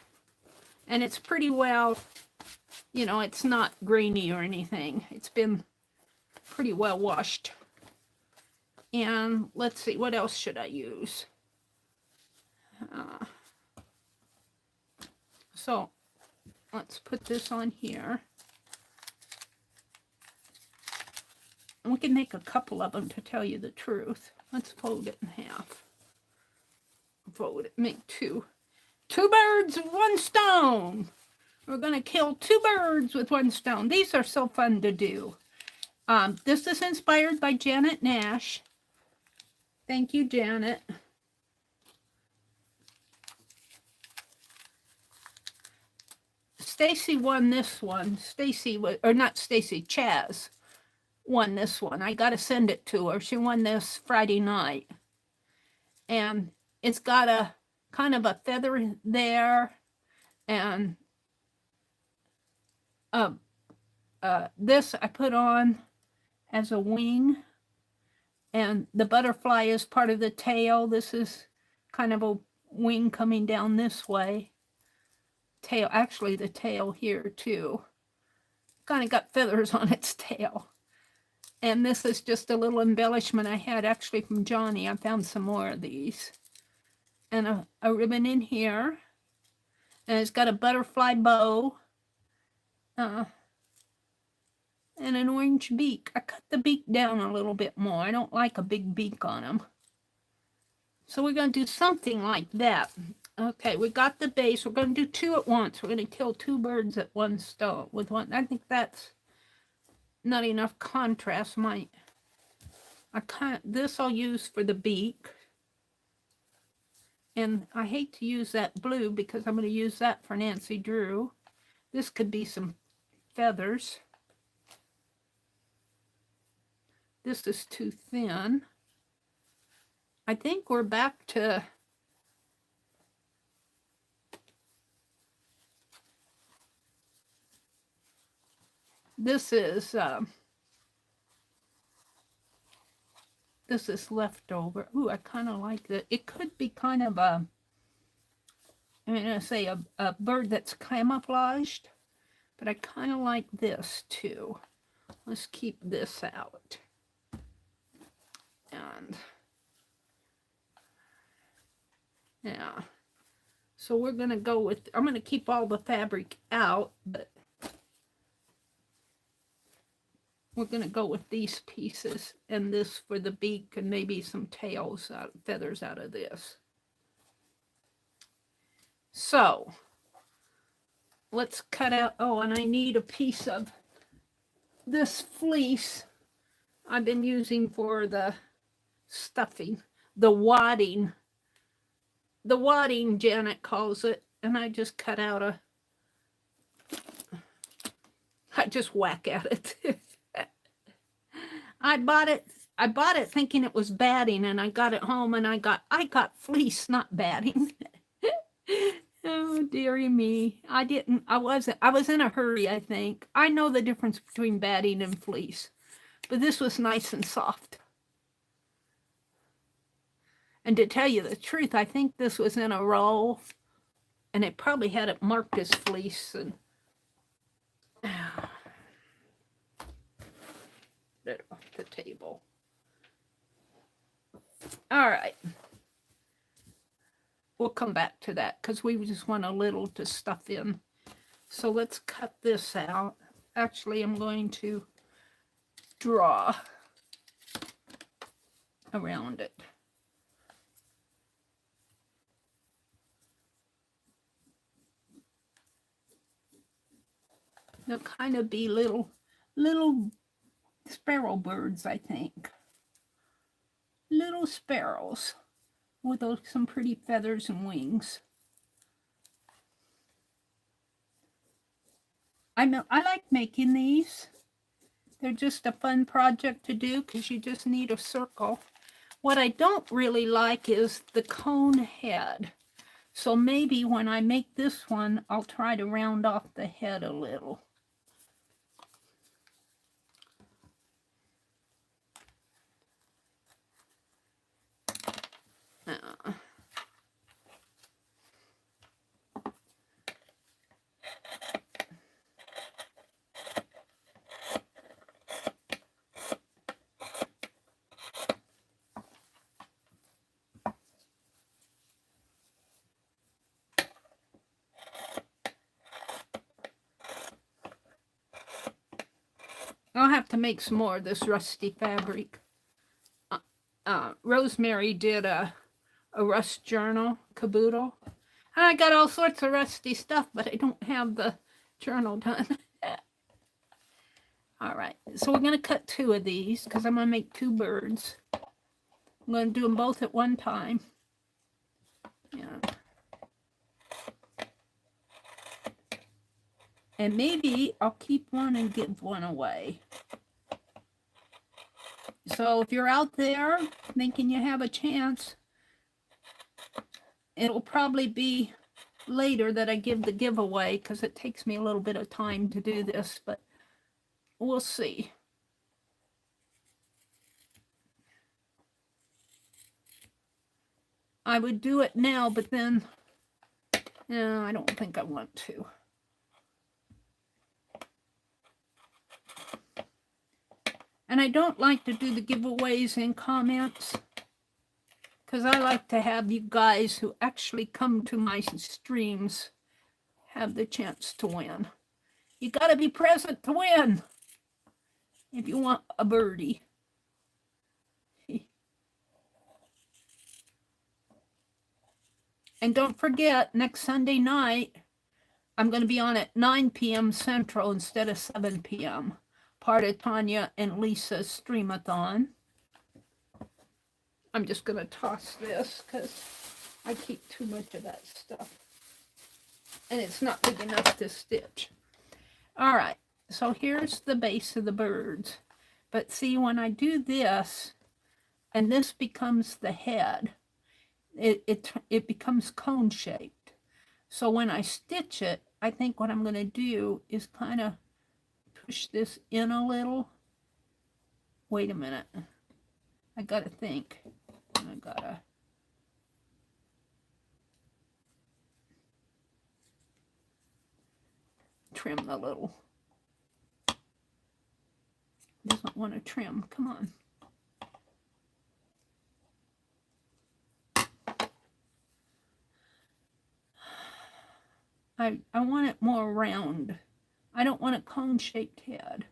And it's pretty well, you know, it's not grainy or anything. It's been pretty well washed. And let's see, what else should I use? So let's put this on here. And we can make a couple of them to tell you the truth. Let's fold it in half. Fold it, make two. 2 birds with 1 stone. We're going to kill 2 birds with 1 stone. These are so fun to do. This is inspired by Janet Nash. Thank you, Janet. Stacy won this one. Chaz won this one. I got to send it to her. She won this Friday night. And it's got a kind of a feather there. And this I put on as a wing. And the butterfly is part of the tail. This is kind of a wing coming down this way. Tail, actually the tail here too. Kind of got feathers on its tail. And this is just a little embellishment I had actually from Johnny. I found some more of these. And a ribbon in here. And it's got a butterfly bow. And an orange beak. I cut the beak down a little bit more. I don't like a big beak on them. So we're going to do something like that. Okay, we got the base. We're going to do 2 at once. We're going to kill 2 birds at 1 stone with one. I think that's not enough contrast. This I'll use for the beak. And I hate to use that blue because I'm going to use that for Nancy Drew. This could be some feathers. This is too thin. I think we're back to this is leftover. Ooh, I kind of like that. It could be kind of a, I'm going to say a bird that's camouflaged, but I kind of like this too. Let's keep this out. And yeah, So we're going to go with, I'm going to keep all the fabric out, but we're going to go with these pieces and this for the beak and maybe some tails, feathers out of this. So let's cut out, oh, and I need a piece of this fleece I've been using for the stuffing, the wadding. The wadding, Janet calls it, and I just cut out I just whack at it. I bought it thinking it was batting, and I got it home and I got fleece, not batting. Oh, dearie me. I was in a hurry, I think. I know the difference between batting and fleece, but this was nice and soft. And to tell you the truth, I think this was in a roll, and it probably had it marked as fleece. And get it off the table. All right. We'll come back to that because we just want a little to stuff in. So let's cut this out. Actually, I'm going to draw around it. They'll kind of be little sparrow birds, I think. Little sparrows with some pretty feathers and wings. I like making these. They're just a fun project to do because you just need a circle. What I don't really like is the cone head. So maybe when I make this one, I'll try to round off the head a little. I'll have to make some more of this rusty fabric. Rosemary did a rust journal, caboodle. And I got all sorts of rusty stuff, but I don't have the journal done. All right, so we're going to cut 2 of these because I'm going to make 2 birds. I'm going to do them both at one time. Yeah. And maybe I'll keep one and give one away. So if you're out there thinking you have a chance, it'll probably be later that I give the giveaway because it takes me a little bit of time to do this, but we'll see. I would do it now, but then no, I don't think I want to. And I don't like to do the giveaways in comments because I like to have you guys who actually come to my streams have the chance to win. You got to be present to win if you want a birdie. And don't forget, next Sunday night, I'm going to be on at 9 p.m. Central instead of 7 p.m. Part of Tanya and Lisa's streamathon. I'm just going to toss this because I keep too much of that stuff. And it's not big enough to stitch. All right, so here's the base of the birds. But see, when I do this, and this becomes the head, it becomes cone shaped. So when I stitch it, I think what I'm going to do is kind of push this in a little. Wait a minute. I got to think. I got to trim the little. Doesn't want to trim. Come on. I want it more round. I don't want a cone-shaped head.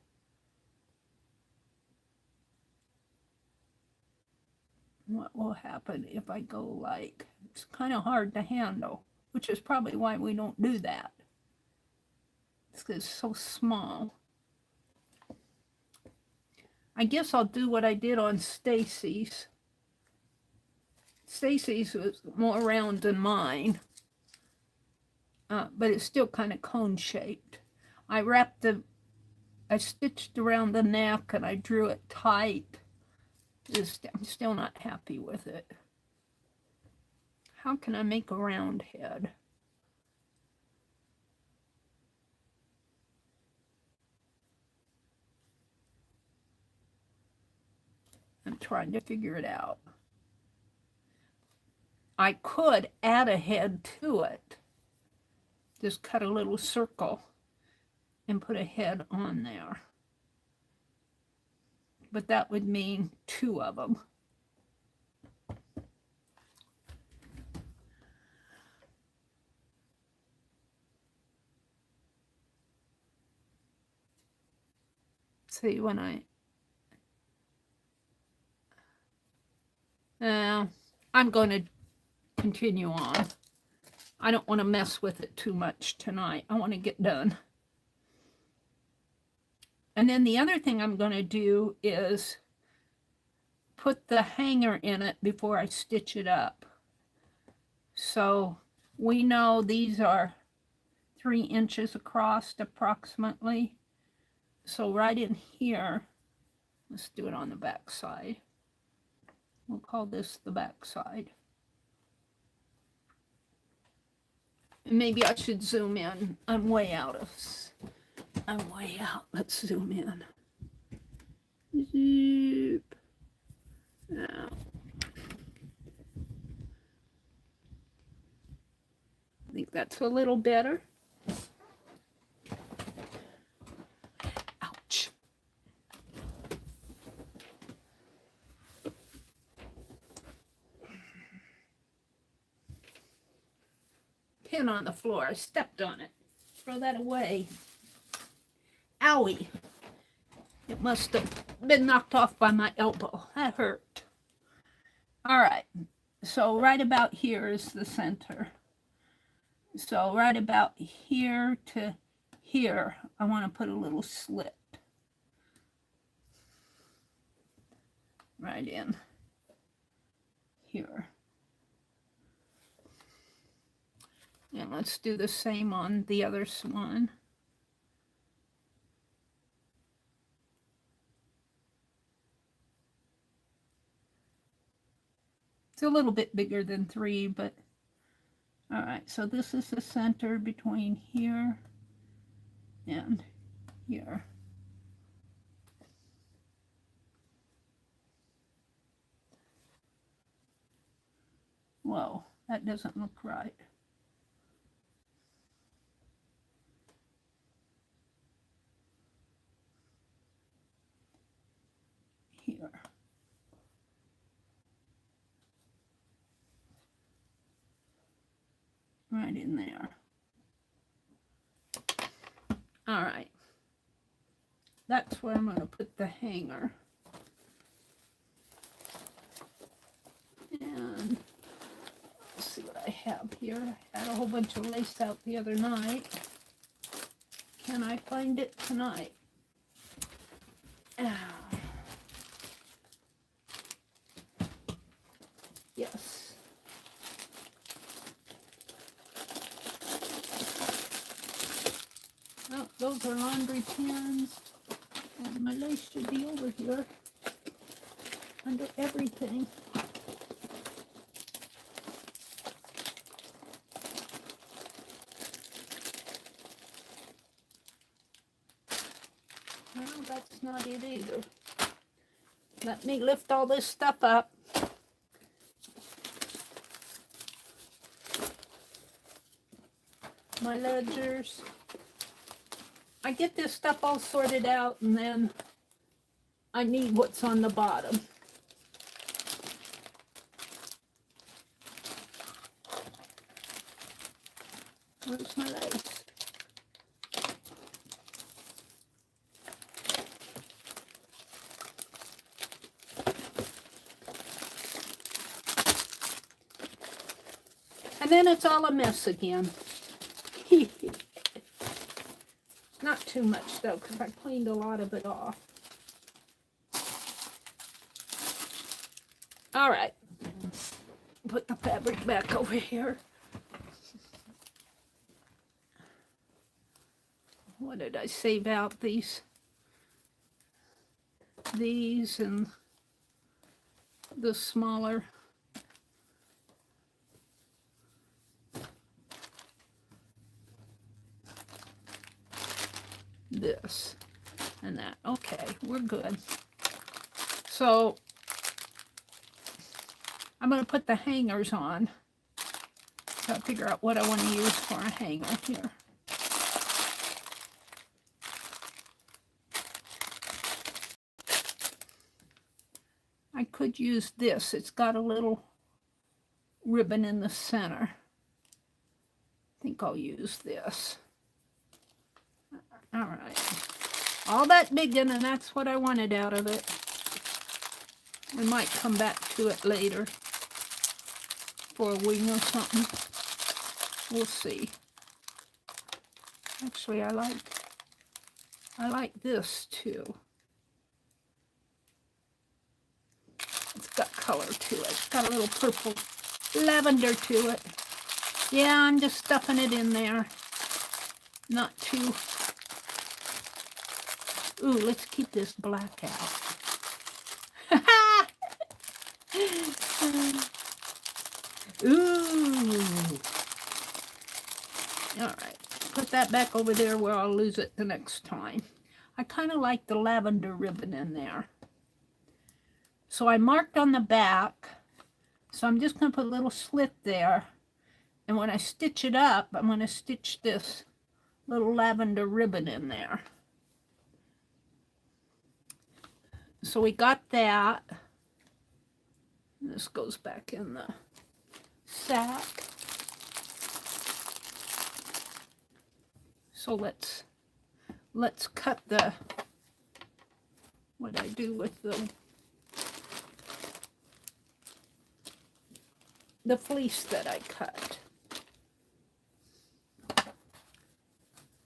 What will happen if I go like, it's kind of hard to handle, which is probably why we don't do that. It's because it's so small. I guess I'll do what I did on Stacy's. Stacy's was more round than mine, but it's still kind of cone-shaped. I stitched around the neck and I drew it tight. I'm still not happy with it. How can I make a round head? I'm trying to figure it out. I could add a head to it. Just cut a little circle and put a head on there. But that would mean 2 of them. See, when I'm going to continue on. I don't want to mess with it too much tonight. I want to get done. And then the other thing I'm going to do is put the hanger in it before I stitch it up. So we know these are 3 inches across approximately. So right in here, let's do it on the back side. We'll call this the back side. And maybe I should zoom in. I'm way out. Let's zoom in. Zoop. Now. I think that's a little better. Ouch. Pin on the floor. I stepped on it. Throw that away. Owie. It must have been knocked off by my elbow. That hurt. All right. So right about here is the center. So right about here to here, I want to put a little slit. Right in here. And let's do the same on the other one. It's a little bit bigger than 3, but all right. So this is the center between here and here. Whoa, that doesn't look right. Here. Right in there. All right. That's where I'm going to put the hanger. And let's see what I have here. I had a whole bunch of lace out the other night. Can I find it tonight? Yes. Oh, those are laundry pins. And my lace should be over here under everything. Well, that's not it either. Let me lift all this stuff up. My ledgers. I get this stuff all sorted out and then I need what's on the bottom. Where's my lace? then it's all a mess again. Not too much though, because I cleaned a lot of it off. All right, put the fabric back over here. What did I save out? These and the smaller. This and that. Okay, we're good. So I'm going to put the hangers on. So I'll figure out what I want to use for a hanger here. I could use this. It's got a little ribbon in the center. I think I'll use this. All right. All that digging, and that's what I wanted out of it. We might come back to it later for a wing or something. We'll see. Actually, I like this too. It's got color to it. It's got a little purple lavender to it. Yeah, I'm just stuffing it in there. Not too... Ooh, let's keep this black out. Ooh. All right. Put that back over there where I'll lose it the next time. I kind of like the lavender ribbon in there. So I marked on the back. So I'm just going to put a little slit there. And when I stitch it up, I'm going to stitch this little lavender ribbon in there. So we got that. This goes back in the sack. So let's cut what I do with the fleece that I cut.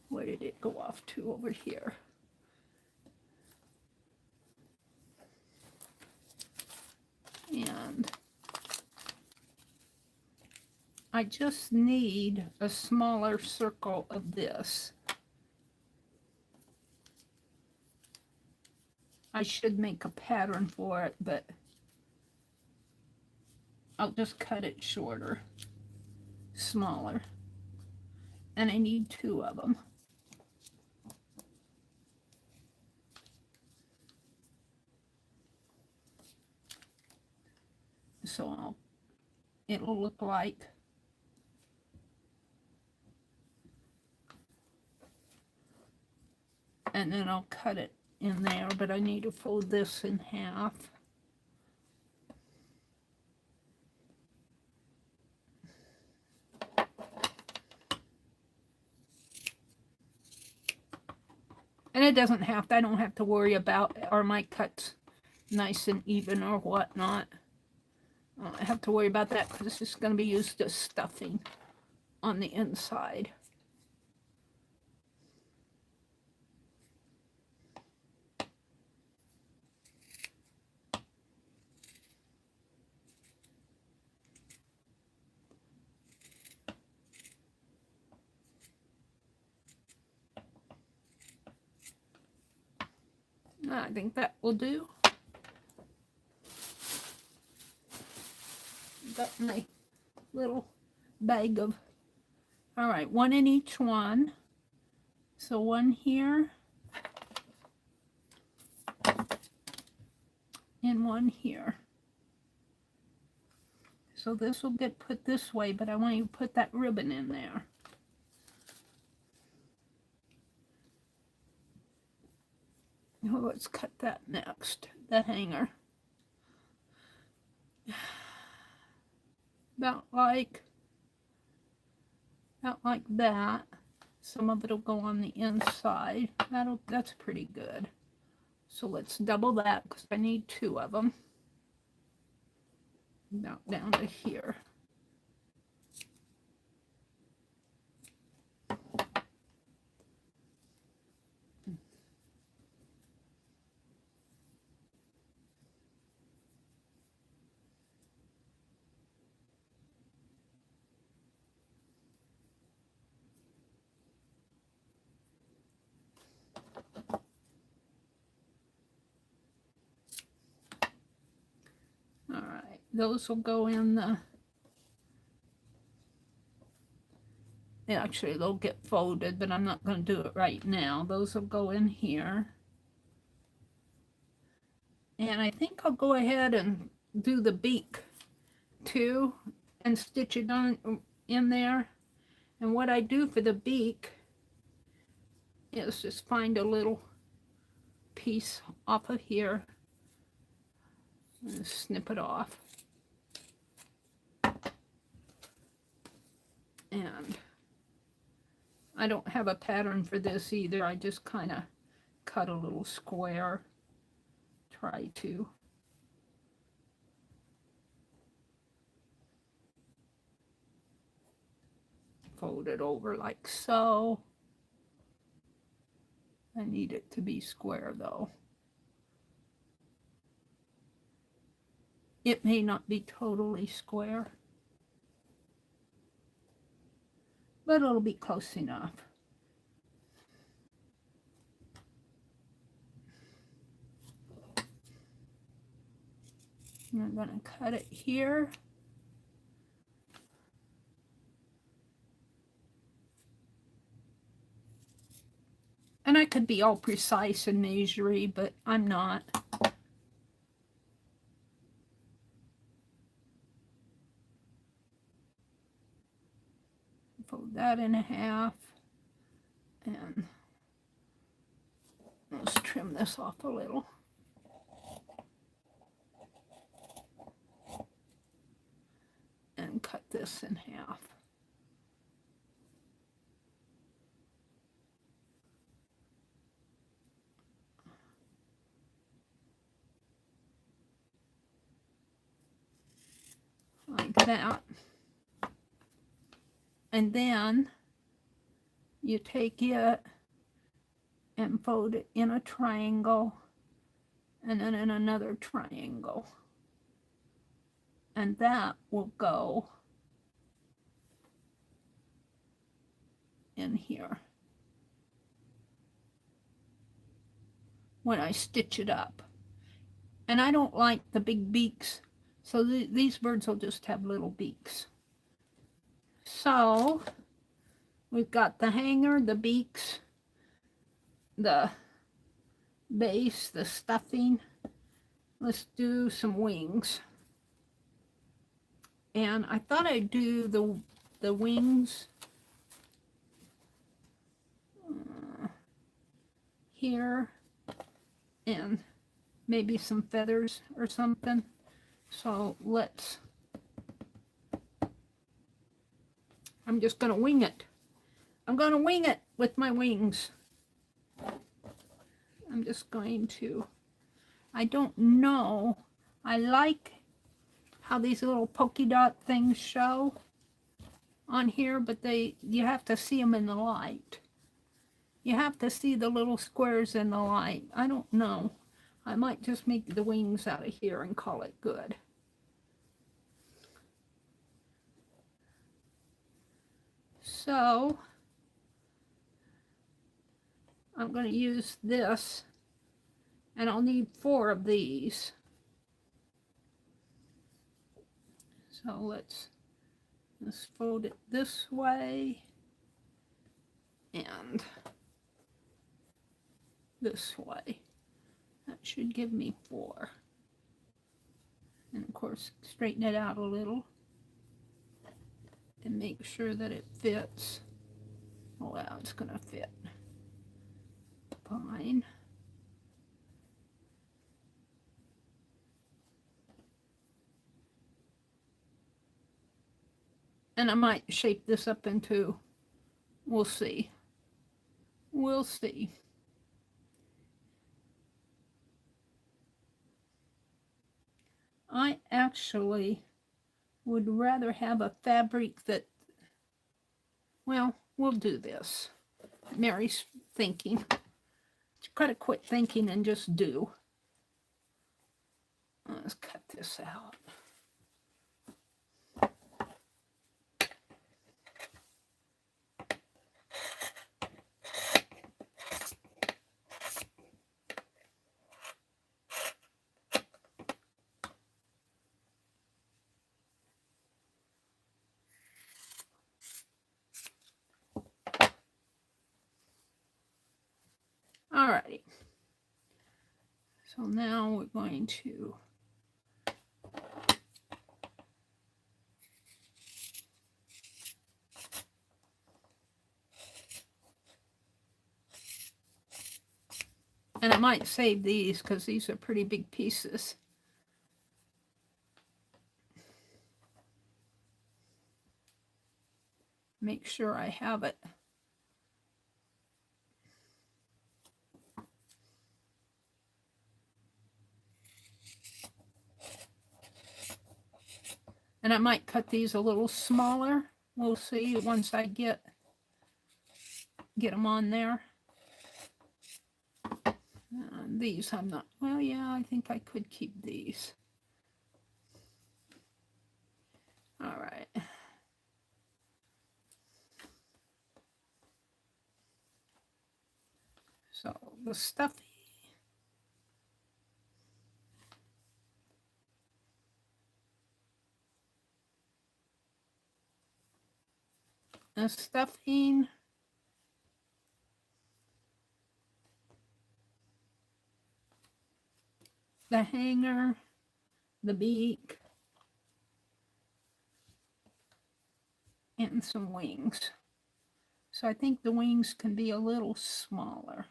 Where did it go off to? Over here. And I just need a smaller circle of this. I should make a pattern for it, but I'll just cut it shorter, smaller. And I need 2 of them. So it'll look like and then I'll cut it in there, but I need to fold this in half. And it doesn't have to, I don't have to worry about are my cuts nice and even or whatnot. I don't have to worry about that because it's just going to be used as stuffing on the inside. I think that will do. Got my little bag of, all right, 1 in each one. So 1 here and 1 here. So this will get put this way, but I want you to put that ribbon in there. Well, let's cut that next, the hanger. About like that. Some of it will go on the inside. That's pretty good. So let's double that because I need 2 of them. About down to here. those will go in the, actually they'll get folded, but I'm not going to do it right now. Those will go in here. And I think I'll go ahead and do the beak too and stitch it on in there. And what I do for the beak is just find a little piece off of here and snip it off. And I don't have a pattern for this either. I just kind of cut a little square. Try to. Fold it over like so. I need it to be square though. It may not be totally square, but it'll be close enough. I'm going to cut it here. And I could be all precise and measury, but I'm not. Fold that in half. And let's trim this off a little. And cut this in half. Like that. And then you take it and fold it in a triangle and then in another triangle. And that will go in here when I stitch it up. And I don't like the big beaks, so these birds will just have little beaks. So we've got the hanger, the beaks, the base, the stuffing. Let's do some wings. And I thought I'd do the wings here and maybe some feathers or something. So I'm just going to wing it. I'm going to wing it with my wings. I'm just going to, I don't know. I like how these little polka dot things show on here, but you have to see them in the light. You have to see the little squares in the light. I don't know. I might just make the wings out of here and call it good. So I'm going to use this, and I'll need 4 of these. So let's fold it this way and this way. That should give me 4. And of course, straighten it out a little and make sure that it fits. Oh, wow, it's going to fit fine. And I might shape this up into, we'll see. We'll see. I actually would rather have a fabric that, well, we'll do this. Meri's thinking. Gotta quit thinking and just do. Let's cut this out. right. So now we're going to and I might save these because these are pretty big pieces. Make sure I have it. And I might cut these a little smaller. We'll see once I get them on there. These I'm not, well, yeah, I think I could keep these. All right. So the stuffing. The stuffing. The hanger. The beak. And some wings. So I think the wings can be a little smaller.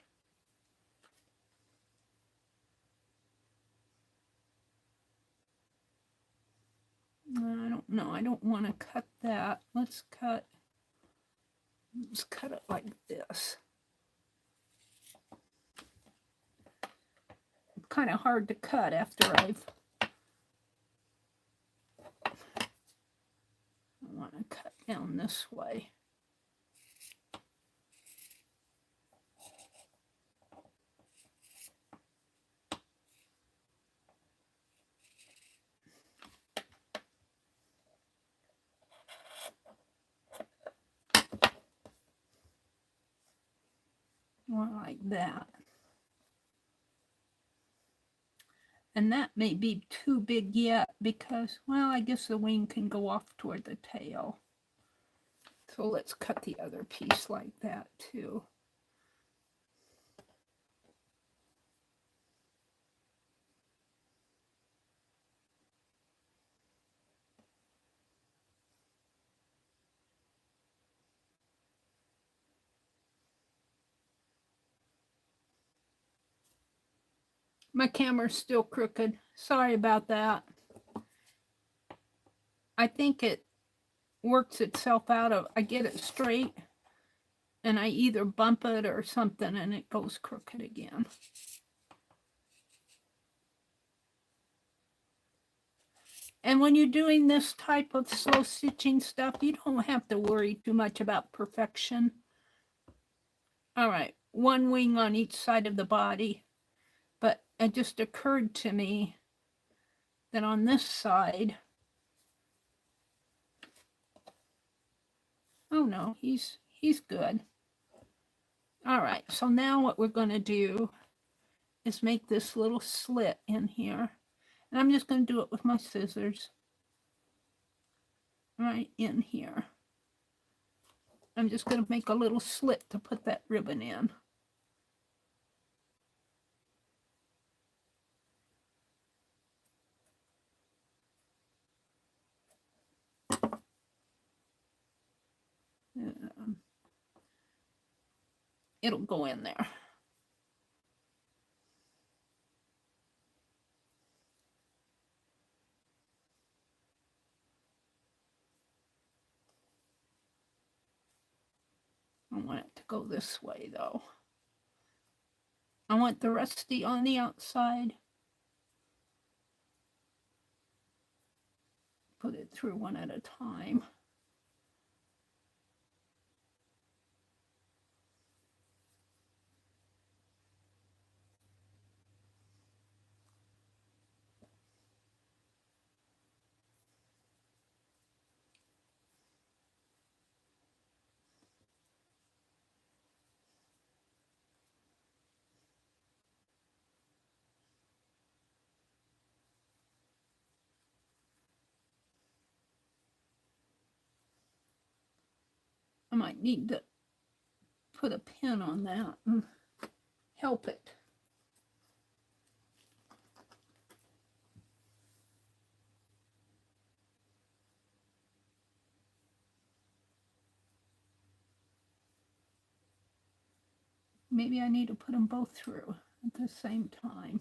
I don't know. I don't want to cut that. Let's cut it like this. It's kind of hard to cut after I want to cut down this way. More like that. And that may be too big yet because, well, I guess the wing can go off toward the tail. So let's cut the other piece like that too. My camera's still crooked. Sorry about that. I think it works itself out of, I get it straight and I either bump it or something and it goes crooked again. And when you're doing this type of slow stitching stuff, you don't have to worry too much about perfection. All right, one wing on each side of the body. But it just occurred to me that on this side, oh no, he's good. All right, so now what we're going to do is make this little slit in here. And I'm just going to do it with my scissors. Right in here. I'm just going to make a little slit to put that ribbon in. It'll go in there. I want it to go this way though. I want the rusty on the outside. Put it through one at a time. I might need to put a pin on that. help it. Maybe I need to put them both through at the same time.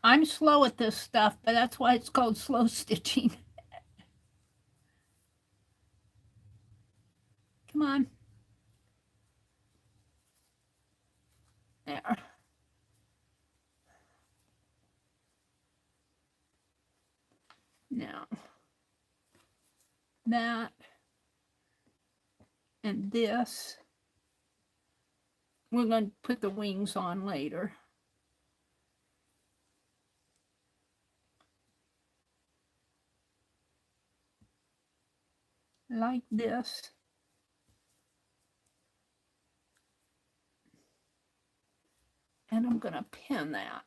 I'm slow at this stuff, but that's why it's called slow stitching. Come on. There. Now, that and this, we're going to put the wings on later. Like this. And I'm going to pin that.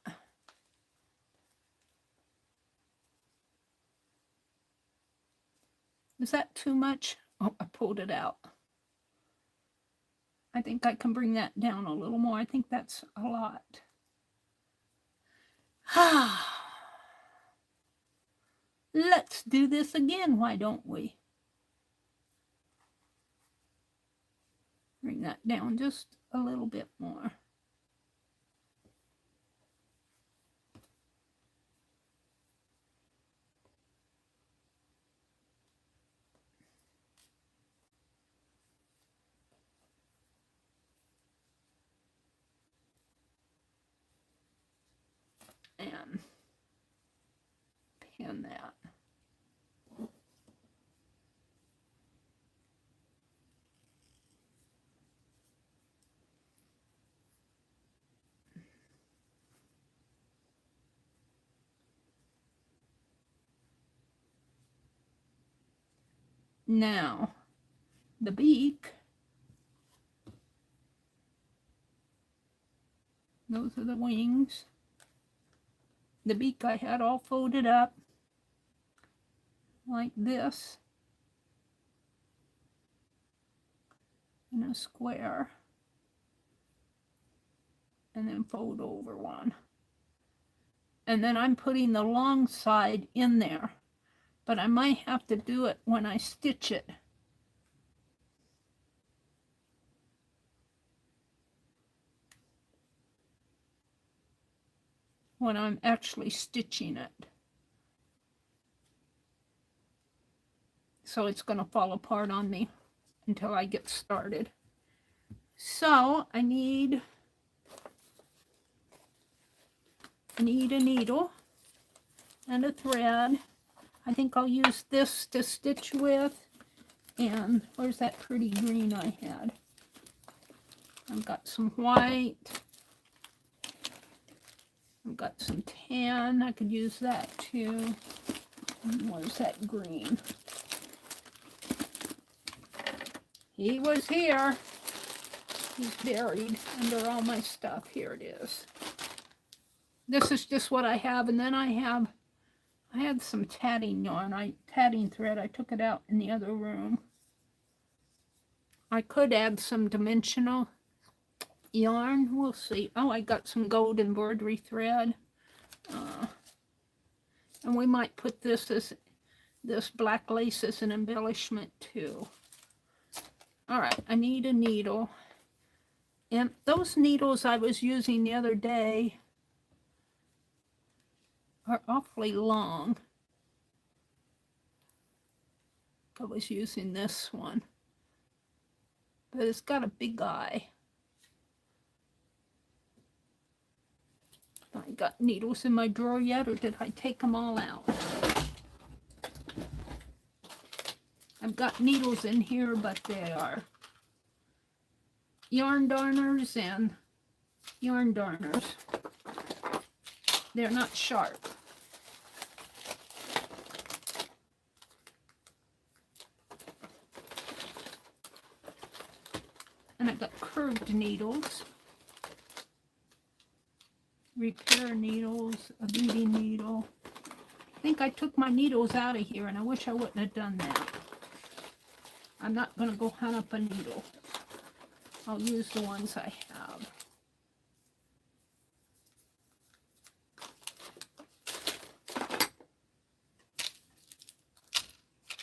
Is that too much? Oh, I pulled it out. I think I can bring that down a little more. I think that's a lot. Let's do this again, why don't we? Bring that down just a little bit more. And pin that. Now, the beak, those are the wings. The beak I had all folded up like this in a square, and then fold over one. And then I'm putting the long side in there, but I might have to do it when I stitch it. When I'm actually stitching it. So it's going to fall apart on me until I get started. So I need a needle and a thread. I think I'll use this to stitch with. And where's that pretty green I had? I've got some white. I've got some tan. I could use that too. And where's that green? He was here. He's buried under all my stuff. Here it is. This is just what I have, and then I had some tatting yarn, tatting thread. I took it out in the other room. I could add some dimensional yarn. We'll see. Oh, I got some gold embroidery thread. And we might put this black lace as an embellishment too. All right, I need a needle. And those needles I was using the other day are awfully long. I was using this one, but it's got a big eye. I got needles in my drawer yet, or did I take them all out? I've got needles in here, but they are yarn darners and yarn darners. They're not sharp. And I got curved needles, repair needles, a beading needle. I think I took my needles out of here, and I wish I wouldn't have done that. I'm not going to go hunt up a needle. I'll use the ones I have.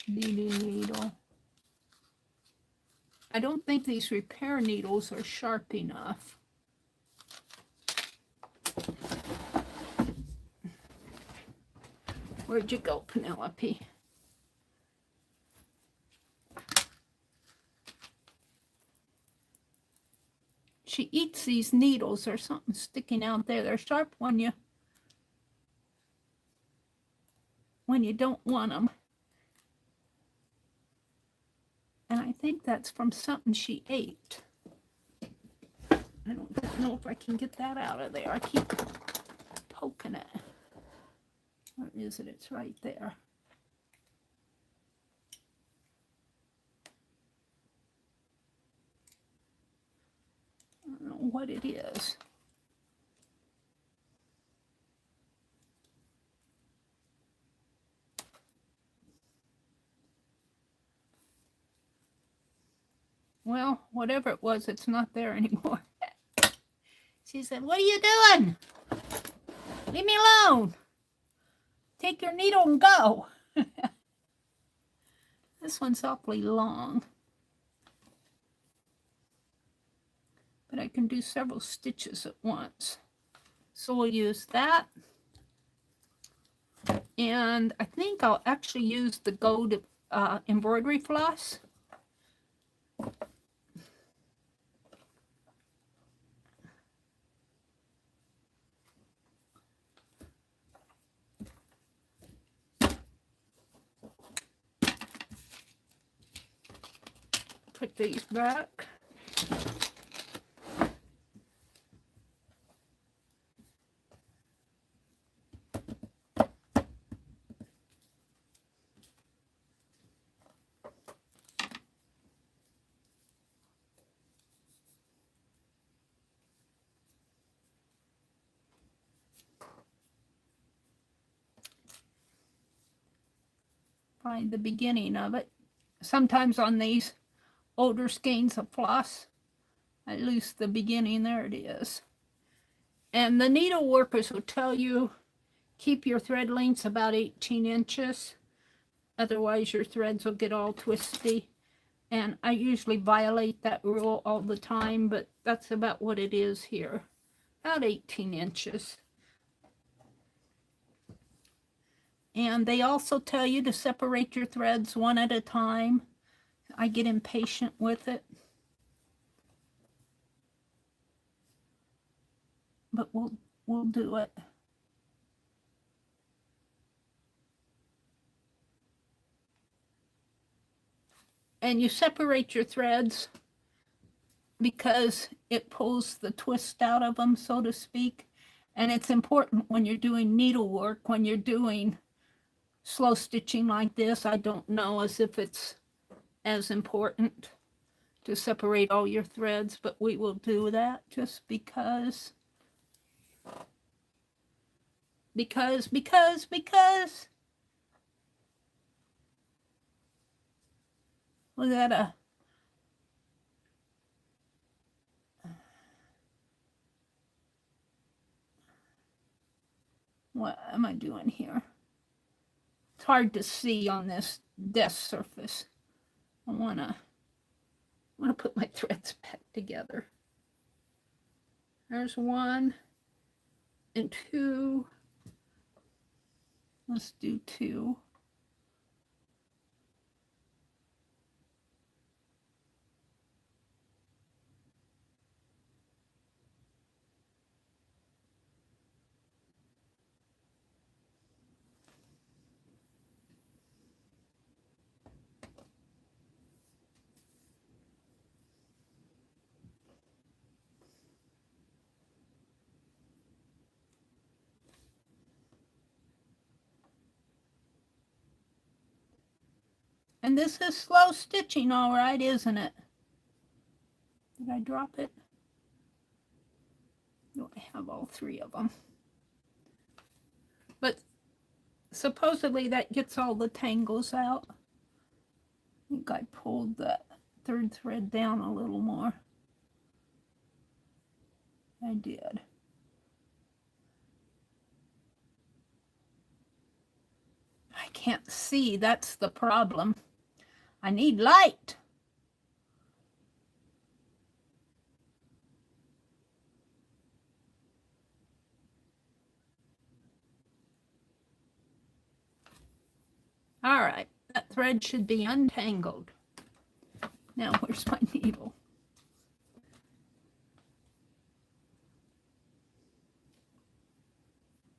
Beading needle. I don't think these repair needles are sharp enough. Where'd you go, Penelope? She eats these needles. There's something sticking out there. They're sharp when you don't want them. And I think that's from something she ate. I don't know if I can get that out of there. I keep poking it. Where is it? It's right there. I don't know what it is. Well, whatever it was, it's not there anymore. She said, "What are you doing? Leave me alone. Take your needle and go." This one's awfully long. But I can do several stitches at once. So we'll use that. And I think I'll actually use the gold embroidery floss. Put these back. Find the beginning of it. Sometimes on these older skeins of floss, I lose the beginning. There it is. And the needle workers will tell you keep your thread lengths about 18 inches. Otherwise your threads will get all twisty. And I usually violate that rule all the time, but that's about what it is here. About 18 inches. And they also tell you to separate your threads one at a time. I get impatient with it. But we'll do it. And you separate your threads because it pulls the twist out of them, so to speak. And it's important when you're doing needlework, when you're doing slow stitching like this. I don't know as if it's as important to separate all your threads, but we will do that just because. Because. Was that a... What am I doing here? It's hard to see on this desk surface. I wanna put my threads back together. There's 1 and 2. Let's do 2. And this is slow stitching, all right, isn't it? Did I drop it? No, I have all three of them. But supposedly that gets all the tangles out. I think I pulled that third thread down a little more. I did. I can't see, that's the problem. I need light. All right, that thread should be untangled. Now, where's my needle?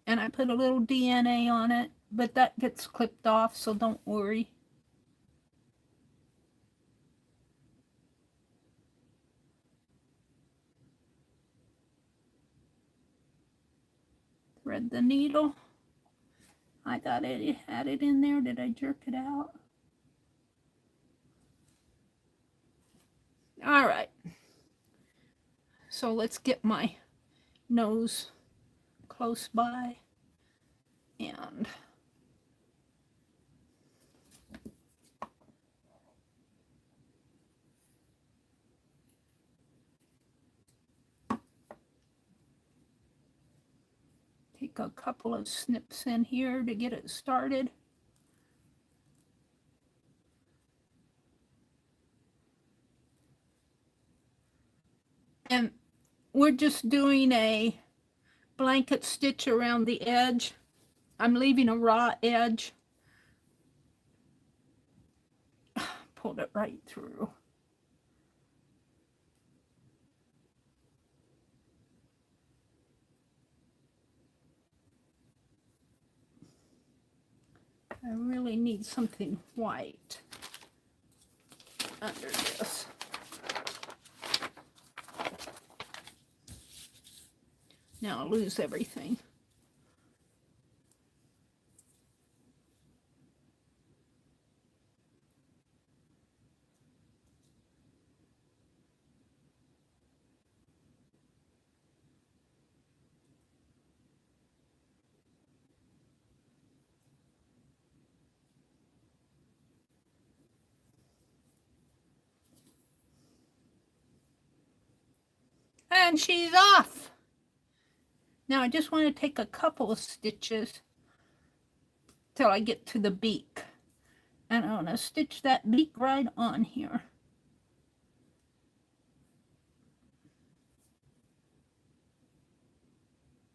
And I put a little DNA on it, but that gets clipped off, so don't worry. Thread the needle. I thought it had it in there. Did I jerk it out? All right. So let's get my nose close by and take a couple of snips in here to get it started. And we're just doing a blanket stitch around the edge. I'm leaving a raw edge. Pulled it right through. I really need something white under this. Now I'll lose everything. And she's off. Now I just want to take a couple of stitches till I get to the beak. And I'm going to stitch that beak right on here.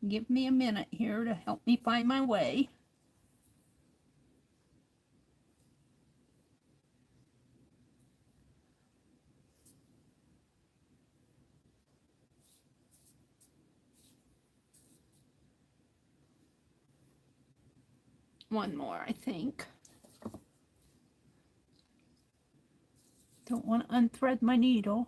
Give me a minute here to help me find my way. One more, I think. Don't want to unthread my needle.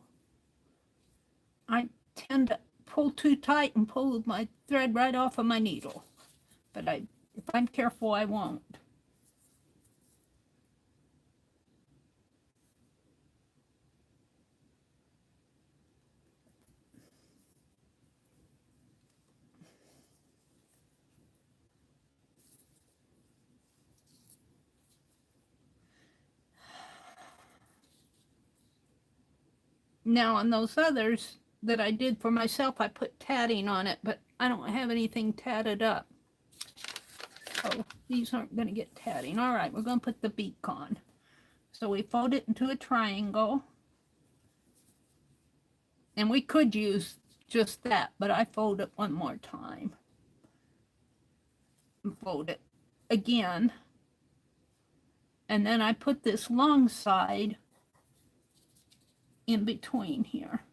I tend to pull too tight and pull my thread right off of my needle. But if I'm careful, I won't. Now on those others that I did for myself, I put tatting on it, but I don't have anything tatted up. So these aren't going to get tatting. All right, we're going to put the beak on. So we fold it into a triangle. And we could use just that, but I fold it one more time. And fold it again. And then I put this long side in between here.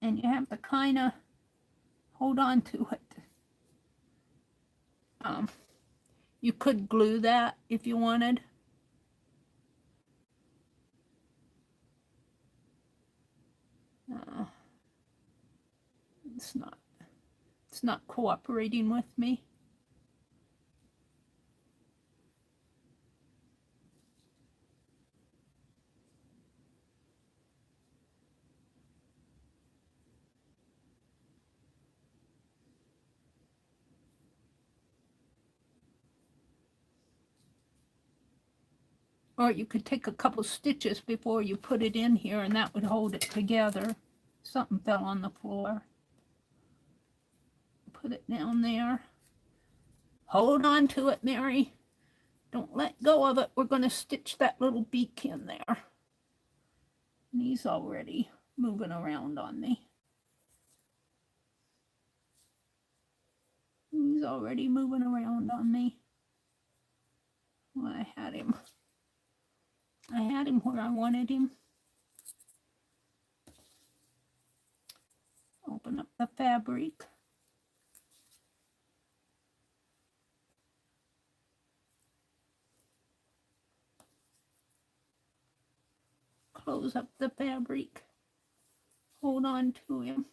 And you have to kind of hold on to it. You could glue that if you wanted. It's not cooperating with me. Or you could take a couple stitches before you put it in here, and that would hold it together. Something fell on the floor. Put it down there. Hold on to it, Meri. Don't let go of it. We're going to stitch that little beak in there. And he's already moving around on me. He's already moving around on me. Well, I had him where I wanted him. Open up the fabric. Close up the fabric. Hold on to him.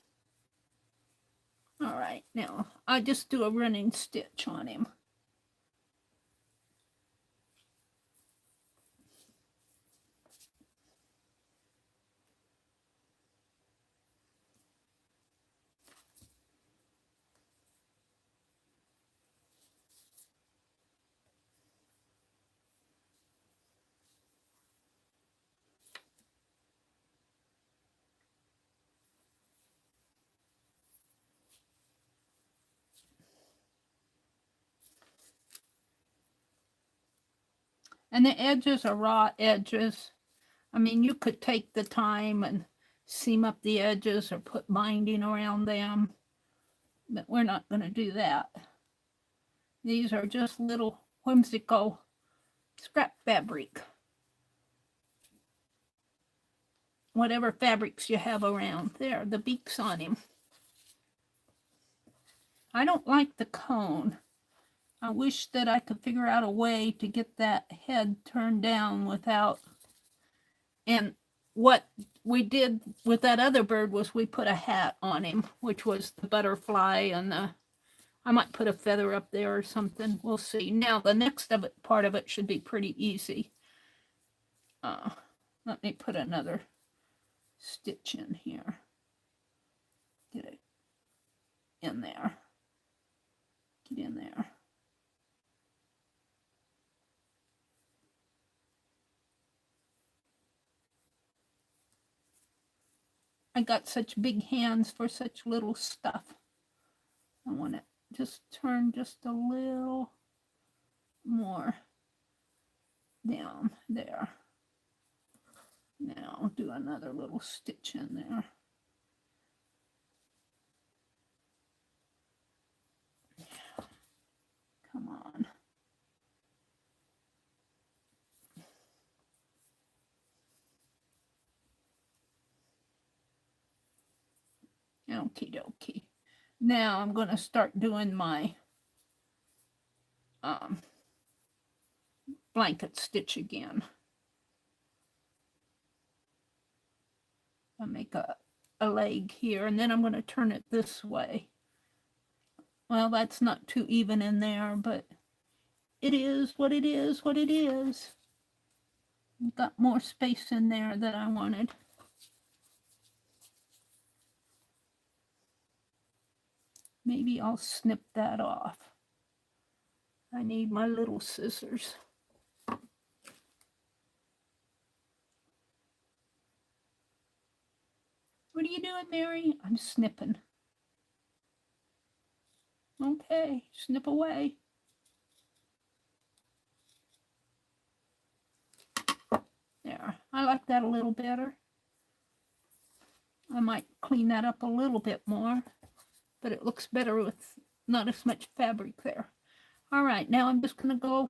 All right, now I just do a running stitch on him. And the edges are raw edges. I mean, you could take the time and seam up the edges or put binding around them, but we're not going to do that. These are just little whimsical scrap fabric. Whatever fabrics you have around. There, the beak's on him. I don't like the cone. I wish that I could figure out a way to get that head turned down without... And what we did with that other bird was we put a hat on him, which was the butterfly, and I might put a feather up there or something. We'll see. Now, the next part of it should be pretty easy. Let me put another stitch in here. Get it in there. Get in there. I got such big hands for such little stuff. I want to just turn just a little more down there. Now do another little stitch in there. Come on. Okie dokie. Now I'm going to start doing my blanket stitch again. I'll make a leg here, and then I'm going to turn it this way. Well, that's not too even in there, but it is what it is, what it is. I've got more space in there than I wanted. Maybe I'll snip that off. I need my little scissors. What are you doing, Meri? I'm snipping. Okay, snip away. There, I like that a little better. I might clean that up a little bit more, but it looks better with not as much fabric there. All right, now I'm just going to go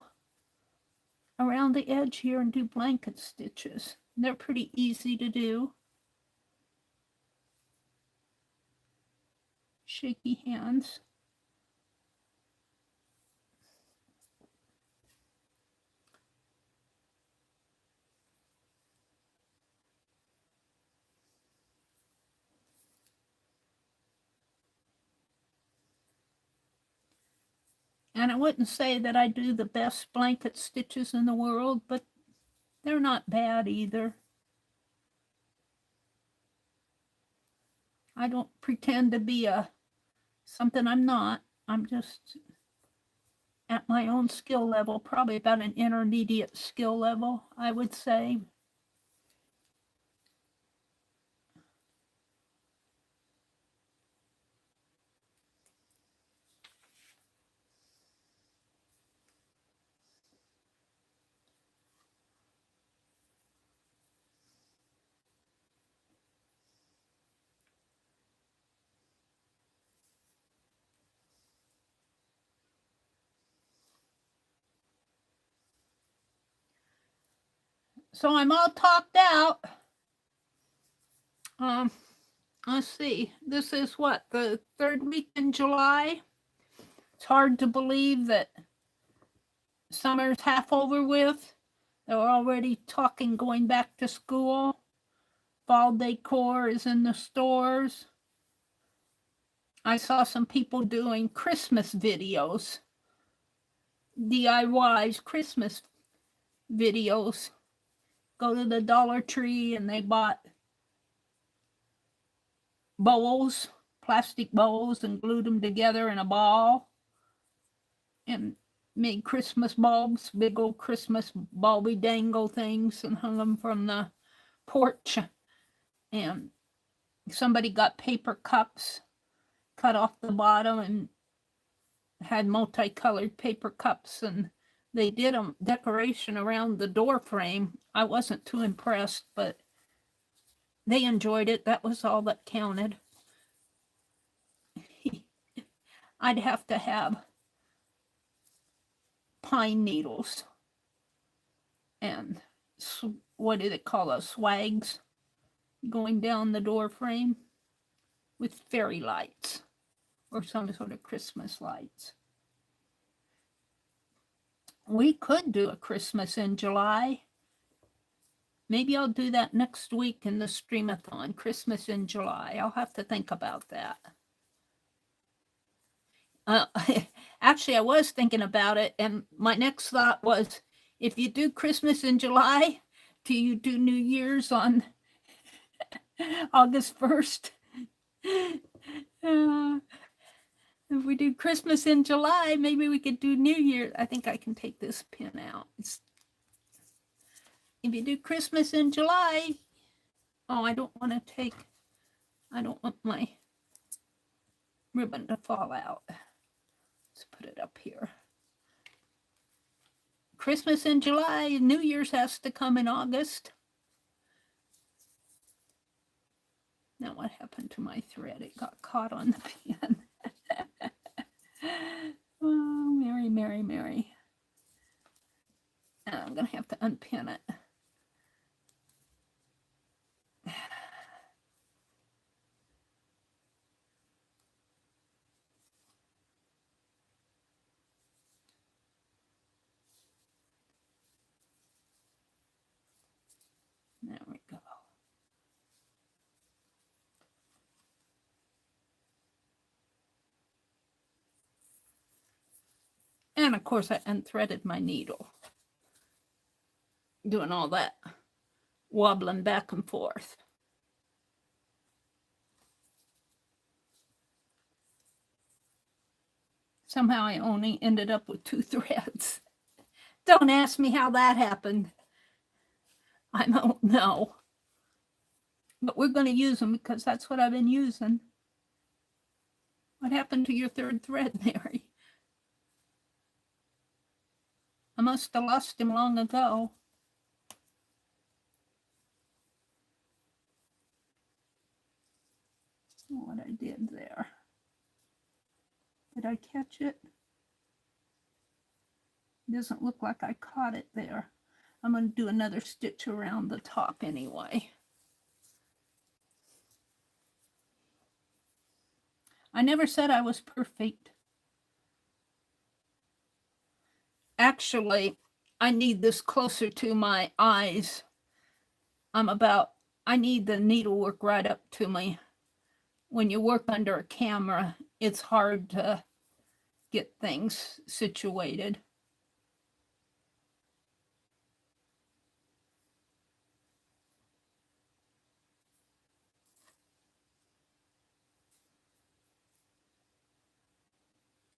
around the edge here and do blanket stitches. They're pretty easy to do. Shaky hands. And I wouldn't say that I do the best blanket stitches in the world, but they're not bad either. I don't pretend to be something I'm not. I'm just at my own skill level, probably about an intermediate skill level, I would say. So I'm all talked out. Let's see. This is what, the third week in July? It's hard to believe that summer's half over with. They're already talking going back to school. Fall decor is in the stores. I saw some people doing Christmas videos, DIYs, Christmas videos. Go to the Dollar Tree and they bought bowls, plastic bowls, and glued them together in a ball and made Christmas bulbs, big old Christmas bulby dangle things, and hung them from the porch. And somebody got paper cups, cut off the bottom, and had multicolored paper cups, and they did a decoration around the door frame. I wasn't too impressed, but they enjoyed it. That was all that counted. I'd have to have pine needles and what do they call those, swags, going down the door frame with fairy lights or some sort of Christmas lights. We could do a Christmas in July. Maybe I'll do that next week in the Streamathon, Christmas in July. I'll have to think about that. Actually, I was thinking about it, and my next thought was, if you do Christmas in July, do you do New Year's on August 1st? If we do Christmas in July, maybe we could do New Year. I think I can take this pin out. If you do Christmas in July, oh, I don't want my ribbon to fall out. Let's put it up here. Christmas in July, New Year's has to come in August. Now what happened to my thread? It got caught on the pin. Oh, Meri, Meri, Meri. I'm going to have to unpin it. There we go. And of course I unthreaded my needle. Doing all that wobbling back and forth. Somehow I only ended up with 2 threads. Don't ask me how that happened. I don't know. But we're going to use them because that's what I've been using. What happened to your 3rd thread, Meri? I must have lost him long ago. What I did there. Did I catch it? It doesn't look like I caught it there. I'm going to do another stitch around the top anyway. I never said I was perfect. Actually, I need this closer to my eyes. I need the needlework right up to me. When you work under a camera, it's hard to get things situated.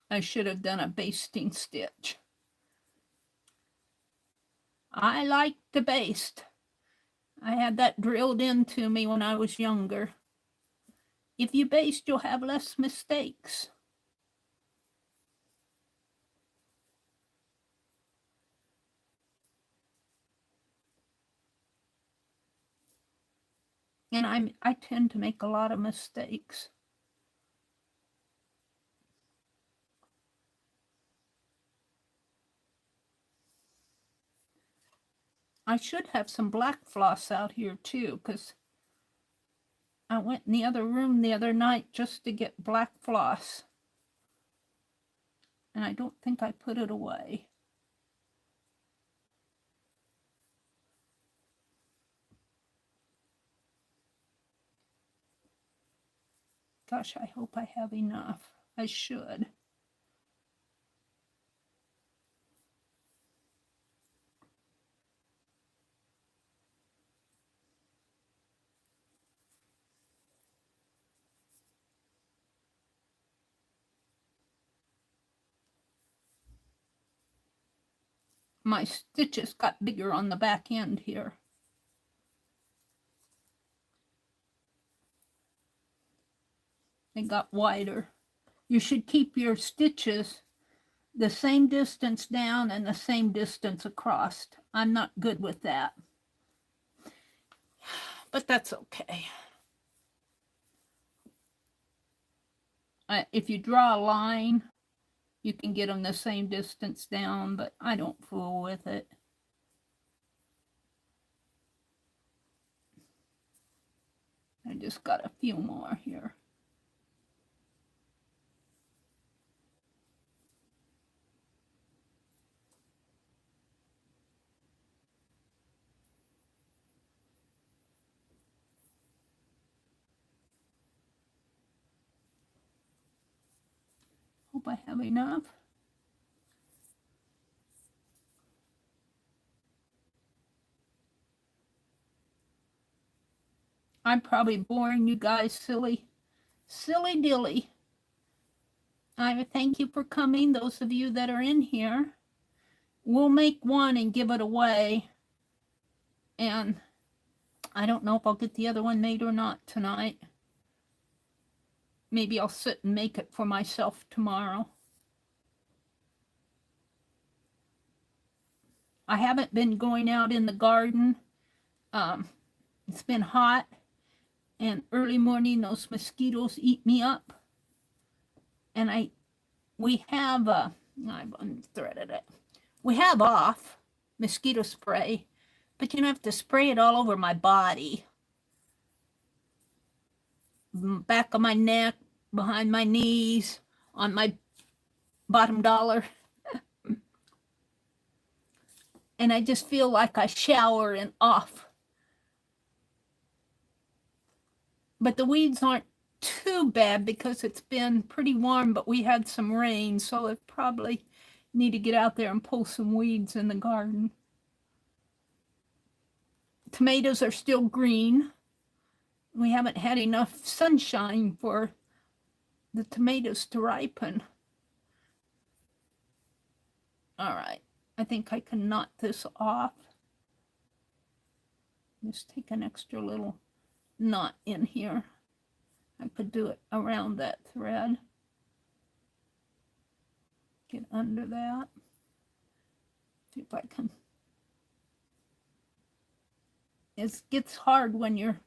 I should have done a basting stitch. I like to baste. I had that drilled into me when I was younger. If you baste, you'll have less mistakes. And I tend to make a lot of mistakes. I should have some black floss out here too, because I went in the other room the other night just to get black floss. And I don't think I put it away. Gosh, I hope I have enough. I should. My stitches got bigger on the back end here. They got wider. You should keep your stitches the same distance down and the same distance across. I'm not good with that. But that's okay. If you draw a line, you can get them the same distance down, but I don't fool with it. I just got a few more here. Hope I have enough. I'm probably boring you guys silly dilly. I thank you for coming, those of you that are in here. We'll make one and give it away. And I don't know if I'll get the other one made or not tonight. Maybe I'll sit and make it for myself tomorrow. I haven't been going out in the garden. It's been hot. And early morning, those mosquitoes eat me up. And we have, I've unthreaded it. We have off mosquito spray, but you don't have to spray it all over my body. Back of my neck, behind my knees, on my bottom dollar. And I just feel like I shower and off. But the weeds aren't too bad because it's been pretty warm, but we had some rain, so I probably need to get out there and pull some weeds in the garden. Tomatoes are still green. We haven't had enough sunshine for the tomatoes to ripen. All right, I think I can knot this off. Just take an extra little knot in here. I could do it around that thread. Get under that. See if I can. It gets hard when your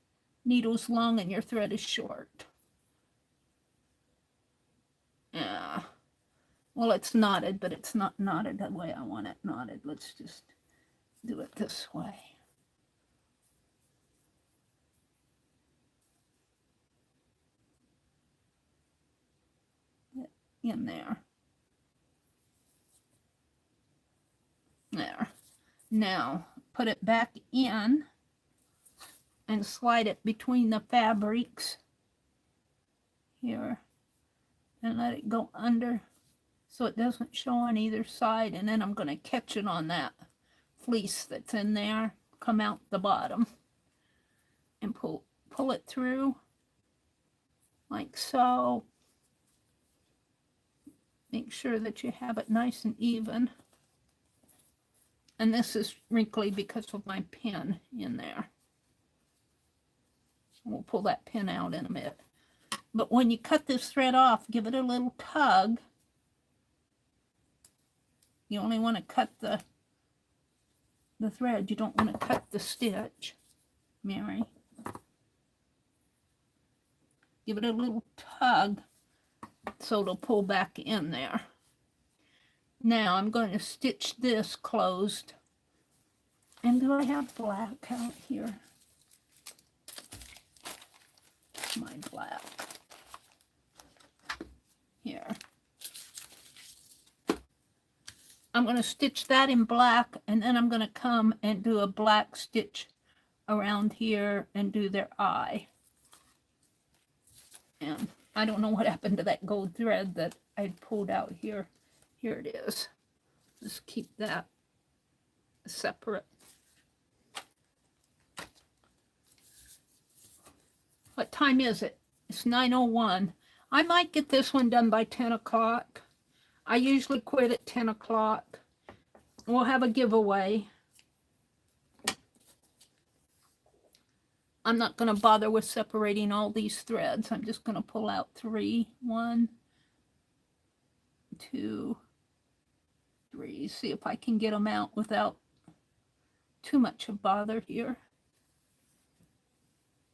needle's long and your thread is short. Yeah. Well, it's knotted, but it's not knotted the way I want it knotted. Let's just do it this way. In there. There. Now, put it back in and slide it between the fabrics here and let it go under so it doesn't show on either side. And then I'm going to catch it on that fleece that's in there, come out the bottom and pull it through like so. Make sure that you have it nice and even. And this is wrinkly because of my pin in there. We'll pull that pin out in a minute. But when you cut this thread off, give it a little tug. You only want to cut the thread. You don't want to cut the stitch, Meri. Give it a little tug so it'll pull back in there. Now I'm going to stitch this closed. And do I have black out here? My black. Here. I'm going to stitch that in black, and then I'm going to come and do a black stitch around here and do their eye. And I don't know what happened to that gold thread that I pulled out here. Here it is. Just keep that separate. What time is it? It's 9:01. I might get this one done by 10 o'clock. I usually quit at 10 o'clock. We'll have a giveaway. I'm not going to bother with separating all these threads. I'm just going to pull out 3. 1, 2, 3. See if I can get them out without too much of bother here.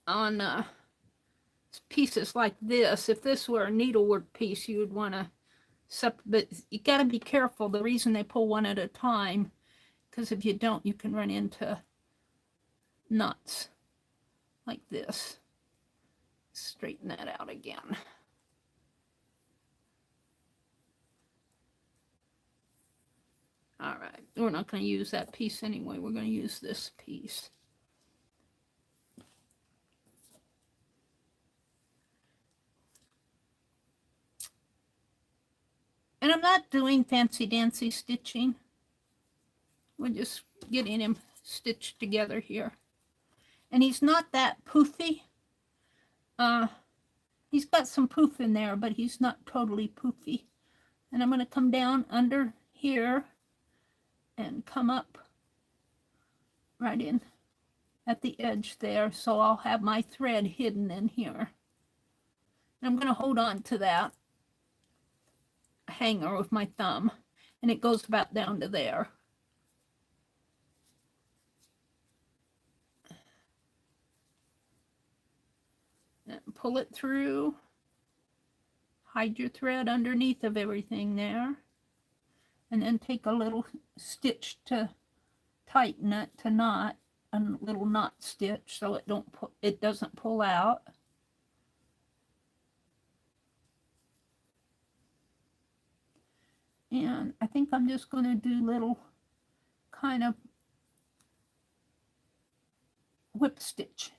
On pieces like this, if this were a needlework piece, you would want to but you got to be careful. The reason they pull one at a time, because if you don't, you can run into knots like this. Straighten that out again. All right, we're not going to use that piece anyway. We're going to use this piece. And I'm not doing fancy dancy stitching. We're just getting him stitched together here. And he's not that poofy. He's got some poof in there, but he's not totally poofy. And I'm going to come down under here and come up right in at the edge there. So I'll have my thread hidden in here. And I'm going to hold on to that hanger with my thumb, and it goes about down to there. And pull it through. Hide your thread underneath of everything there. And then take a little stitch to tighten it to knot, a little knot stitch so it doesn't pull out. And I think I'm just going to do little kind of whip stitch,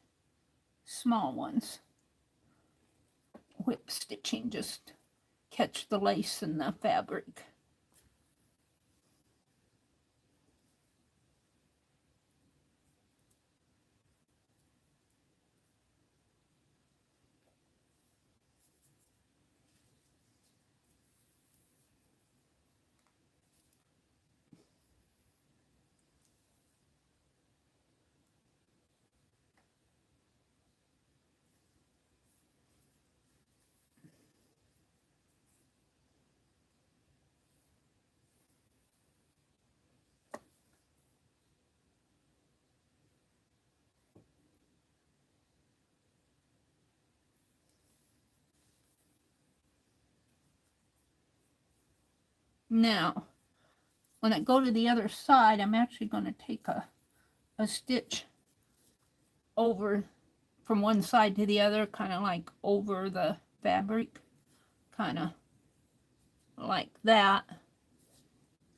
small ones. Whip stitching, just catch the lace and the fabric. Now, when I go to the other side, I'm actually going to take a stitch over from one side to the other, kind of like over the fabric, kind of like that.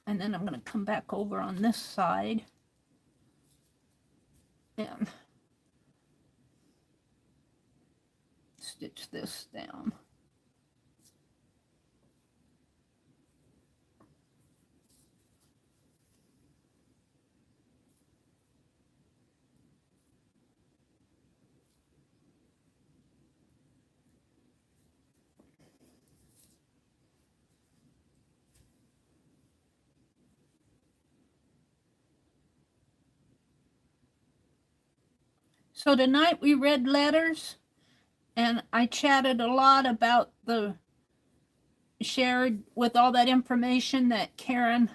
And then I'm going to come back over on this side and stitch this down. So tonight we read letters, and I chatted a lot about shared with all that information that Karen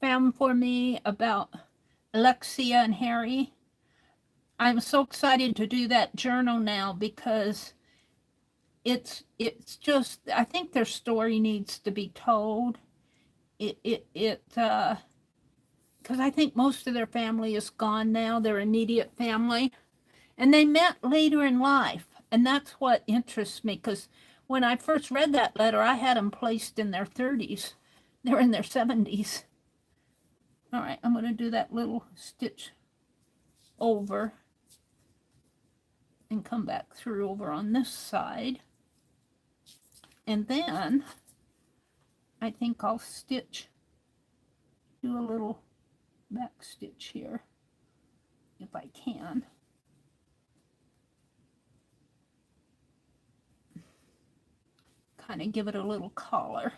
found for me about Alexia and Harry. I'm so excited to do that journal now because it's just, I think their story needs to be told. Because I think most of their family is gone now, their immediate family. And they met later in life. And that's what interests me, because when I first read that letter, I had them placed in their 30s. They're in their 70s. All right, I'm going to do that little stitch over and come back through over on this side. And then I think I'll do a little back stitch here if I can. Kind of give it a little collar.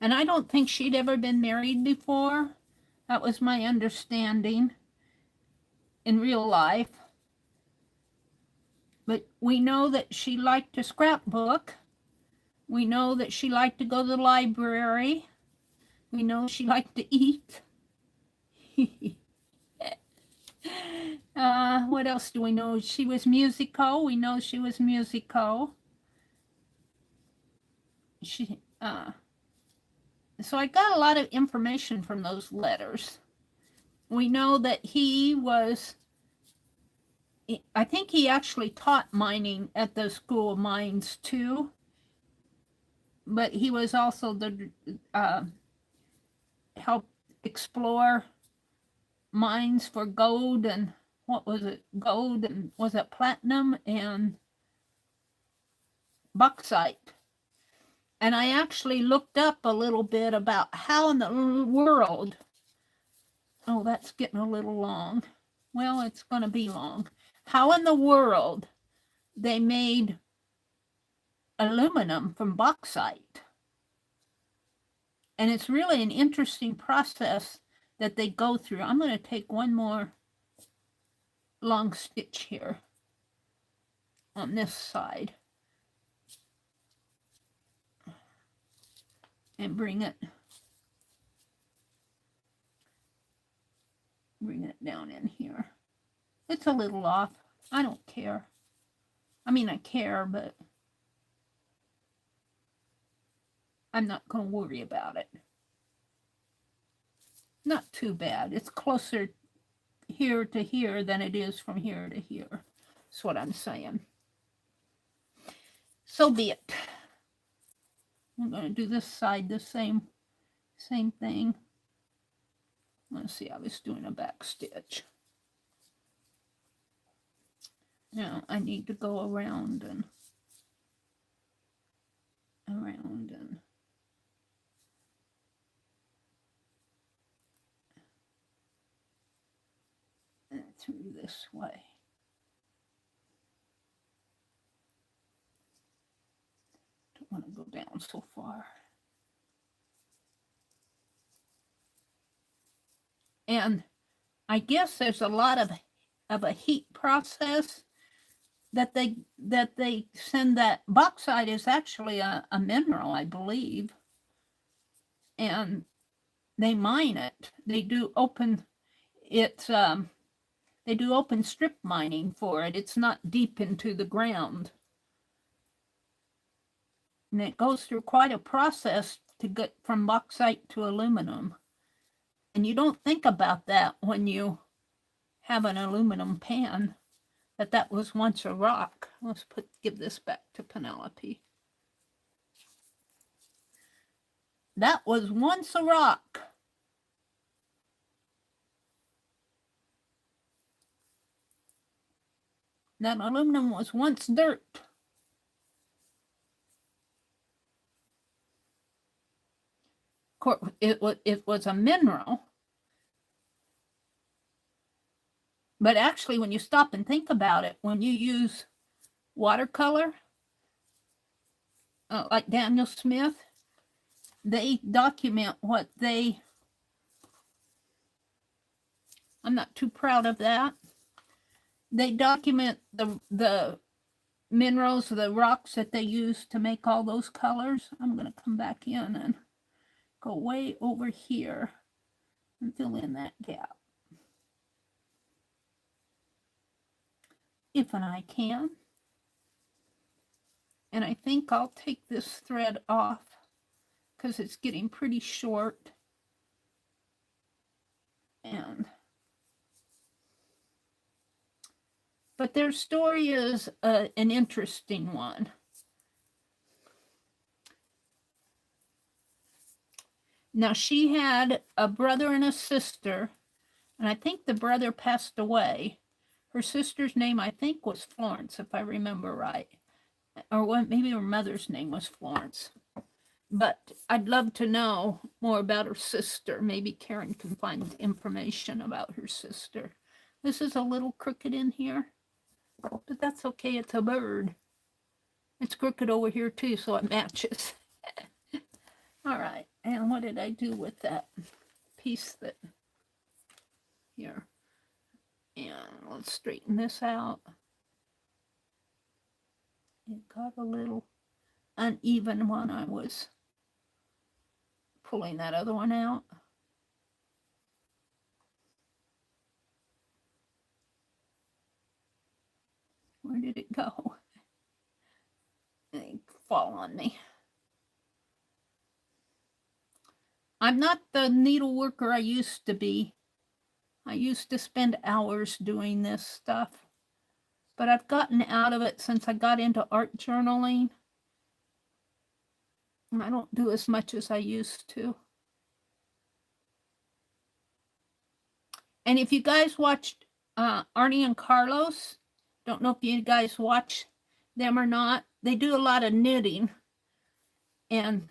And I don't think she'd ever been married before. That was my understanding in real life. But we know that she liked to scrapbook. We know that she liked to go to the library. We know she liked to eat. What else do we know? She was musical. We know she was musical. So I got a lot of information from those letters. We know that he was, I think he actually taught mining at the School of Mines too, but he was also the, helped explore mines for gold and, what was it, gold and, was it platinum and bauxite. And I actually looked up a little bit about how in the world, oh, that's getting a little long. Well, it's going to be long. How in the world they made aluminum from bauxite. And it's really an interesting process that they go through. I'm going to take one more long stitch here on this side and bring it down in here. It's a little off. I don't care. I mean, I care, but I'm not going to worry about it. Not too bad. It's closer here to here than it is from here to here. That's what I'm saying. So be it. I'm going to do this side the same thing. Let's see, I was doing a back stitch. Now I need to go around and through this way. Don't want to go down so far. And I guess there's a lot of a heat process that they send. That bauxite is actually a mineral, I believe. And they mine it. They do open they do open strip mining for it. It's not deep into the ground. And it goes through quite a process to get from bauxite to aluminum. And you don't think about that when you have an aluminum pan, that was once a rock. Let's give this back to Penelope. That was once a rock. That aluminum was once dirt. Of course, it was a mineral. But actually, when you stop and think about it, when you use watercolor, like Daniel Smith, they document what they... I'm not too proud of that. They document the minerals, the rocks that they use to make all those colors. I'm going to come back in and go way over here and fill in that gap, if I can. And I think I'll take this thread off because it's getting pretty short. But their story is an interesting one. Now, she had a brother and a sister, and I think the brother passed away. Her sister's name, I think, was Florence, if I remember right. Or maybe her mother's name was Florence. But I'd love to know more about her sister. Maybe Karen can find information about her sister. This is a little crooked in here, but that's okay. It's a bird. It's crooked over here too, so it matches. All right, and what did I do with that piece that here? And let's straighten this out. It got a little uneven when I was pulling that other one out. Where did it go? They fall on me. I'm not the needle worker I used to be. I used to spend hours doing this stuff, but I've gotten out of it since I got into art journaling. I don't do as much as I used to. And if you guys watched Arnie and Carlos, don't know if you guys watch them or not, they do a lot of knitting and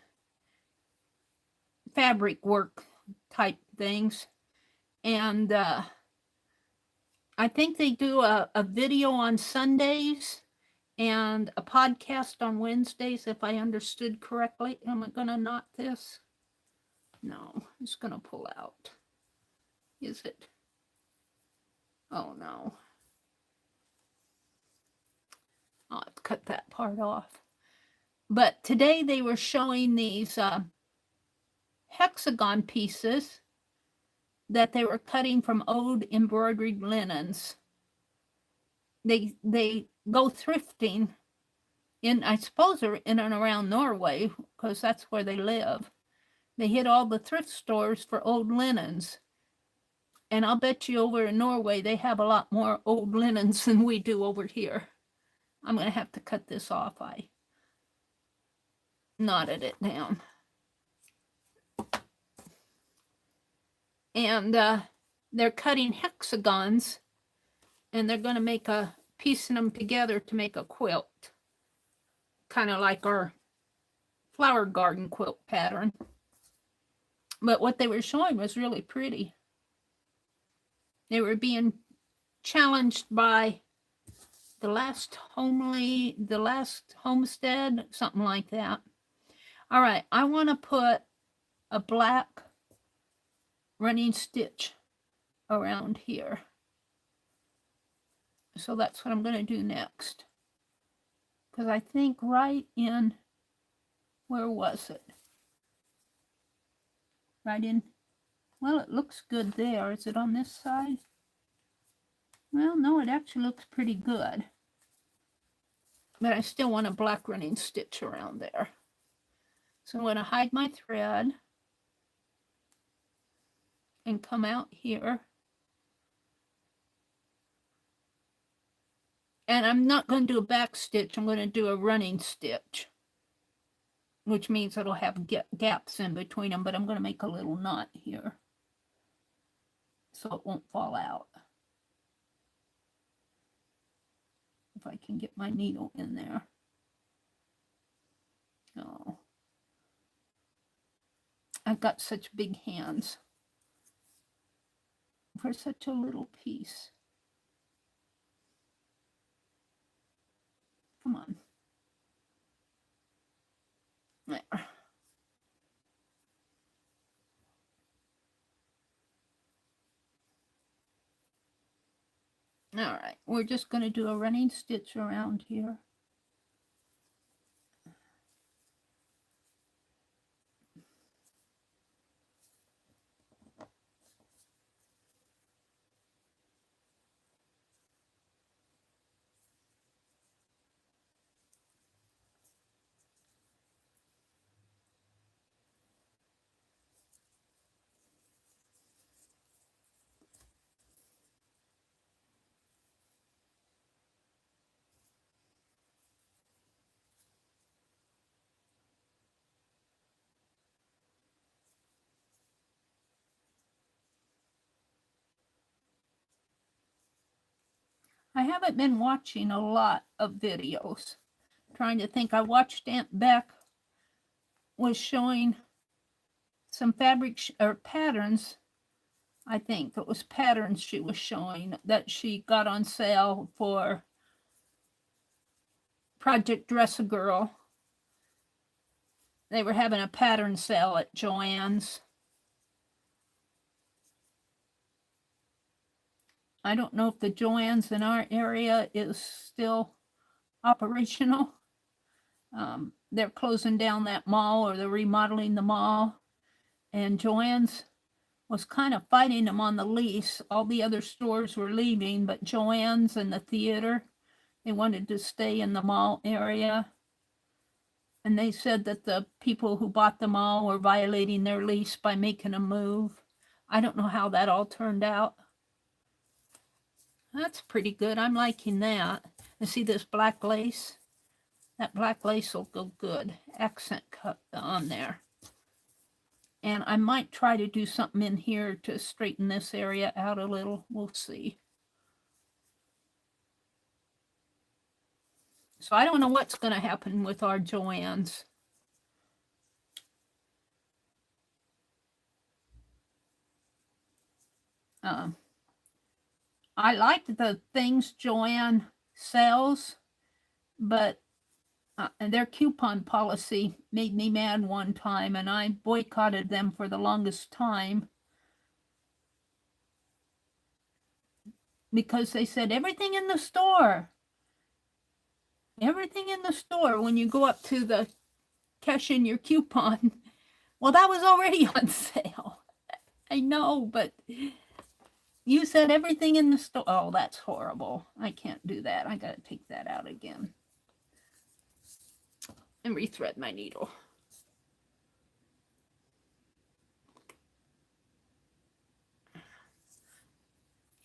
fabric work type things. And I think they do a video on Sundays and a podcast on Wednesdays, if I understood correctly. Am I going to knot this? No, it's going to pull out. Is it? Oh, no. I'll have to cut that part off. But today they were showing these hexagon pieces that they were cutting from old embroidered linens. They go thrifting in, I suppose, they're in and around Norway, because that's where they live. They hit all the thrift stores for old linens. And I'll bet you over in Norway, they have a lot more old linens than we do over here. I'm going to have to cut this off. I knotted it down. And they're cutting hexagons, and they're going to make piecing them together to make a quilt. Kind of like our flower garden quilt pattern. But what they were showing was really pretty. They were being challenged by the last homestead, something like that. All right, I want to put a black running stitch around here. So that's what I'm going to do next. Because I think right in, where was it? Right in, well, it looks good there. Is it on this side? Well, no, it actually looks pretty good. But I still want a black running stitch around there. So I'm going to hide my thread and come out here. And I'm not going to do a back stitch. I'm going to do a running stitch, which means it'll have gaps in between them, but I'm going to make a little knot here so it won't fall out. If I can get my needle in there. Oh. I've got such big hands for such a little piece. Come on. There. All right, we're just going to do a running stitch around here. I haven't been watching a lot of videos. Trying to think. I watched Aunt Beck was showing some fabric or patterns. I think it was patterns she was showing that she got on sale for Project Dress a Girl. They were having a pattern sale at Joann's. I don't know if the Joann's in our area is still operational. They're closing down that mall, or they're remodeling the mall. And Joann's was kind of fighting them on the lease. All the other stores were leaving, but Joann's and the theater, they wanted to stay in the mall area. And they said that the people who bought the mall were violating their lease by making a move. I don't know how that all turned out. That's pretty good. I'm liking that. And see this black lace? That black lace will go good. Accent cut on there. And I might try to do something in here to straighten this area out a little. We'll see. So I don't know what's going to happen with our Joann's. I like the things Joann sells, but their coupon policy made me mad one time, and I boycotted them for the longest time because they said everything in the store. Everything in the store, when you go up to the cash in your coupon, well, that was already on sale. I know, but you said everything in the store. Oh, that's horrible. I can't do that. I got to take that out again and rethread my needle.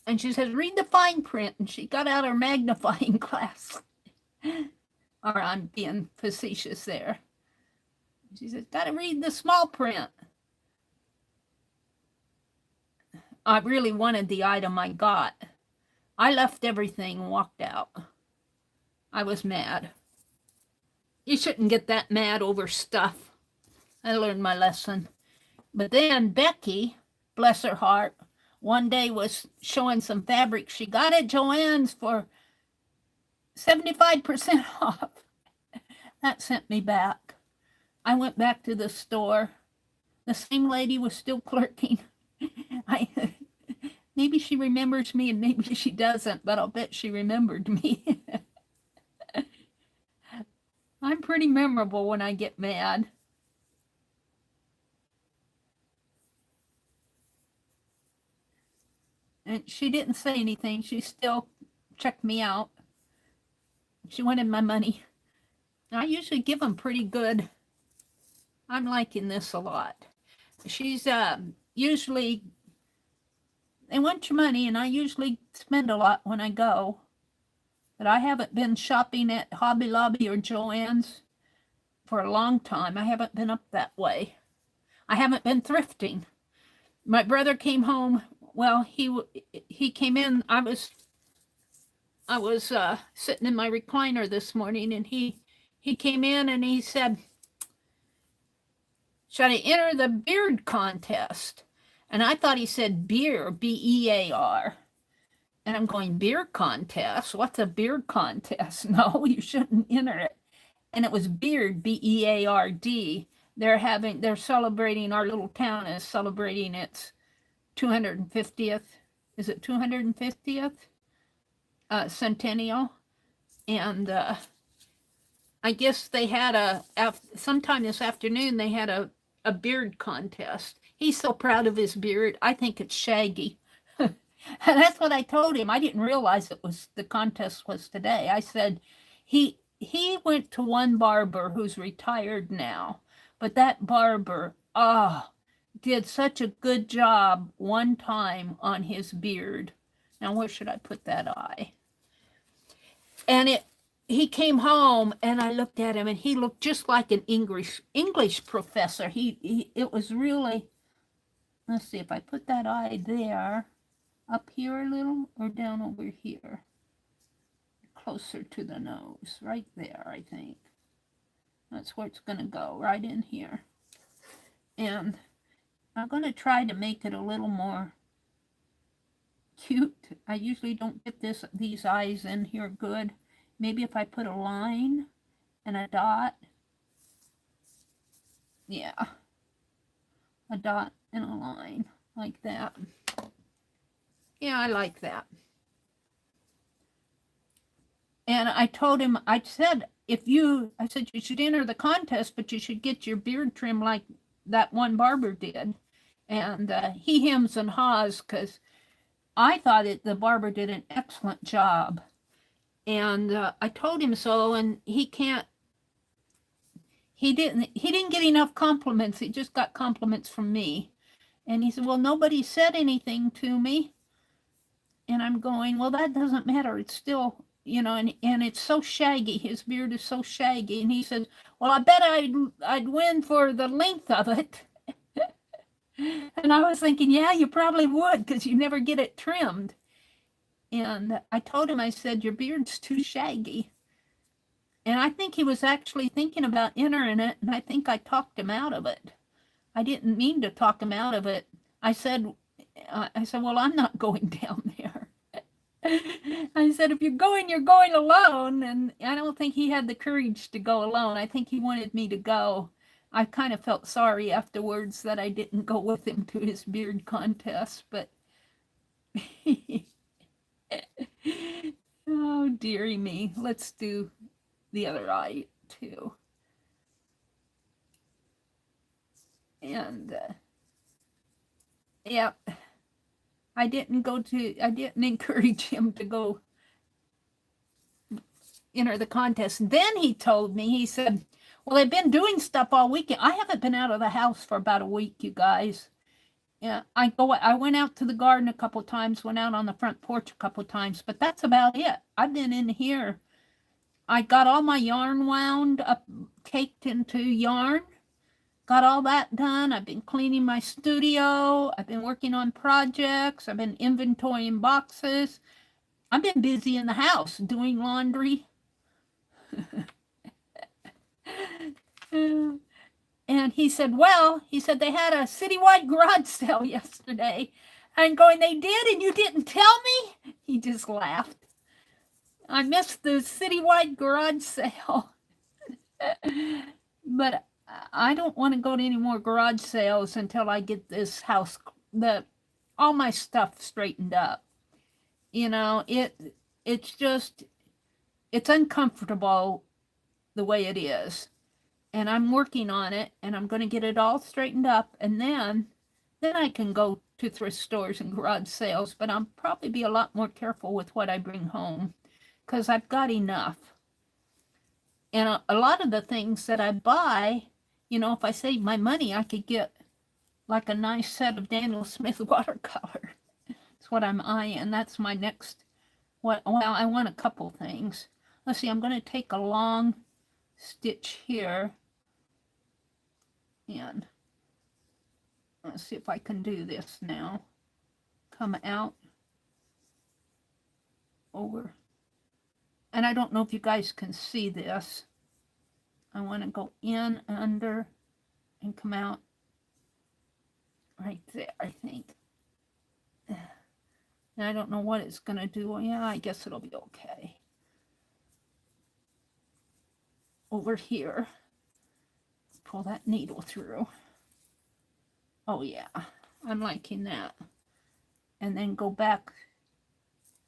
And she says, read the fine print. And she got out her magnifying glass. Or I'm being facetious there. She says, got to read the small print. I really wanted the item I got. I left everything and walked out. I was mad. You shouldn't get that mad over stuff. I learned my lesson. But then Becky, bless her heart, one day was showing some fabric she got at Joann's for 75% off. That sent me back. I went back to the store. The same lady was still clerking. Maybe she remembers me and maybe she doesn't, but I'll bet she remembered me. I'm pretty memorable when I get mad. And she didn't say anything. She still checked me out. She wanted my money. I usually give them pretty good. I'm liking this a lot. She's usually, they want your money, and I usually spend a lot when I go. But I haven't been shopping at Hobby Lobby or Joann's for a long time. I haven't been up that way. I haven't been thrifting. My brother came home. Well, he came in. I was sitting in my recliner this morning, and he came in and he said, should I enter the beard contest? And I thought he said beer, B-E-A-R. And I'm going, beard contest? What's a beard contest? No, you shouldn't enter it. And it was beard, B-E-A-R-D. They're celebrating, our little town is celebrating its 250th, is it 250th centennial? And I guess they had sometime this afternoon, they had a beard contest. He's so proud of his beard. I think it's shaggy. And that's what I told him. I didn't realize the contest was today. I said, he went to one barber who's retired now, but that barber, did such a good job one time on his beard. Now, where should I put that eye? And he came home and I looked at him and he looked just like an English professor. It was really, let's see if I put that eye there, up here a little or down over here, closer to the nose, right there, I think. That's where it's going to go, right in here. And I'm going to try to make it a little more cute. I usually don't get these eyes in here good. Maybe if I put a line and a dot. Yeah. A dot and a line like that. Yeah, I like that. And I told him, I said you should enter the contest, but you should get your beard trim like that one barber did. And he hems and haws because I thought the barber did an excellent job. And I told him so, and he didn't get enough compliments. He just got compliments from me. And he said, well, nobody said anything to me. And I'm going, well, that doesn't matter. It's still, and it's so shaggy. His beard is so shaggy. And he said, well, I bet I'd win for the length of it. And I was thinking, yeah, you probably would, because you never get it trimmed. And I told him, I said, your beard's too shaggy. And I think he was actually thinking about entering it, and I think I talked him out of it. I didn't mean to talk him out of it. I said, well, I'm not going down there. I said, if you're going alone. And I don't think he had the courage to go alone. I think he wanted me to go. I kind of felt sorry afterwards that I didn't go with him to his beard contest, but oh, dearie me. Let's do the other eye too. And yeah, I didn't encourage him to go enter the contest. Then he told me, he said, well, I've been doing stuff all weekend. I haven't been out of the house for about a week, you guys. Yeah, I went out to the garden a couple times, went out on the front porch a couple times, but that's about it. I've been in here. I got all my yarn wound up, caked into yarn. Got all that done. I've been cleaning my studio. I've been working on projects. I've been inventorying boxes. I've been busy in the house doing laundry. And he said, they had a citywide garage sale yesterday. I'm going, they did, and you didn't tell me? He just laughed. I missed the citywide garage sale. But I don't want to go to any more garage sales until I get this house, all my stuff straightened up. It's uncomfortable the way it is. And I'm working on it, and I'm going to get it all straightened up, and then I can go to thrift stores and garage sales, but I'll probably be a lot more careful with what I bring home, because I've got enough. And a lot of the things that I buy, if I save my money, I could get like a nice set of Daniel Smith watercolor. That's what I'm eyeing. That's my next, I want a couple things. Let's see, I'm going to take a long stitch here. And let's see if I can do this now. Come out over. And I don't know if you guys can see this. I want to go in, under, and come out right there, I think. And I don't know what it's going to do. Yeah, I guess it'll be okay. Over here, pull that needle through. Oh yeah, I'm liking that. And then go back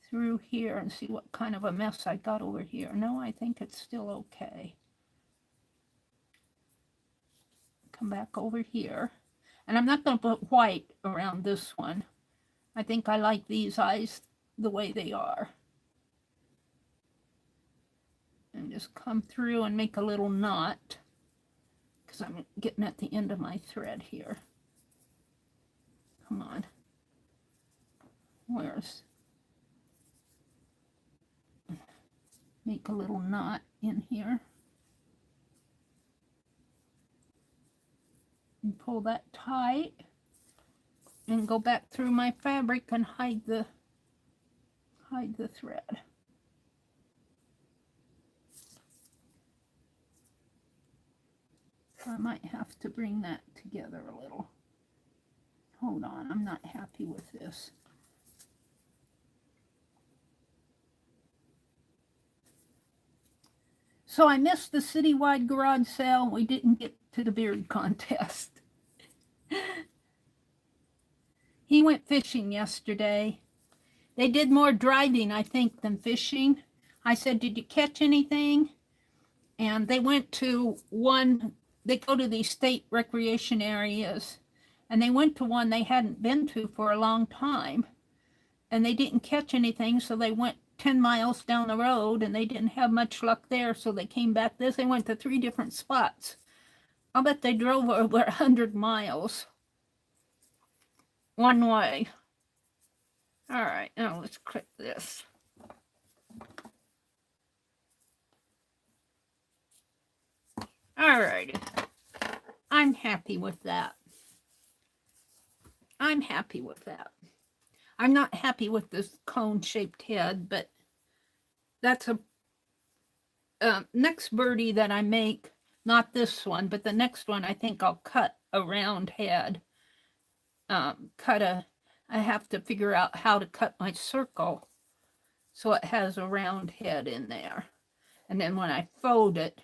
through here and see what kind of a mess I got over here. No, I think it's still okay. Come back over here. And I'm not going to put white around this one. I think I like these eyes the way they are. And just come through and make a little knot, because I'm getting at the end of my thread here. Come on. Make a little knot in here. And pull that tight. And go back through my fabric and hide the thread. I might have to bring that together a little. Hold on, I'm not happy with this. So I missed the citywide garage sale. We didn't get to the beard contest. He went fishing yesterday. They did more driving, I think, than fishing. I said, did you catch anything? And they went to one, they go to these state recreation areas, and they went to one they hadn't been to for a long time. And they didn't catch anything, so they went 10 miles down the road, and they didn't have much luck there, so they came back this. They went to 3 different spots. I'll bet they drove over 100 miles one way. All right, now let's click this. All righty. I'm happy with that. I'm happy with that. I'm not happy with this cone-shaped head, but that's a next birdie that I make, not this one, but the next one, I think I'll cut a round head. I have to figure out how to cut my circle so it has a round head in there. And then when I fold it,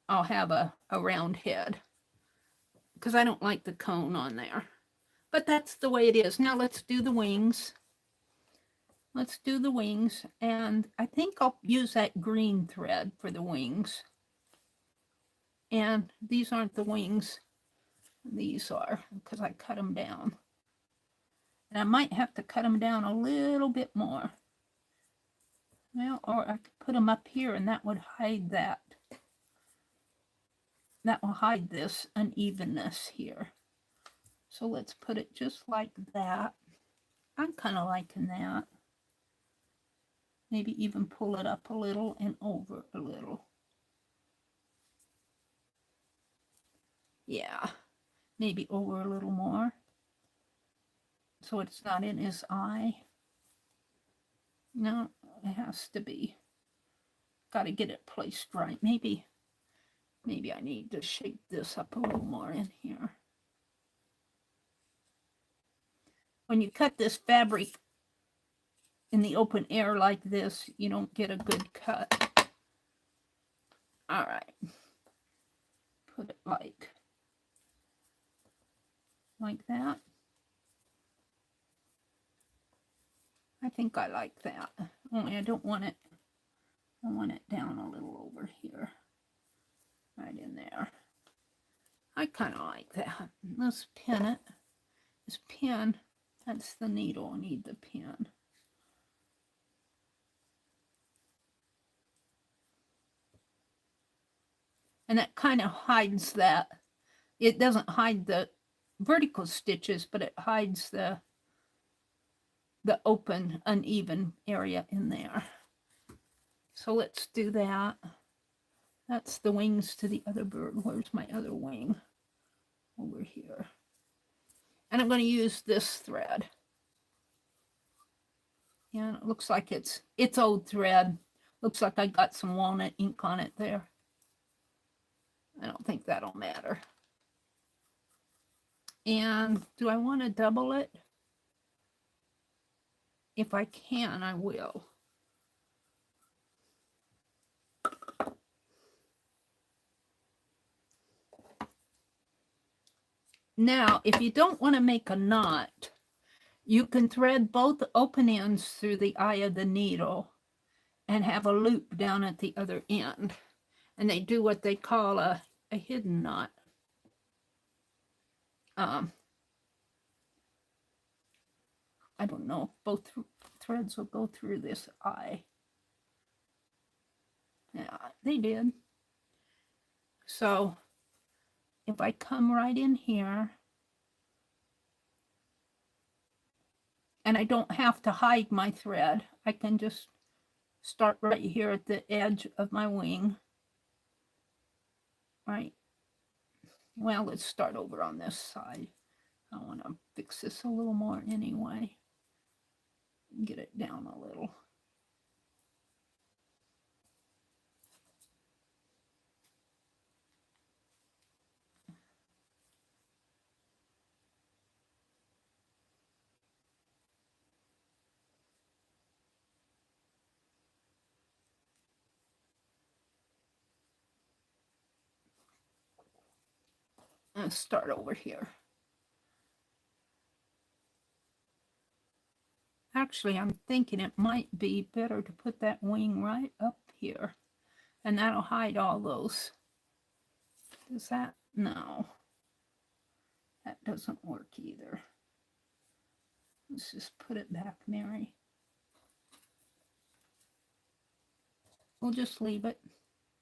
I'll have a round head, because I don't like the cone on there. But that's the way it is. Now let's do the wings. Let's do the wings. And I think I'll use that green thread for the wings. And these aren't the wings. These are, because I cut them down. And I might have to cut them down a little bit more. Well, or I could put them up here and that would hide that. That will hide this unevenness here. So let's put it just like that. I'm kind of liking that. Maybe even pull it up a little and over a little. Yeah, maybe over a little more. So it's not in his eye. No, it has to be. Got to get it placed right. Maybe I need to shape this up a little more in here. When you cut this fabric in the open air like this, you don't get a good cut. All right. Put it like that. I think I like that. Only I don't want it. I want it down a little over here. Right in there. I kind of like that. Let's pin it. This pin, that's the needle. I need the pin. And that kind of hides that. It doesn't hide the vertical stitches, but it hides the open, uneven area in there. So let's do that. That's the wings to the other bird. Where's my other wing? Over here. And I'm going to use this thread. And it looks like it's old thread. Looks like I got some walnut ink on it there. I don't think that'll matter. And do I want to double it? If I can, I will. Now, if you don't want to make a knot, you can thread both open ends through the eye of the needle and have a loop down at the other end. And they do what they call a hidden knot. I don't know if both threads will go through this eye. Yeah, they did. So if I come right in here, and I don't have to hide my thread, I can just start right here at the edge of my wing. Right. Well, let's start over on this side. I want to fix this a little more anyway. Get it down a little. Let's start over here. Actually, I'm thinking it might be better to put that wing right up here, and that'll hide all those. Does that? No. That doesn't work either. Let's just put it back, Meri. We'll just leave it.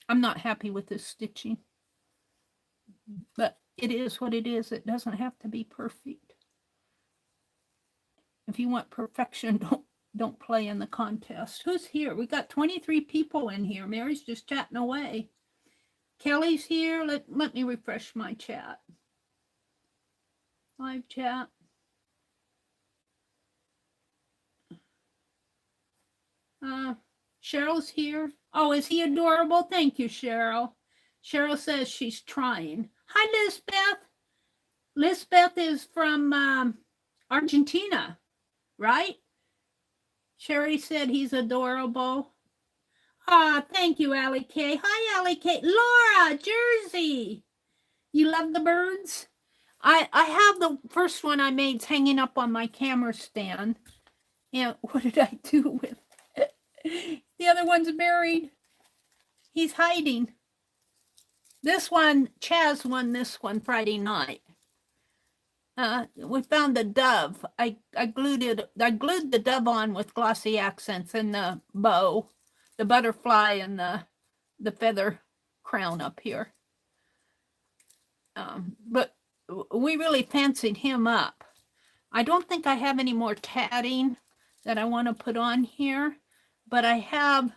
I'm not happy with this stitching, but it is what it is. It doesn't have to be perfect. If you want perfection, don't play in the contest. Who's here? We got 23 people in here. Meri's just chatting away. Kelly's here. Let me refresh my chat. Live chat. Cheryl's here. Oh, is he adorable? Thank you, Cheryl. Cheryl says she's trying. Hi, Lisbeth. Lisbeth is from Argentina, right? Sherry said he's adorable. Ah, thank you, Allie K. Hi, Allie K. Laura, Jersey. You love the birds? I have the first one I made hanging up on my camera stand. And what did I do with it? The other one's buried. He's hiding. This one, Chaz won this one Friday night. We found a dove. I glued the dove on with glossy accents and the bow, the butterfly, and the feather crown up here. But we really fancied him up. I don't think I have any more tatting that I want to put on here, but I have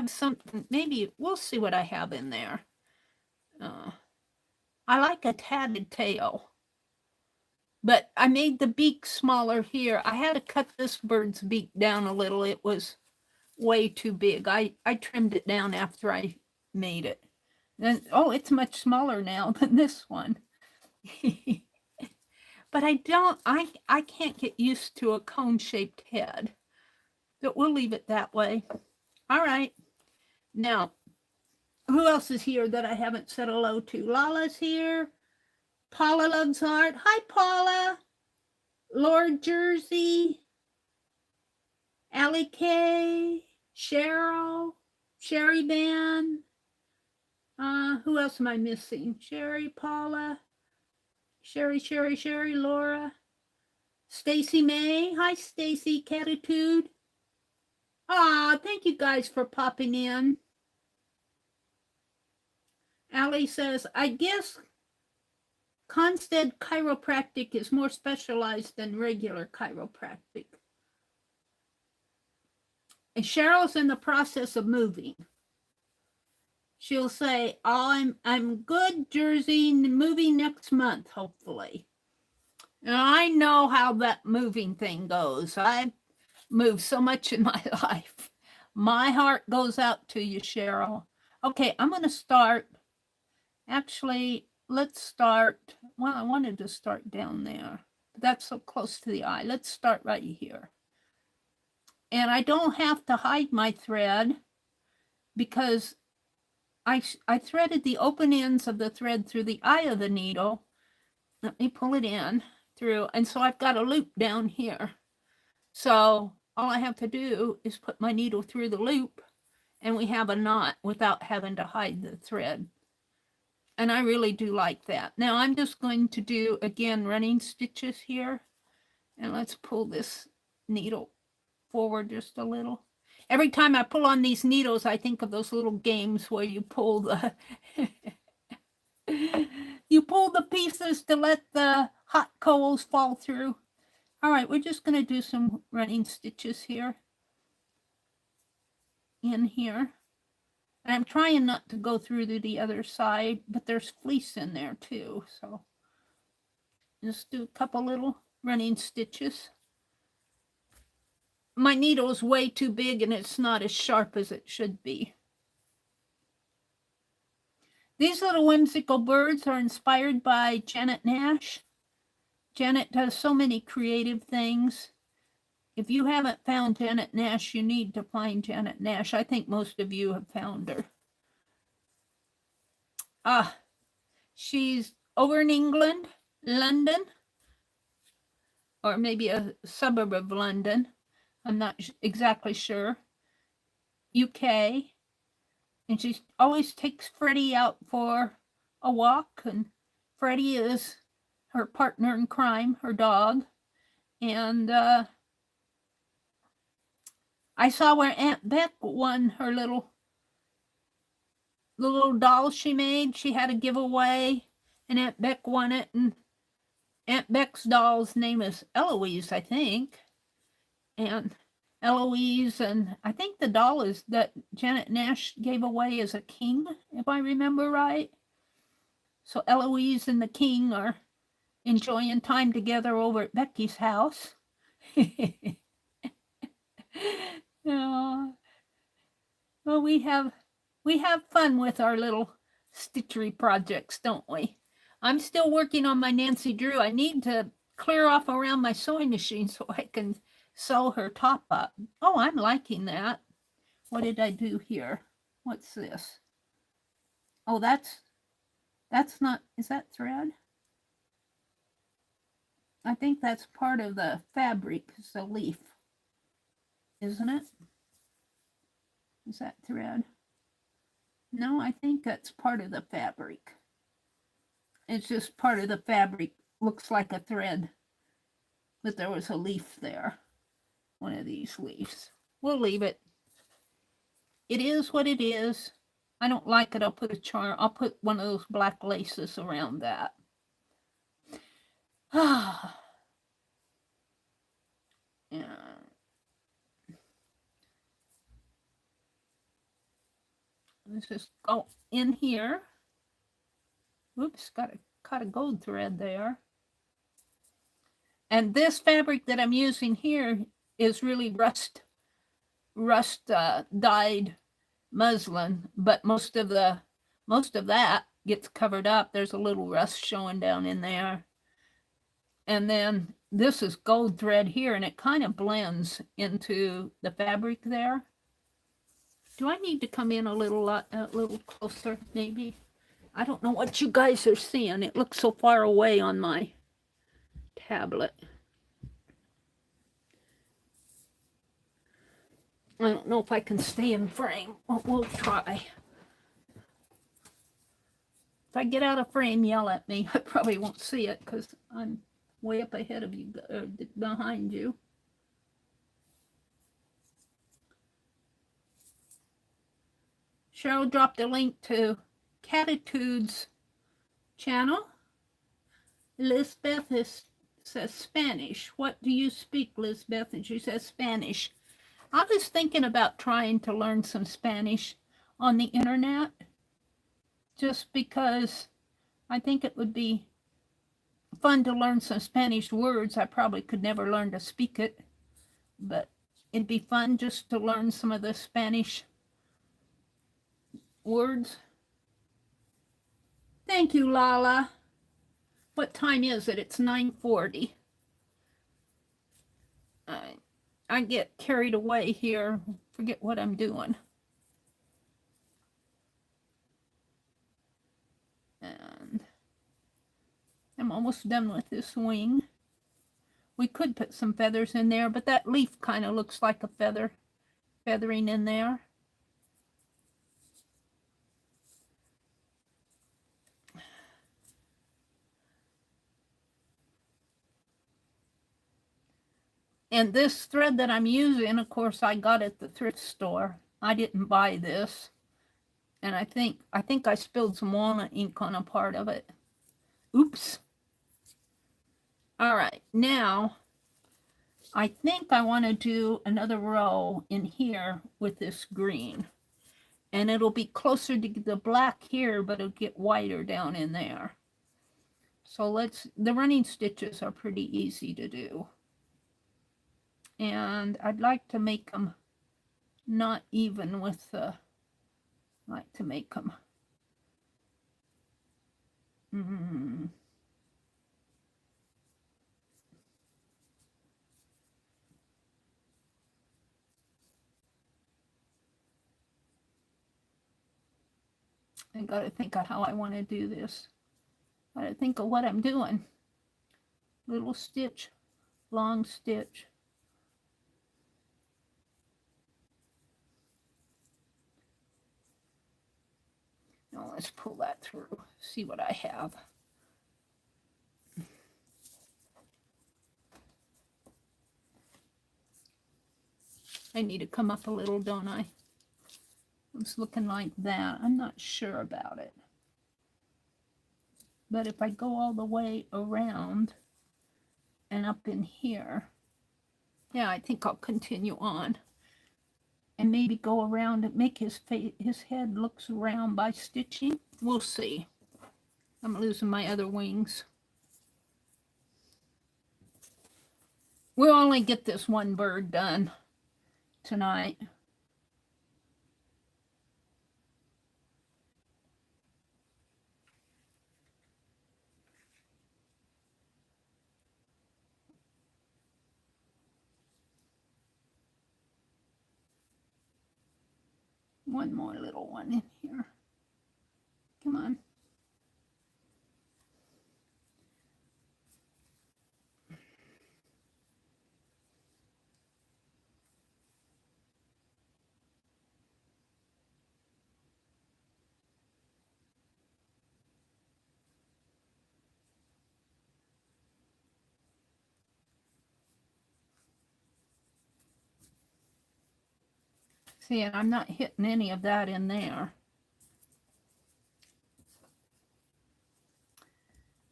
something. Maybe we'll see what I have in there. I like a tatted tail, but I made the beak smaller here. I had to cut this bird's beak down a little. It was way too big. I trimmed it down after I made it. And oh, it's much smaller now than this one. But I can't get used to a cone-shaped head. But we'll leave it that way. All right. Now, who else is here that I haven't said hello to? Lala's here. Paula loves art. Hi, Paula. Lord Jersey. Allie K. Cheryl. Sherry Van. Who else am I missing? Sherry, Paula. Sherry, Laura. Stacy May. Hi, Stacy. Catitude. Thank you guys for popping in. Allie says, I guess Constead chiropractic is more specialized than regular chiropractic. And Cheryl's in the process of moving. She'll say, I'm good, Jersey, moving next month, hopefully. And I know how that moving thing goes. I've moved so much in my life. My heart goes out to you, Cheryl. Okay, I'm going to start. Actually, let's start, well, I wanted to start down there. That's so close to the eye. Let's start right here. And I don't have to hide my thread because I threaded the open ends of the thread through the eye of the needle. Let me pull it in through. And so I've got a loop down here. So all I have to do is put my needle through the loop and we have a knot without having to hide the thread. And I really do like that. Now I'm just going to do, again, running stitches here. And let's pull this needle forward just a little. Every time I pull on these needles, I think of those little games where you pull the you pull the pieces to let the hot coals fall through. All right, we're just going to do some running stitches here in here. And I'm trying not to go through to the other side, but there's fleece in there too. So just do a couple little running stitches. My needle is way too big and it's not as sharp as it should be. These little whimsical birds are inspired by Janet Nash. Janet does so many creative things. If you haven't found Janet Nash, you need to find Janet Nash. I think most of you have found her. She's over in England, London, or maybe a suburb of London. I'm not exactly sure. UK. And she always takes Freddie out for a walk. And Freddie is her partner in crime, her dog. And I saw where Aunt Beck won her the little doll she made. She had a giveaway, and Aunt Beck won it. And Aunt Beck's doll's name is Eloise, I think. And Eloise, and I think the doll is that Janet Nash gave away as a king, if I remember right. So Eloise and the king are enjoying time together over at Becky's house. Well, we have fun with our little stitchery projects, don't we? I'm still working on my Nancy Drew. I need to clear off around my sewing machine so I can sew her top up. Oh, I'm liking that. What did I do here? What's this? Oh, that's not, is that thread? I think that's part of the fabric, it's a leaf, isn't it? Is that thread? No, I think that's part of the fabric. It's just part of the fabric. Looks like a thread, but there was a leaf there. One of these leaves. We'll leave it. It is what it is. I don't like it. I'll put a charm. I'll put one of those black laces around that. Yeah. Let's just go in here. Oops, caught a gold thread there. And this fabric that I'm using here is really rust dyed muslin, but most of that gets covered up. There's a little rust showing down in there. And then this is gold thread here, and it kind of blends into the fabric there. Do I need to come in a little closer, maybe? I don't know what you guys are seeing. It looks so far away on my tablet. I don't know if I can stay in frame. We'll try. If I get out of frame, yell at me. I probably won't see it because I'm way up ahead of you, behind you. Cheryl dropped a link to Catitude's channel. Lisbeth says Spanish. What do you speak, Lisbeth? And she says Spanish. I was thinking about trying to learn some Spanish on the internet, just because I think it would be fun to learn some Spanish words. I probably could never learn to speak it, but it'd be fun just to learn some of the Spanish words. Thank you, Lala. What time is it? It's 9:40. I get carried away here, forget what I'm doing. And I'm almost done with this wing. We could put some feathers in there, but that leaf kind of looks like a feathering in there. And this thread that I'm using, of course, I got at the thrift store. I didn't buy this. And I think I spilled some walnut ink on a part of it. Oops. All right, now I think I want to do another row in here with this green. And it'll be closer to the black here, but it'll get whiter down in there. So the running stitches are pretty easy to do. And I'd like to make them not even with the, like to make them, I gotta think of how I want to do this. Gotta think of what I'm doing. Little stitch, long stitch. Now let's pull that through, see what I have. I need to come up a little, don't I? It's looking like that. I'm not sure about it. But if I go all the way around and up in here, yeah, I think I'll continue on. And maybe go around and make his head looks round by stitching. We'll see. I'm losing my other wings. We'll only get this one bird done tonight. One more little one in here. Come on. See, and I'm not hitting any of that in there.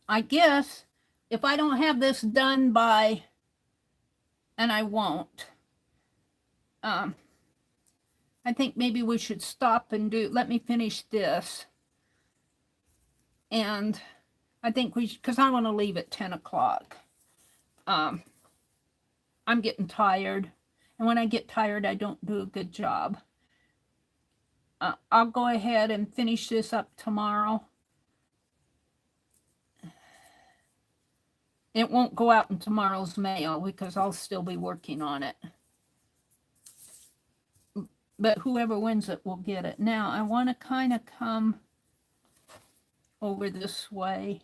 I guess if I don't have this done by, and I won't, I think maybe we should stop and let me finish this. And I think because I want to leave at 10 o'clock. I'm getting tired. And when I get tired, I don't do a good job. I'll go ahead and finish this up tomorrow. It won't go out in tomorrow's mail because I'll still be working on it. But whoever wins it will get it. Now, I want to kind of come over this way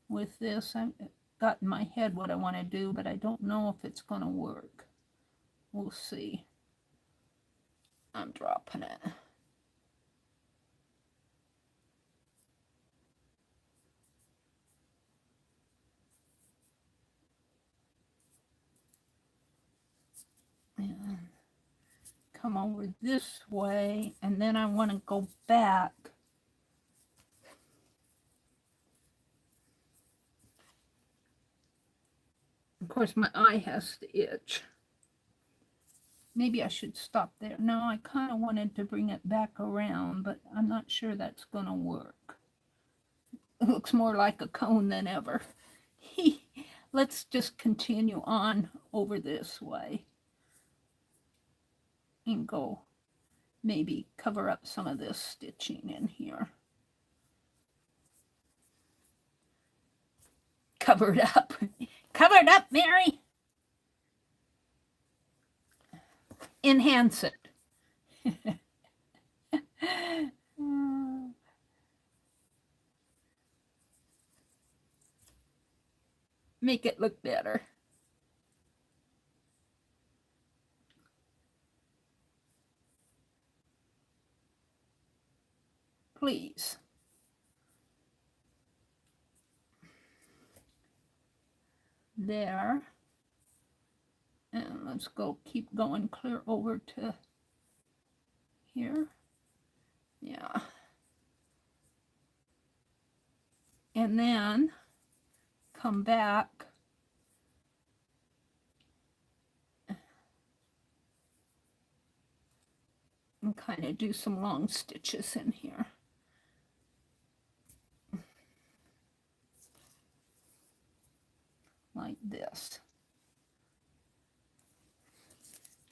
with this. I've got in my head what I want to do, but I don't know if it's going to work. We'll see. I'm dropping it. And come over this way, and then I want to go back. Of course, my eye has to itch. Maybe I should stop there. No, I kind of wanted to bring it back around, but I'm not sure that's going to work. It looks more like a cone than ever. Let's just continue on over this way and go maybe cover up some of this stitching in here. Covered up. Covered up, Meri. Enhance it. Make it look better. Please. There. And let's go, keep going clear over to here. Yeah. And then come back and kind of do some long stitches in here. Like this.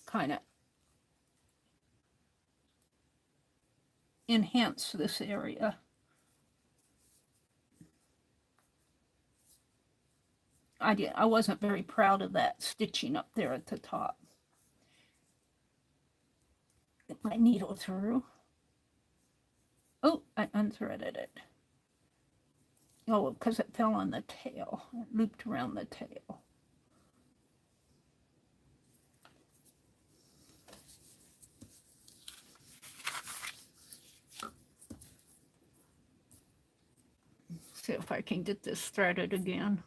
Kind of enhance this area. I wasn't very proud of that stitching up there at the top. Get my needle through. Oh, I unthreaded it. Oh, because it fell on the tail. It looped around the tail. See if I can get this threaded again.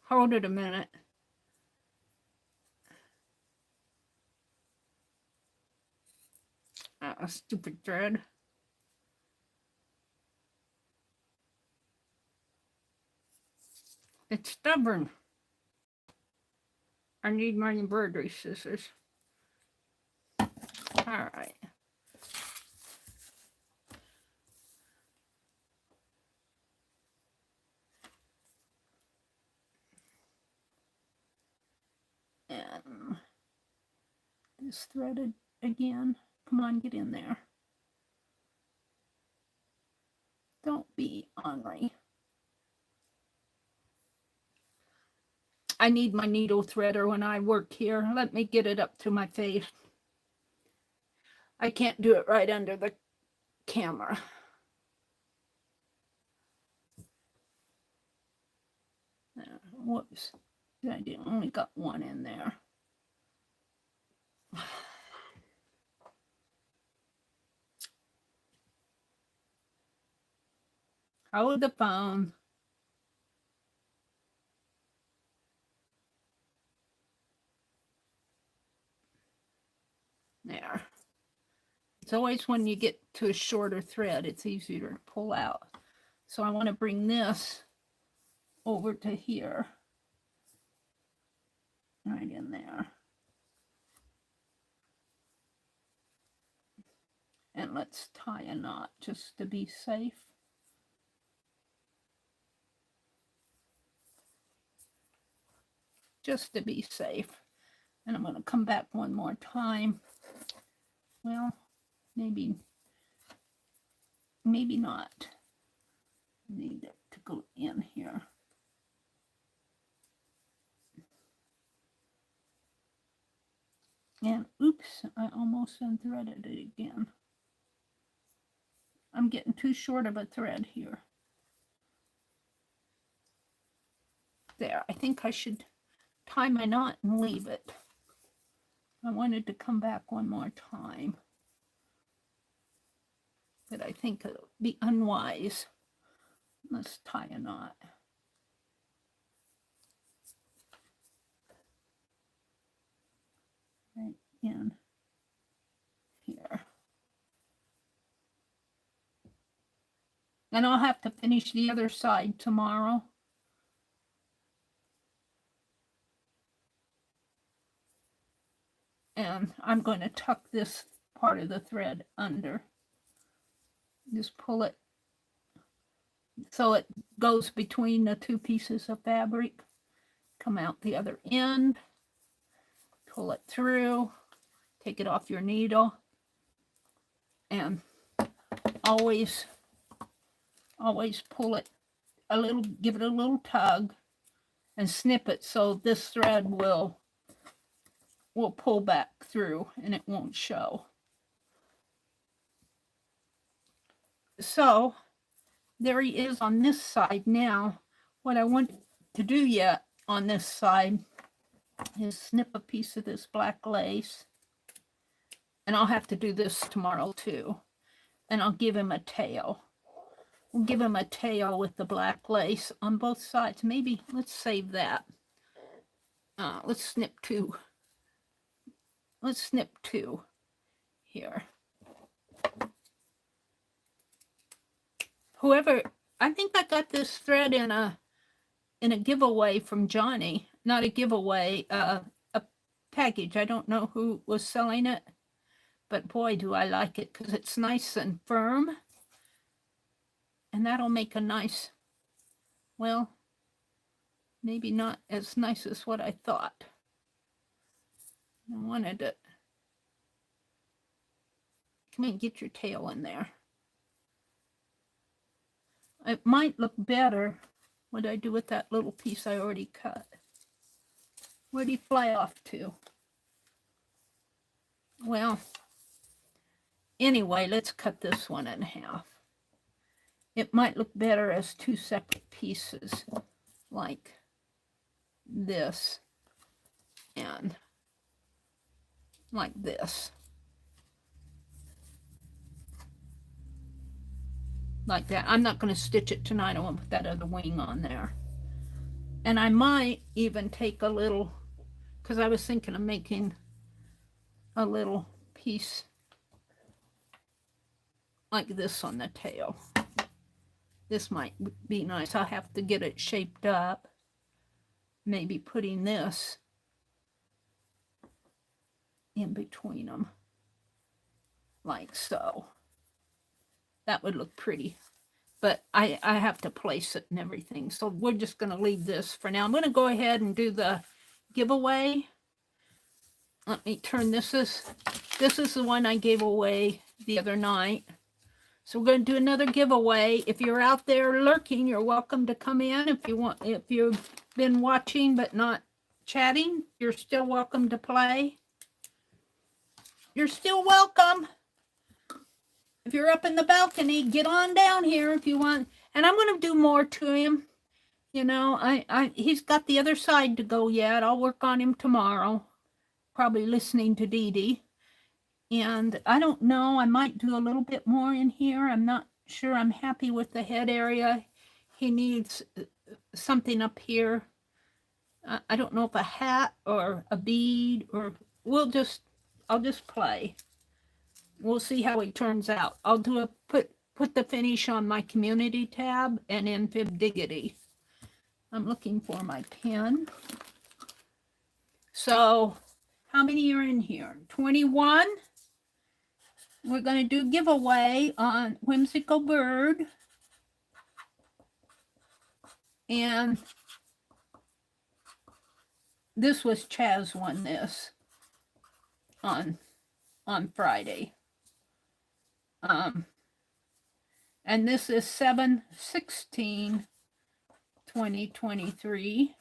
Hold it a minute. Ah, stupid thread. It's stubborn. I need my embroidery scissors. All right. And this threaded again. Come on, get in there. Don't be ornery. I need my needle threader when I work here. Let me get it up to my face. I can't do it right under the camera. Whoops. I only got one in there. Hold the phone. There. It's always when you get to a shorter thread, it's easier to pull out. So I want to bring this over to here. Right in there. And let's tie a knot just to be safe. Just to be safe. And I'm going to come back one more time. Well, maybe not. Need it to go in here. And oops, I almost unthreaded it again. I'm getting too short of a thread here. There, I think I should tie my knot and leave it. I wanted to come back one more time, but I think it'll be unwise. Let's tie a knot. Right in here. And I'll have to finish the other side tomorrow. And I'm going to tuck this part of the thread under. Just pull it so it goes between the two pieces of fabric. Come out the other end. pull it through, take it off your needle, and always pull it a little, give it a little tug and snip it so this thread will pull back through and it won't show. So there he is on this side. Now what I want to do yet on this side is snip a piece of this black lace, and I'll have to do this tomorrow too, and I'll give him a tail. We'll give him a tail with the black lace on both sides. Maybe let's save that. Let's snip two. Let's snip two here. Whoever, I think I got this thread in a giveaway from Johnny. Not a giveaway, a package. I don't know who was selling it, but boy, do I like it because it's nice and firm. And that'll make a nice, well, maybe not as nice as what I thought. I wanted it. Come on, get your tail in there. It might look better. What did I do with that little piece I already cut? Where'd he fly off to? Well, anyway, let's cut this one in half. It might look better as two separate pieces, like this and like this. Like that. I'm not going to stitch it tonight. I want to put that other wing on there. And I might even take a little, because I was thinking of making a little piece like this on the tail. This might be nice. I'll have to get it shaped up. Maybe putting this in between them, like so. That would look pretty. But I have to place it and everything. So we're just going to leave this for now. I'm going to go ahead and do the giveaway. Let me turn this is the one I gave away the other night. So we're going to do another giveaway. If you're out there lurking, you're welcome to come in. If you've been watching but not chatting, you're still welcome to play. You're still welcome. If you're up in the balcony, get on down here if you want. And I'm going to do more to him. You know, he's got the other side to go yet. I'll work on him tomorrow. Probably listening to Dee Dee. And I don't know, I might do a little bit more in here. I'm not sure I'm happy with the head area. He needs something up here. I don't know if a hat or a bead, or I'll just play. We'll see how it turns out. I'll do put the finish on my community tab and in Fib Diggity. I'm looking for my pen. So how many are in here? 21. We're going to do giveaway on Whimsical Bird. And this was Chaz won this on Friday. And this is 7/16/2023.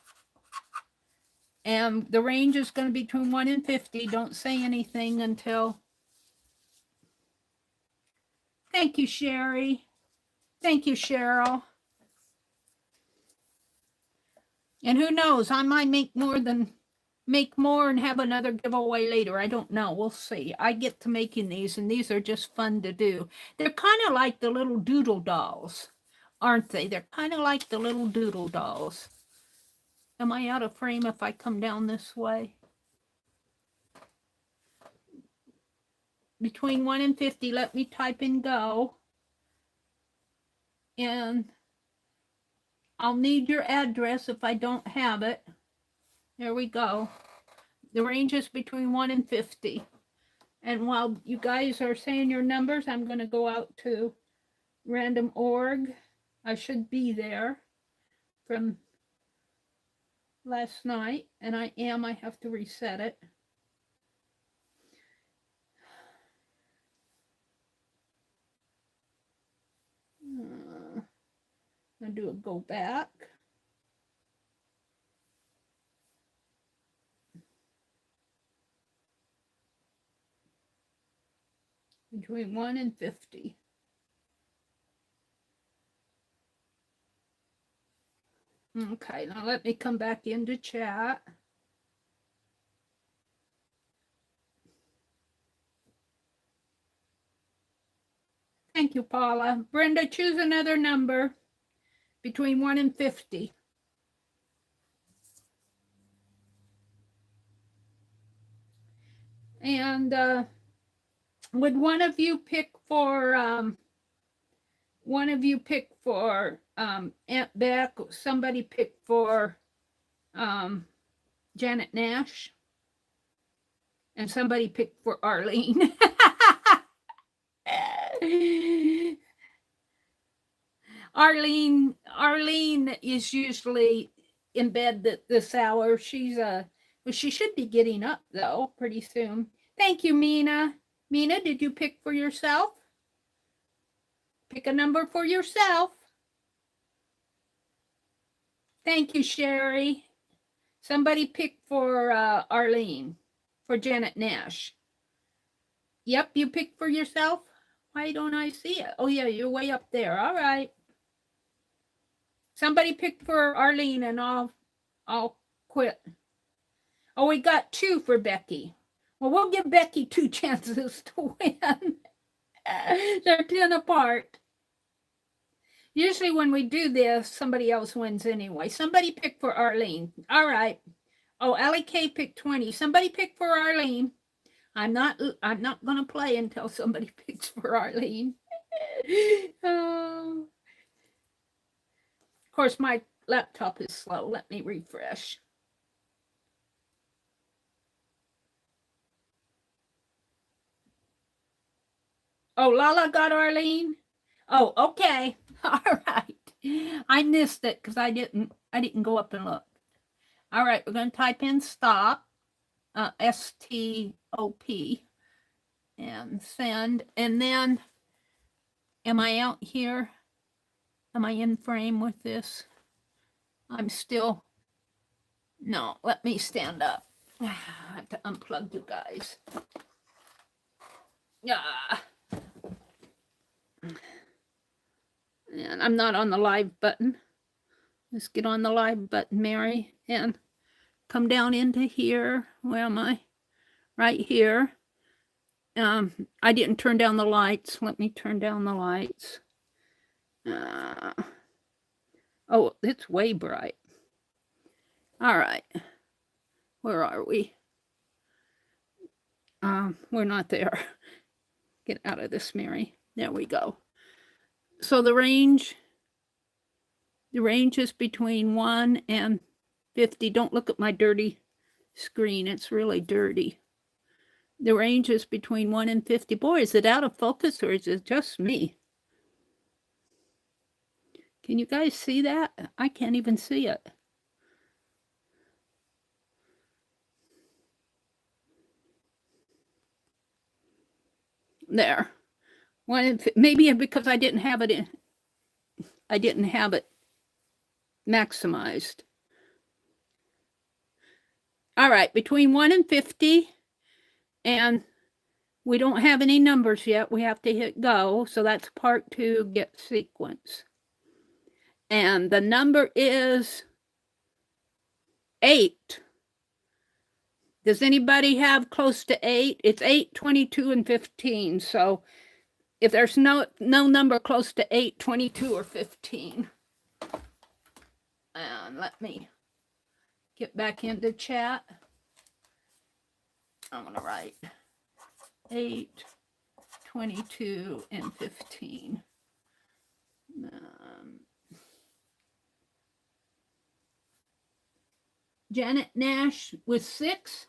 And the range is going to be between 1 and 50. Don't say anything until... Thank you, Sherry. Thank you, Cheryl. And who knows, I might make more and have another giveaway later. I don't know. We'll see. I get to making these, and these are just fun to do. They're kind of like the little doodle dolls, aren't they? They're kind of like the little doodle dolls. Am I out of frame if I come down this way? Between 1 and 50, let me type in go. And I'll need your address if I don't have it. There we go. The range is between 1 and 50. And while you guys are saying your numbers, I'm going to go out to random org. I should be there from last night, and I have to reset it. I'll do a go back. Between 1 and 50. Okay, now let me come back into chat. Thank you, Paula. Brenda, choose another number between 1 and 50. And would one of you pick for Aunt Beck? Somebody pick for Janet Nash, and somebody pick for Arlene. Arlene is usually in bed at this hour. She's well, she should be getting up though pretty soon. Thank you, Mina. Mina, did you pick for yourself? Pick a number for yourself. Thank you, Sherry. Somebody pick for Arlene, for Janet Nash. Yep, you picked for yourself? Why don't I see it? Oh, yeah, you're way up there. All right. Somebody picked for Arlene, and I'll quit. Oh, we got 2 for Becky. Well, we'll give Becky 2 chances to win. They're 10 apart. Usually when we do this, somebody else wins anyway. Somebody pick for Arlene. All right. Oh, Allie K picked 20. Somebody pick for Arlene. I'm not going to play until somebody picks for Arlene. Of course, my laptop is slow. Let me refresh. Oh, Lala got Arlene? Oh, okay. All right. I missed it because I didn't go up and look. All right, we're going to type in stop, S-T-O-P, and send. And then, am I out here? Am I in frame with this? I'm still, no, let me stand up. I have to unplug you guys. Yeah. And I'm not on the live button. Let's get on the live button, Mary, and come down into here. Where am I? Right here. I didn't turn down the lights. Let me turn down the lights. Oh, it's way bright. All right. Where are we? We're not there. Get out of this, Mary. There we go. So the range is between 1 and 50. Don't look at my dirty screen. It's really dirty. The range is between 1 and 50. Boy, is it out of focus or is it just me? Can you guys see that? I can't even see it. There. Maybe because I didn't have it maximized. All right, between 1 and 50, and we don't have any numbers yet. We have to hit go. So that's part 2, get sequence. And the number is 8. Does anybody have close to 8? It's 8, 22, and 15. So if there's no number close to 8, 22, or 15. And let me get back into chat. I'm going to write 8, 22, and 15. Janet Nash with 6.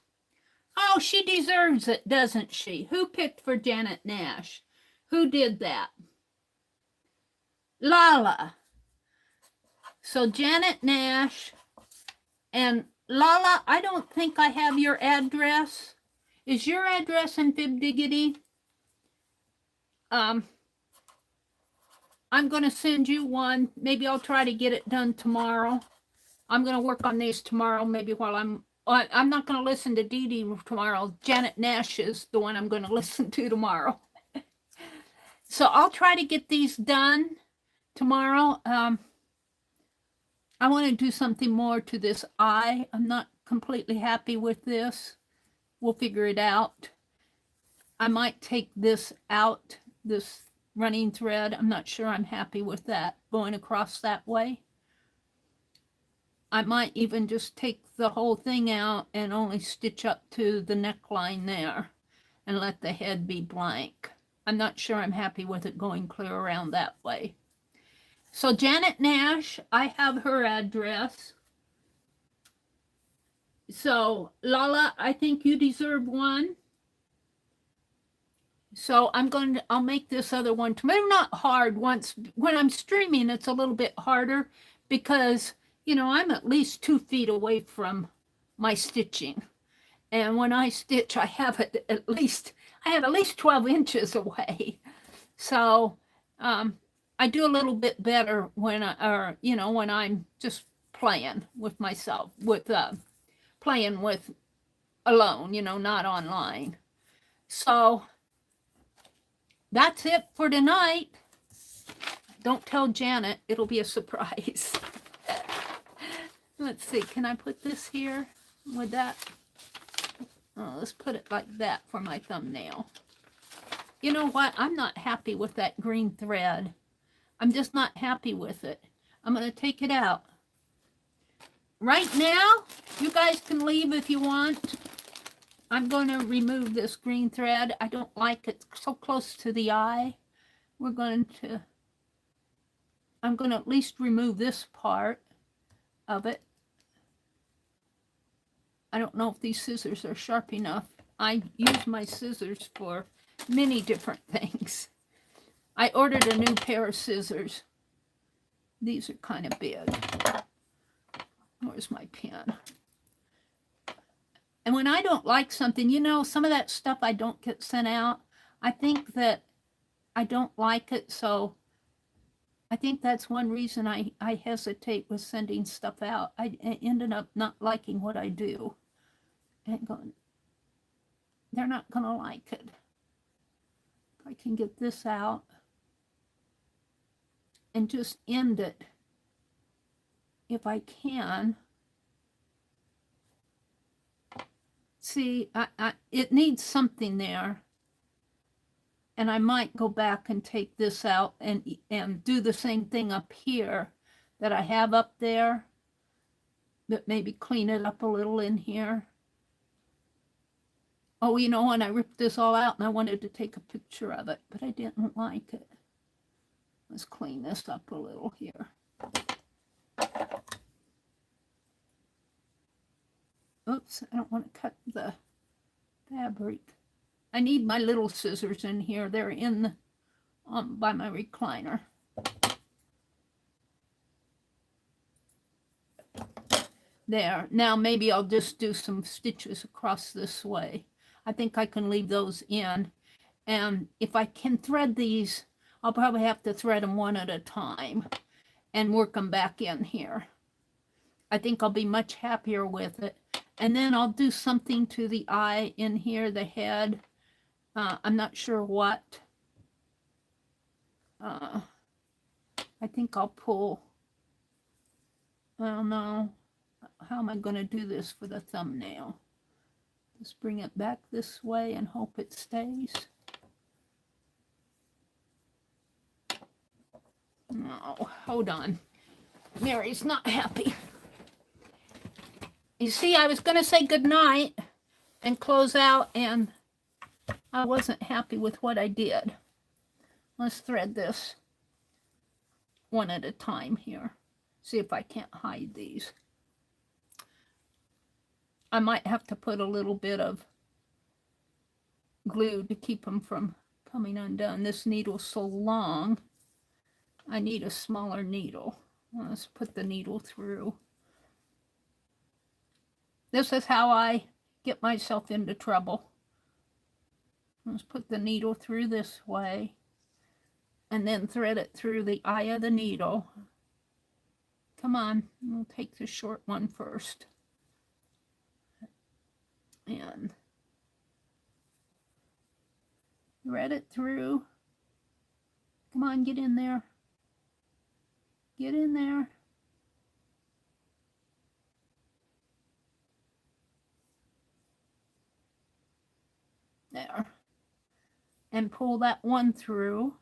Oh, she deserves it, doesn't she? Who picked for Janet Nash? Who did that? Lala. So Janet Nash and Lala, I don't think I have your address. Is your address in Fib Diggity? I'm going to send you one. Maybe I'll try to get it done tomorrow. I'm going to work on these tomorrow, maybe while I'm not going to listen to Dee Dee tomorrow. Janet Nash is the one I'm going to listen to tomorrow. So I'll try to get these done tomorrow. I want to do something more to this eye. I'm not completely happy with this. We'll figure it out. I might take this out, this running thread. I'm not sure I'm happy with that going across that way. I might even just take the whole thing out and only stitch up to the neckline there and let the head be blank. I'm not sure I'm happy with it going clear around that way. So Janet Nash, I have her address. So Lala, I think you deserve one. So I'll make this other one tomorrow. Not hard. When I'm streaming, it's a little bit harder because, you know, I'm at least 2 feet away from my stitching. And when I stitch, I have at least 12 inches away. So I do a little bit better when when I'm just playing with myself, playing with alone, not online. So that's it for tonight. Don't tell Janet, it'll be a surprise. Let's see, can I put this here with that? Oh, let's put it like that for my thumbnail. You know what? I'm not happy with that green thread. I'm just not happy with it. I'm going to take it out. Right now, you guys can leave if you want. I'm going to remove this green thread. I don't like it so close to the eye. I'm going to at least remove this part of it. I don't know if these scissors are sharp enough. I use my scissors for many different things. I ordered a new pair of scissors. These are kind of big. Where's my pen? And when I don't like something, some of that stuff I don't get sent out. I think that I don't like it, so I think that's one reason I hesitate with sending stuff out. I ended up not liking what I do. And going, they're not going to like it. If I can get this out and just end it, if I can. See, it needs something there. And I might go back and take this out and do the same thing up here that I have up there, but maybe clean it up a little in here. Oh, and I ripped this all out and I wanted to take a picture of it, but I didn't like it. Let's clean this up a little here. Oops, I don't want to cut the fabric. I need my little scissors in here. They're in the, by my recliner. There. Now maybe I'll just do some stitches across this way. I think I can leave those in. And if I can thread these, I'll probably have to thread them one at a time and work them back in here. I think I'll be much happier with it. And then I'll do something to the eye in here, the head. I'm not sure what. I think I'll pull. I don't know. How am I going to do this for the thumbnail? Just bring it back this way and hope it stays. No, hold on. Mary's not happy. You see, I was going to say goodnight and close out, and I wasn't happy with what I did. Let's thread this one at a time here. See if I can't hide these. I might have to put a little bit of glue to keep them from coming undone. This needle's so long, I need a smaller needle. Let's put the needle through. This is how I get myself into trouble. Let's put the needle through this way. and then thread it through the eye of the needle. Come on, we'll take the short one first. And thread it through. Come on, get in there. Get in there. There. And pull that one through.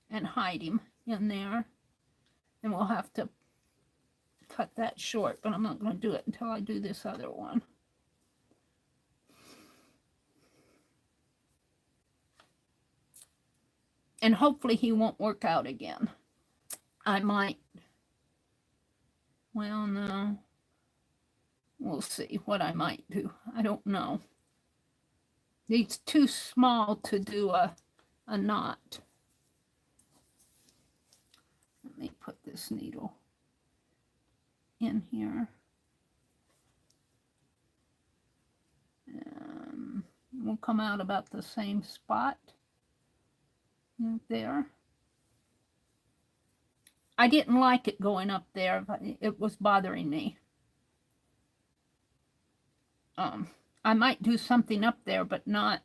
And hide him in there. And we'll have to cut that short, but I'm not going to do it until I do this other one. And hopefully he won't work out again. I might. Well, no. We'll see what I might do. I don't know. He's too small to do a knot. Let me put this needle in here. We'll come out about the same spot. Right there. I didn't like it going up there, but it was bothering me. I might do something up there, but not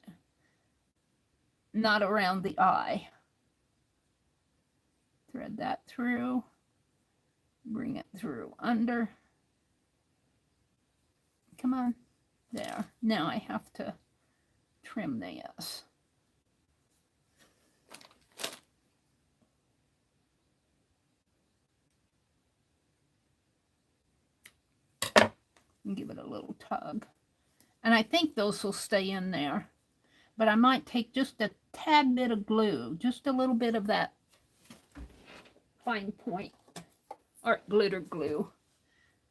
around the eye. Thread that through. Bring it through under. Come on. There. Now I have to trim this. And give it a little tug. And I think those will stay in there. But I might take just a tad bit of glue, just a little bit of that fine point art glitter glue,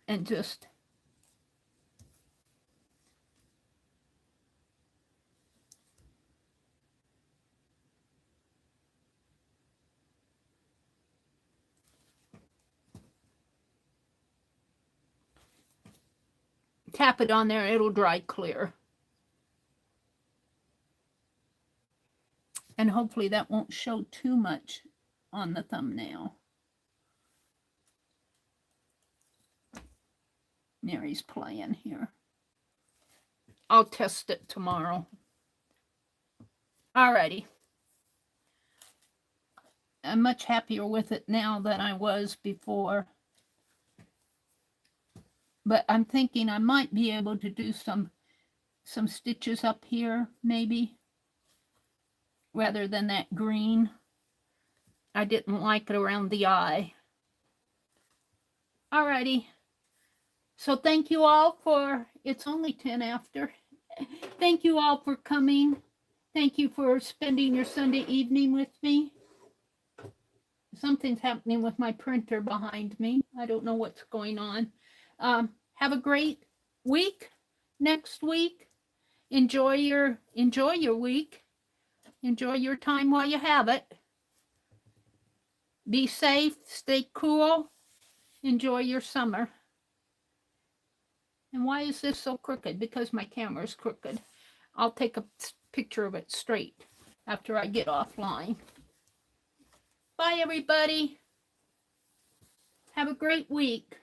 and just tap it on there. It'll dry clear. And hopefully that won't show too much on the thumbnail. Meri's playing here. I'll test it tomorrow. Alrighty. I'm much happier with it now than I was before. But I'm thinking I might be able to do some stitches up here, maybe, rather than that green. I didn't like it around the eye. Alrighty. So thank you all for, it's only 10 after. Thank you all for coming. Thank you for spending your Sunday evening with me. Something's happening with my printer behind me. I don't know what's going on. Have a great week next week. Enjoy your week. Enjoy your time while you have it. Be safe, stay cool. Enjoy your summer. And why is this so crooked? Because my camera is crooked. I'll take a picture of it straight after I get offline. Bye, everybody. Have a great week.